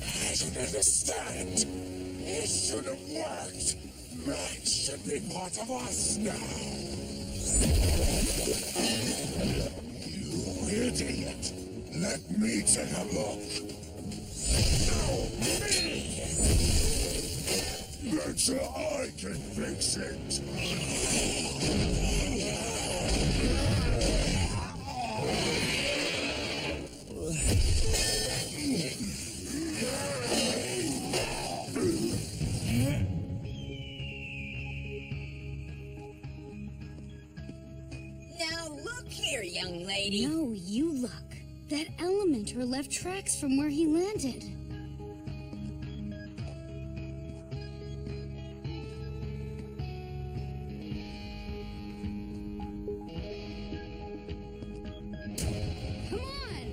I don't understand. It should have worked. Max should be part of us now. You idiot. Let me take a look. No, me! Better I can fix it. Now look here, young lady. No, you look. That Elementor left tracks from where he landed. Come on!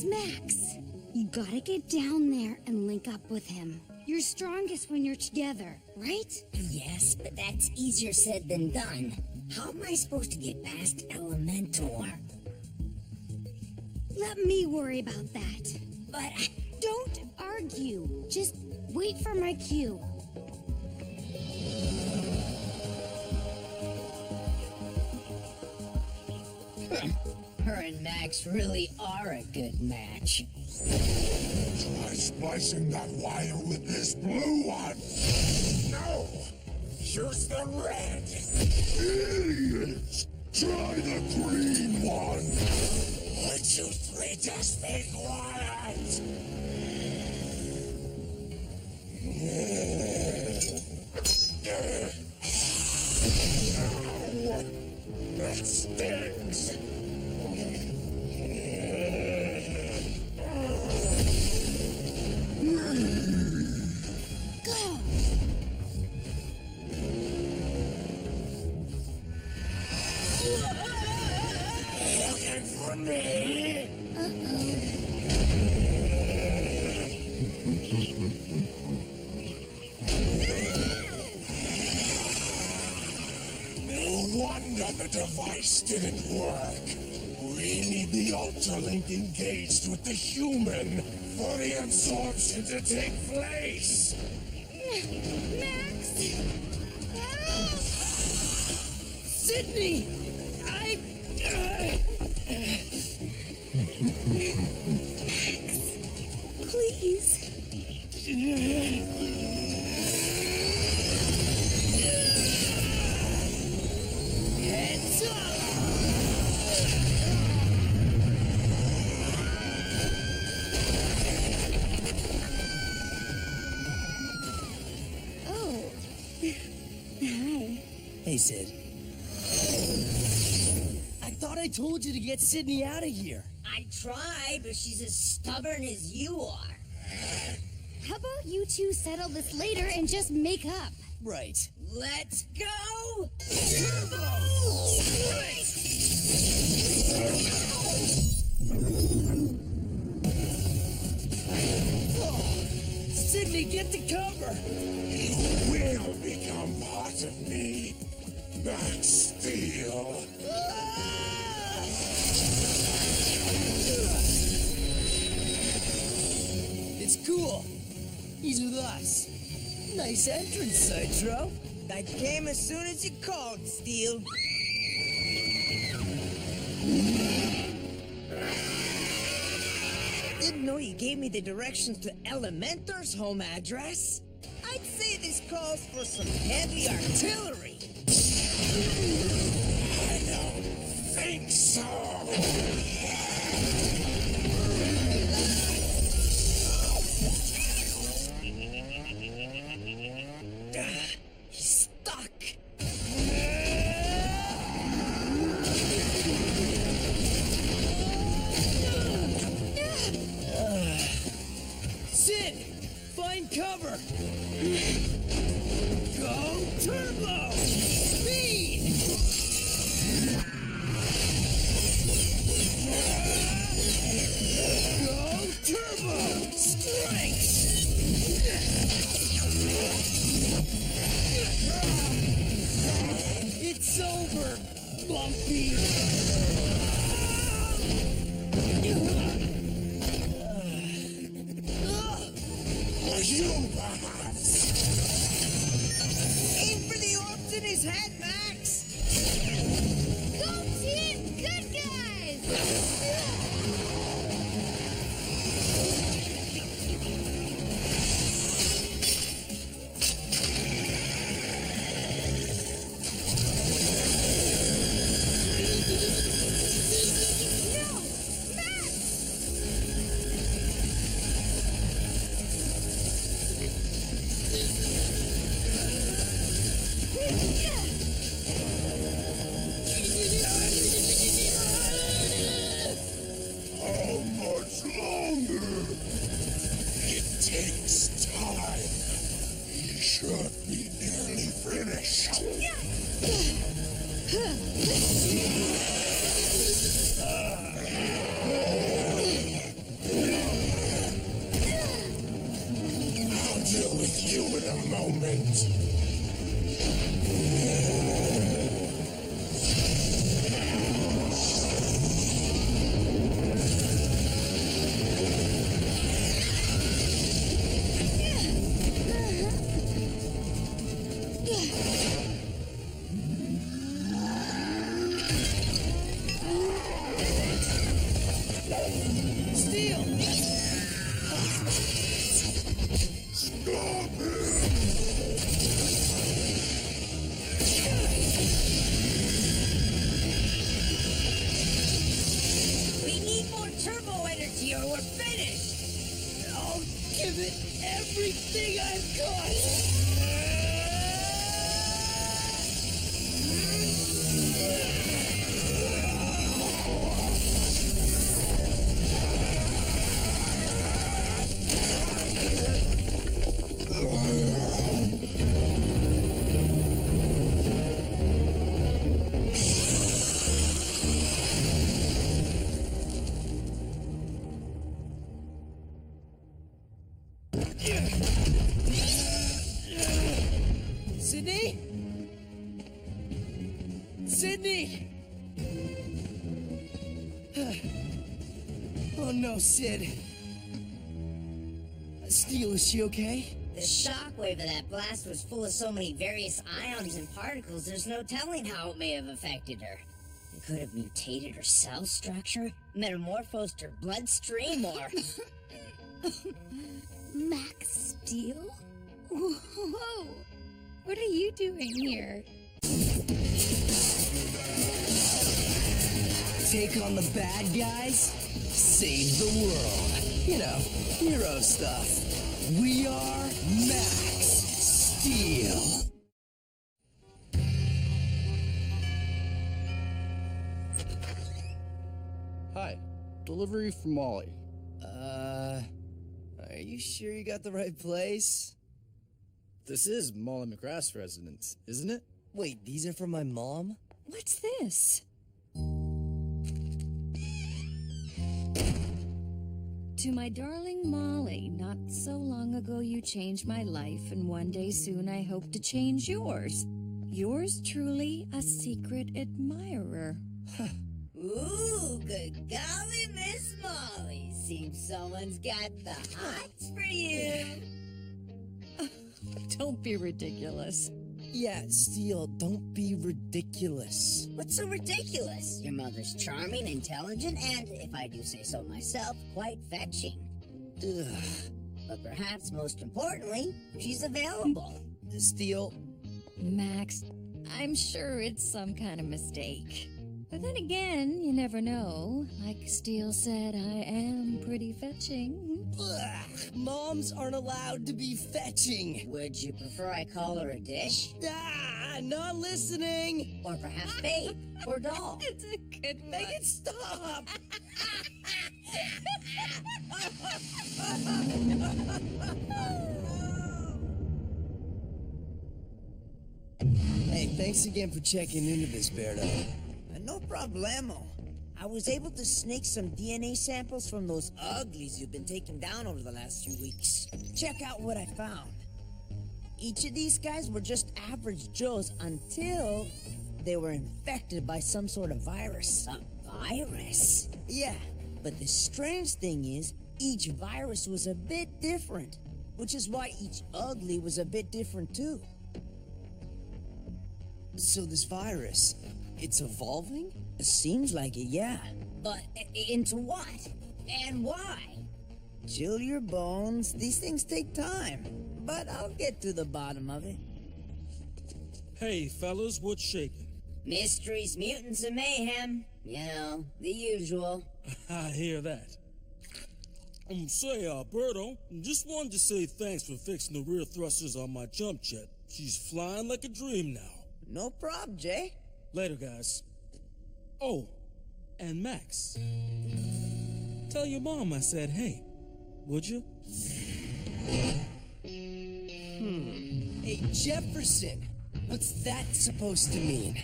Where's Max? You gotta get down there and link up with him. You're strongest when you're together, right? Yes, but that's easier said than done. How am I supposed to get past Elementor? Let me worry about that. But don't argue. Just wait for my cue. her and Max really are a good match. Try splicing that wire with this blue one. No! Use the red! Idiots! Try the green one! 1, 2, 3, just be quiet! That stings! Go! Looking for me? No wonder the device didn't work. We need the Ultralink engaged with the human for the absorption to take place. Max! Sydney! Please. Heads up! Oh. Hi. Hey, Sid. I thought I told you to get Sydney out of here. I tried, but she's as stubborn as you are. How about you two settle this later and just make up? Right. Let's go! Sydney, get to cover! You will become part of me, Max Steel. It's cool. He's with us. Nice entrance, Citro. I came as soon as you called, Steel. Didn't know you gave me the directions to Elementor's home address. I'd say this calls for some heavy artillery. I don't think so. He's stuck. Sid, find cover. Go turbo! Speed! Go turbo! Strength! It's over, Lumpy! Are you perhaps? Aim for the orbs in his head, Max! Go team! Good guys! How much longer? It takes time. He should be nearly finished. moment. Steel! We need more turbo energy or we're finished. I'll give it everything I've got. Sydney? Sydney! Oh no, Sid. Steel, is she okay? The shockwave of that blast was full of so many various ions and particles, there's no telling how it may have affected her. It could have mutated her cell structure, metamorphosed her bloodstream, or... Max Steel? Whoa! What are you doing here? Take on the bad guys, save the world. You know, hero stuff. We are Max Steel. Hi, delivery from Molly. Are you sure you got the right place? This is Molly McGrath's residence, isn't it? Wait, these are for my mom? What's this? To my darling Molly, not so long ago you changed my life, and one day soon I hope to change yours. Yours truly, a secret admirer. Ooh, good golly, Miss Molly. Seems someone's got the hots for you. Don't be ridiculous. Yeah, Steel, don't be ridiculous. What's so ridiculous? Your mother's charming, intelligent, and, if I do say so myself, quite fetching. Ugh. But perhaps most importantly, she's available. Steel? Max, I'm sure it's some kind of mistake. But then again, you never know. Like Steel said, I am pretty fetching. Ugh, moms aren't allowed to be fetching. Would you prefer I call her a dish? Ah, not listening. Or perhaps babe or doll? It's a good one. Make it stop. Hey, thanks again for checking into this, Berto. No problemo. I was able to snake some DNA samples from those uglies you've been taking down over the last few weeks. Check out what I found. Each of these guys were just average Joes until they were infected by some sort of virus. A virus? Yeah, but the strange thing is, each virus was a bit different, which is why each ugly was a bit different too. So this virus, it's evolving? It seems like it, yeah. But into what? And why? Chill your bones. These things take time. But I'll get to the bottom of it. Hey, fellas, what's shaking? Mysteries, mutants, and mayhem. You know, the usual. I hear that. Say, Berto, just wanted to say thanks for fixing the rear thrusters on my jump jet. She's flying like a dream now. No prob, Jay. Later, guys. Oh, and Max. Tell your mom I said hey, would you? Hey, Jefferson, what's that supposed to mean?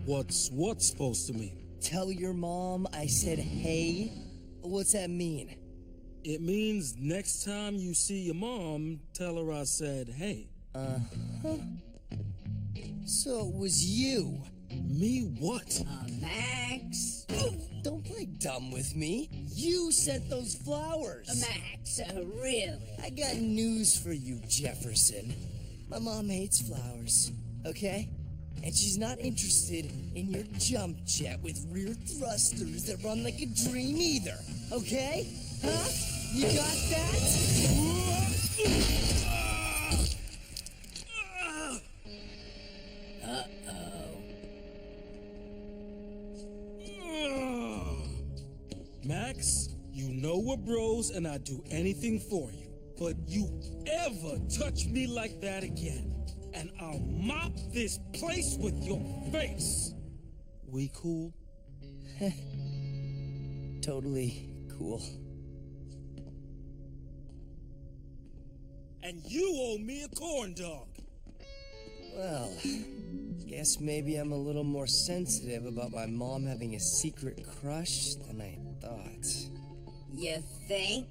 What's what supposed to mean? Tell your mom I said hey? What's that mean? It means next time you see your mom, tell her I said, hey. Uh-huh. So it was you. Me what? Max. Don't play dumb with me. You sent those flowers. Max, really? I got news for you, Jefferson. My mom hates flowers, okay? And she's not interested in your jump jet with rear thrusters that run like a dream either, okay? Huh? You got that? Max, you know we're bros and I'd do anything for you. But you ever touch me like that again, and I'll mop this place with your face. We cool? Totally cool. And you owe me a corn dog. Well, guess maybe I'm a little more sensitive about my mom having a secret crush than I thought. You think?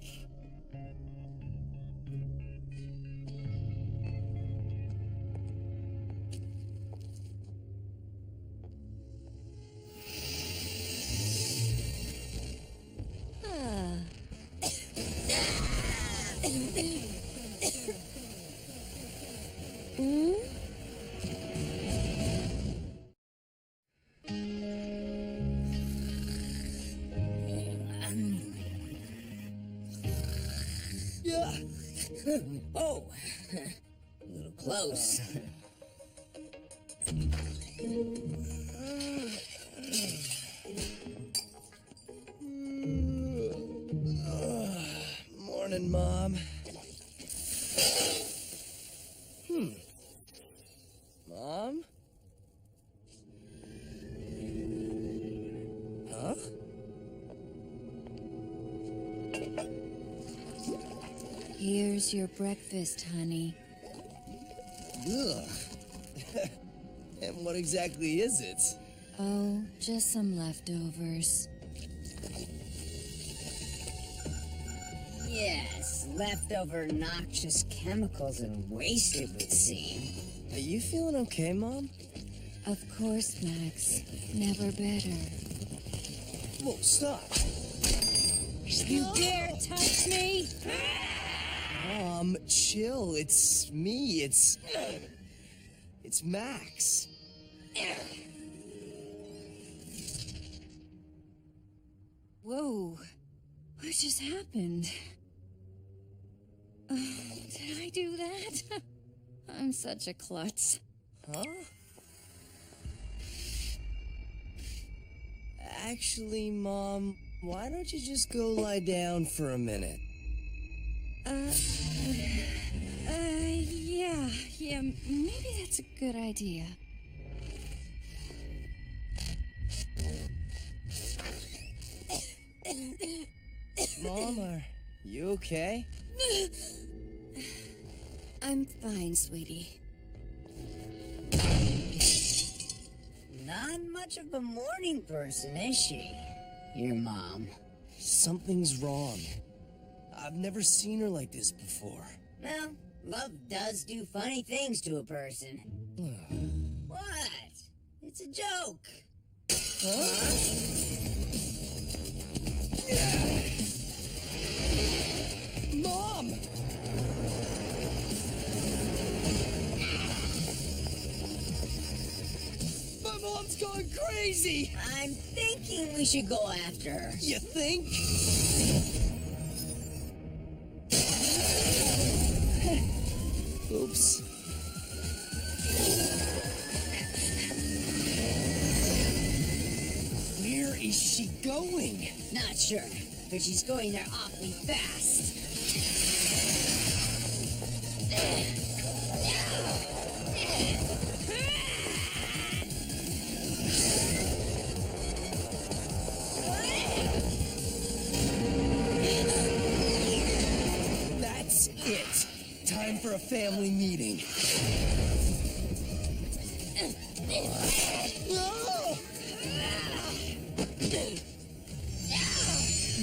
Oh, a little close. Morning, Mom. Mom? Huh? Here's your breakfast, honey. Ugh. And what exactly is it? Oh, just some leftovers. Yes, leftover noxious chemicals and waste, it would seem. Are you feeling okay, Mom? Of course, Max. Never better. Whoa, stop. You dare touch me? Mom, chill. It's me. It's Max. Whoa. What just happened? Did I do that? I'm such a klutz. Huh? Actually, Mom, why don't you just go lie down for a minute? Yeah, maybe that's a good idea. Mom, are you okay? I'm fine, sweetie. Not much of a morning person, is she? Your mom. Something's wrong. I've never seen her like this before. Well, love does do funny things to a person. What? It's a joke. Huh? Mom! My mom's going crazy! I'm thinking we should go after her. You think? Oops. Where is she going? Not sure, but she's going there awfully fast. That's it. Time for a family meeting.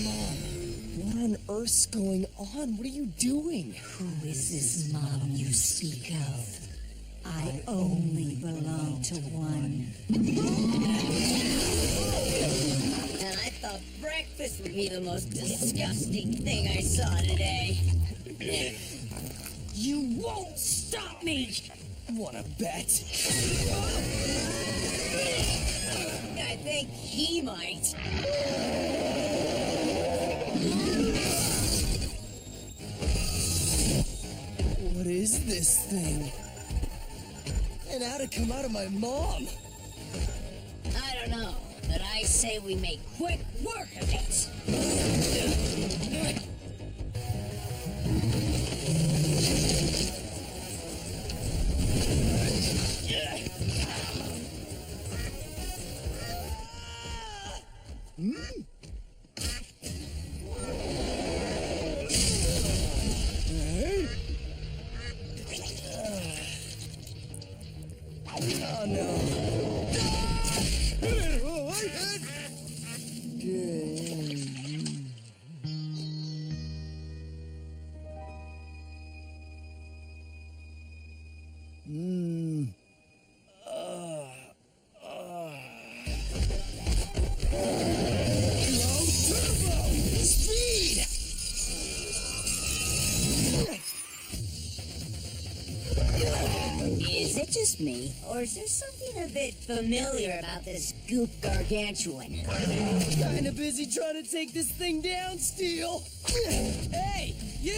Mom, What on earth's going on? What are you doing? Who is this mom you speak of? I only belong to one. And I thought breakfast would be the most disgusting thing I saw today. You won't stop me! Wanna bet? I think he might. What is this thing? And how'd it come out of my mom? I don't know, but I say we make quick work of it. Oh no. Is it just me, or is there something a bit familiar about this goop gargantuan? Kinda busy trying to take this thing down, Steel. Hey, you!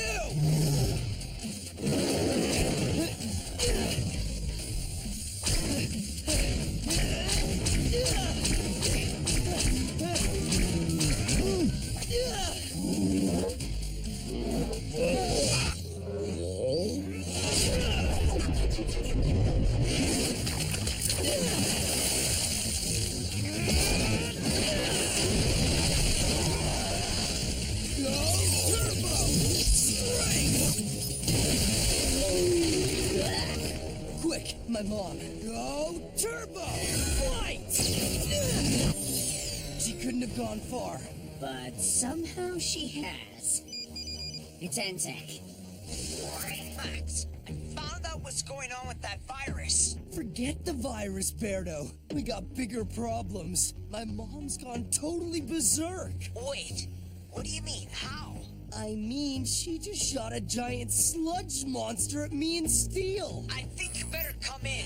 Quick, my mom. Go turbo! Fight! She couldn't have gone far. But somehow she has. It's Enzek. Max, I found out what's going on with that virus. Forget the virus, Berto. We got bigger problems. My mom's gone totally berserk. Wait, what do you mean? How? I mean, she just shot a giant sludge monster at me and Steel. I think you better come in.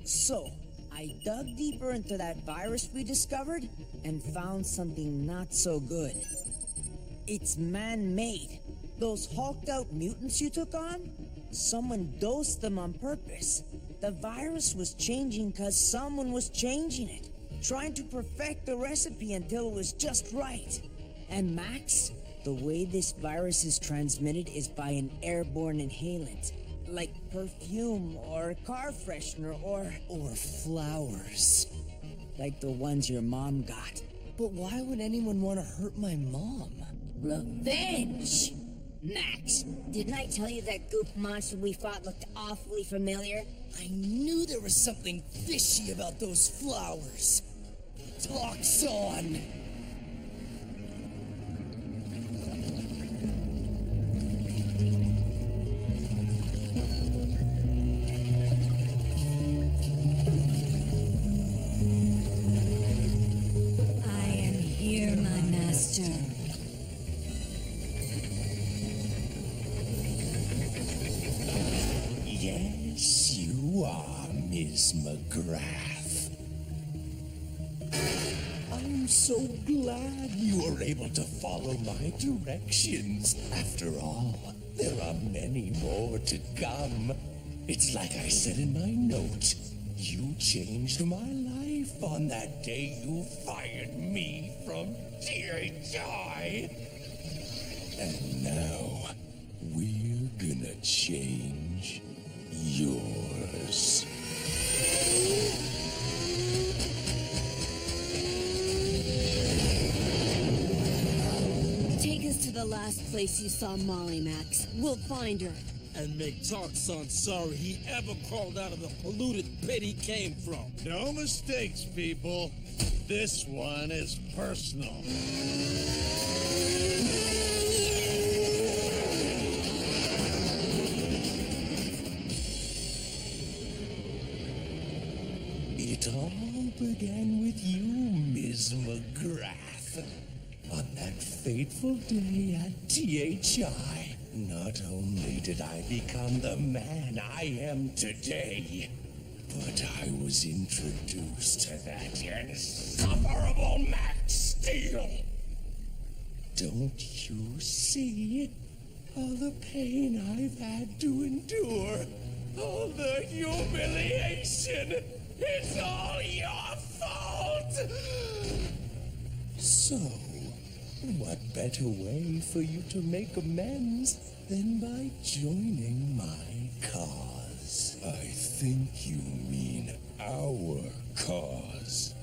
So, I dug deeper into that virus we discovered and found something not so good. It's man-made. Those hulked-out mutants you took on? Someone dosed them on purpose. The virus was changing because someone was changing it, trying to perfect the recipe until it was just right. And Max, the way this virus is transmitted is by an airborne inhalant. Like perfume or car freshener or flowers. Like the ones your mom got. But why would anyone want to hurt my mom? Revenge! Max, didn't I tell you that goop monster we fought looked awfully familiar? I knew there was something fishy about those flowers. Toxon! I am here, my master. Yes, you are, Miss McGrath. I'm so glad you were able to follow my directions. After all, there are many more to come. It's like I said in my note. You changed my life on that day you fired me from THI. And now, we're gonna change yours. Take us to the last place you saw Molly, Max. We'll find her. and make Toxon sorry he ever crawled out of the polluted pit he came from. No mistakes, people. This one is personal. It all began with you, Ms. McGrath. On that fateful day at THI, not only did I become the man I am today, but I was introduced to that insufferable Max Steel. Don't you see? All the pain I've had to endure, all the humiliation, it's all your fault! So, what better way for you to make amends than by joining my cause? I think you mean our cause,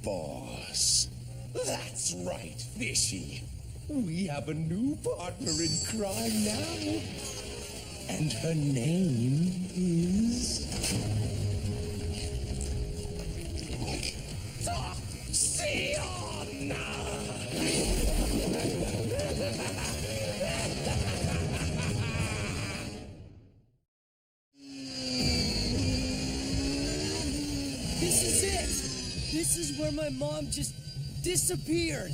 boss. That's right, Fishy. We have a new partner in crime now. And her name is... Toxiana! This is it! This is where my mom just disappeared.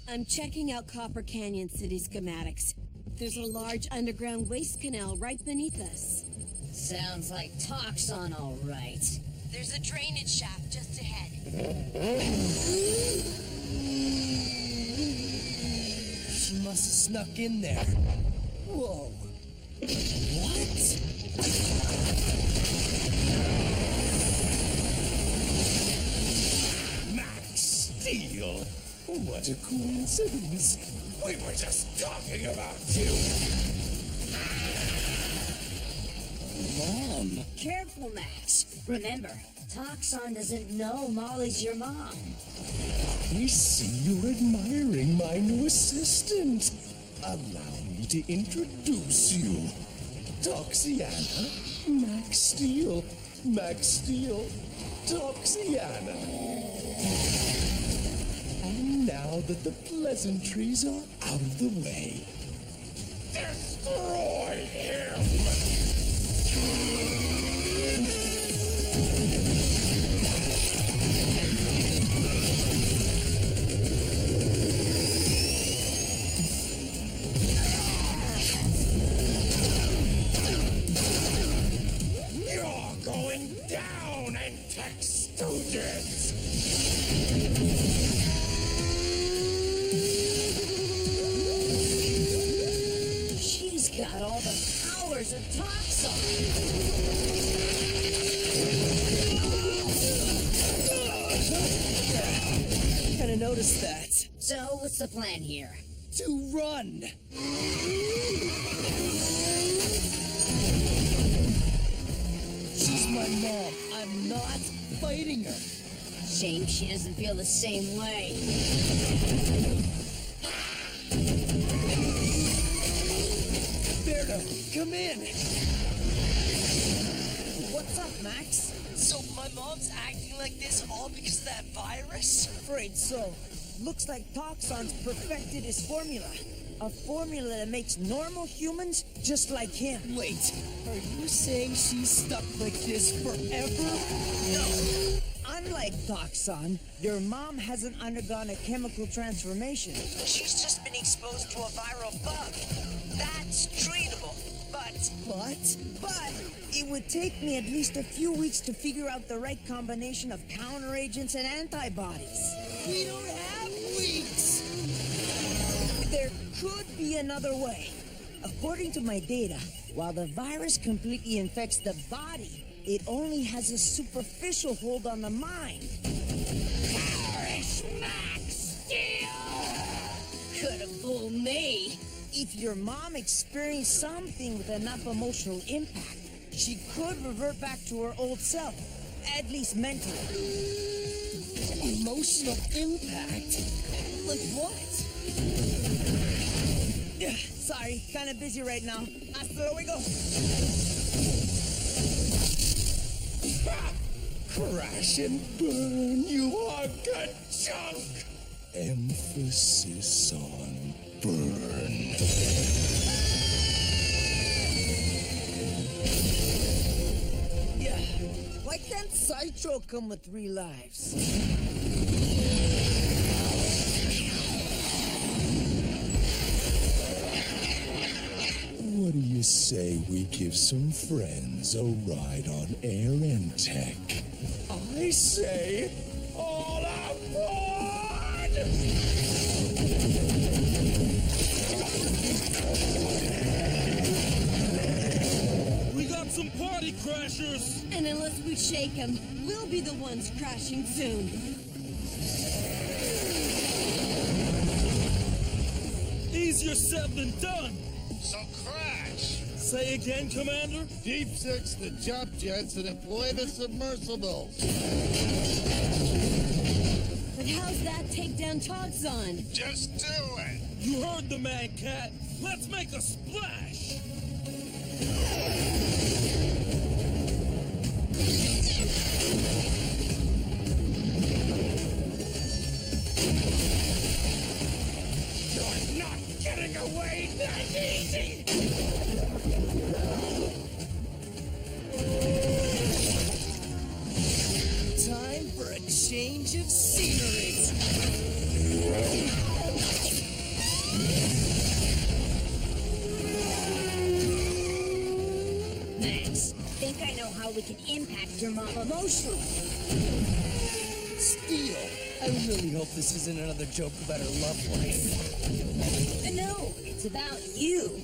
I'm checking out Copper Canyon City schematics. There's a large underground waste canal right beneath us. Sounds like Toxon, all right. There's a drainage shaft just ahead. She must have snuck in there. Whoa. What? Max Steel! What a coincidence! We were just talking about you! Mom! Careful, Max. Remember, Toxon doesn't know Molly's your mom. I see you're admiring my new assistant. Allow me to introduce you. Toxiana, Max Steel. Max Steel, Toxiana. And now that the pleasantries are out of the way, destroy him! You're going down, Antech Stooges! She's got all the powers of Toxon. Kinda noticed that. So, what's the plan here? To run! She's my mom. I'm not fighting her. Shame she doesn't feel the same way. Berta, come in! What's up, Max? So my mom's acting like this all because of that virus? Afraid so. Looks like Toxon's perfected his formula. A formula that makes normal humans just like him. Wait, are you saying she's stuck like this forever? No! Unlike Toxon, your mom hasn't undergone a chemical transformation. She's just been exposed to a viral bug. That's treatable, but it would take me at least a few weeks to figure out the right combination of counteragents and antibodies. We don't have weeks! There could be another way. According to my data, while the virus completely infects the body, it only has a superficial hold on the mind. Perish, Max Steel! Could have fooled me. If your mom experienced something with enough emotional impact, she could revert back to her old self, at least mentally. Emotional impact? Like what? Sorry, kinda busy right now. Hasta luego. Crash and burn, you good junk! Emphasis on burn. Yeah, why can't Citro come with 3 lives? What do you say we give some friends a ride on Air and Tech? I say, all aboard! We got some party crashers! And unless we shake them, we'll be the ones crashing soon. Easier said than done! So crash! Say again, Commander? Deep six the jump jets and employ the submersibles. But how's that take down Toxon? Just do it! You heard the man, Cat. Let's make a splash! You're not getting away that easy! Time for a change of scenery. Max, think I know how we can impact your mom emotionally. Steel, I really hope this isn't another joke about her love life. No, it's about you.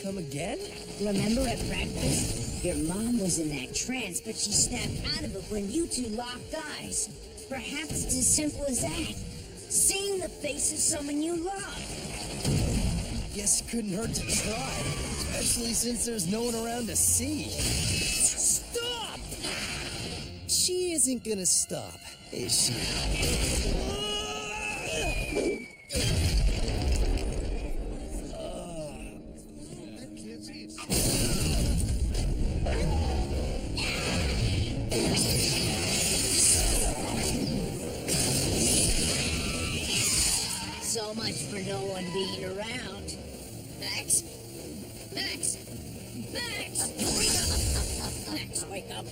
Come again? Remember at breakfast? Your mom was in that trance, but she snapped out of it when you two locked eyes. Perhaps it's as simple as that. Seeing the face of someone you love. Guess it couldn't hurt to try, especially since there's no one around to see. Stop! She isn't gonna stop, is she? So much for no one being around. Max? Max? Max! Max, wake up.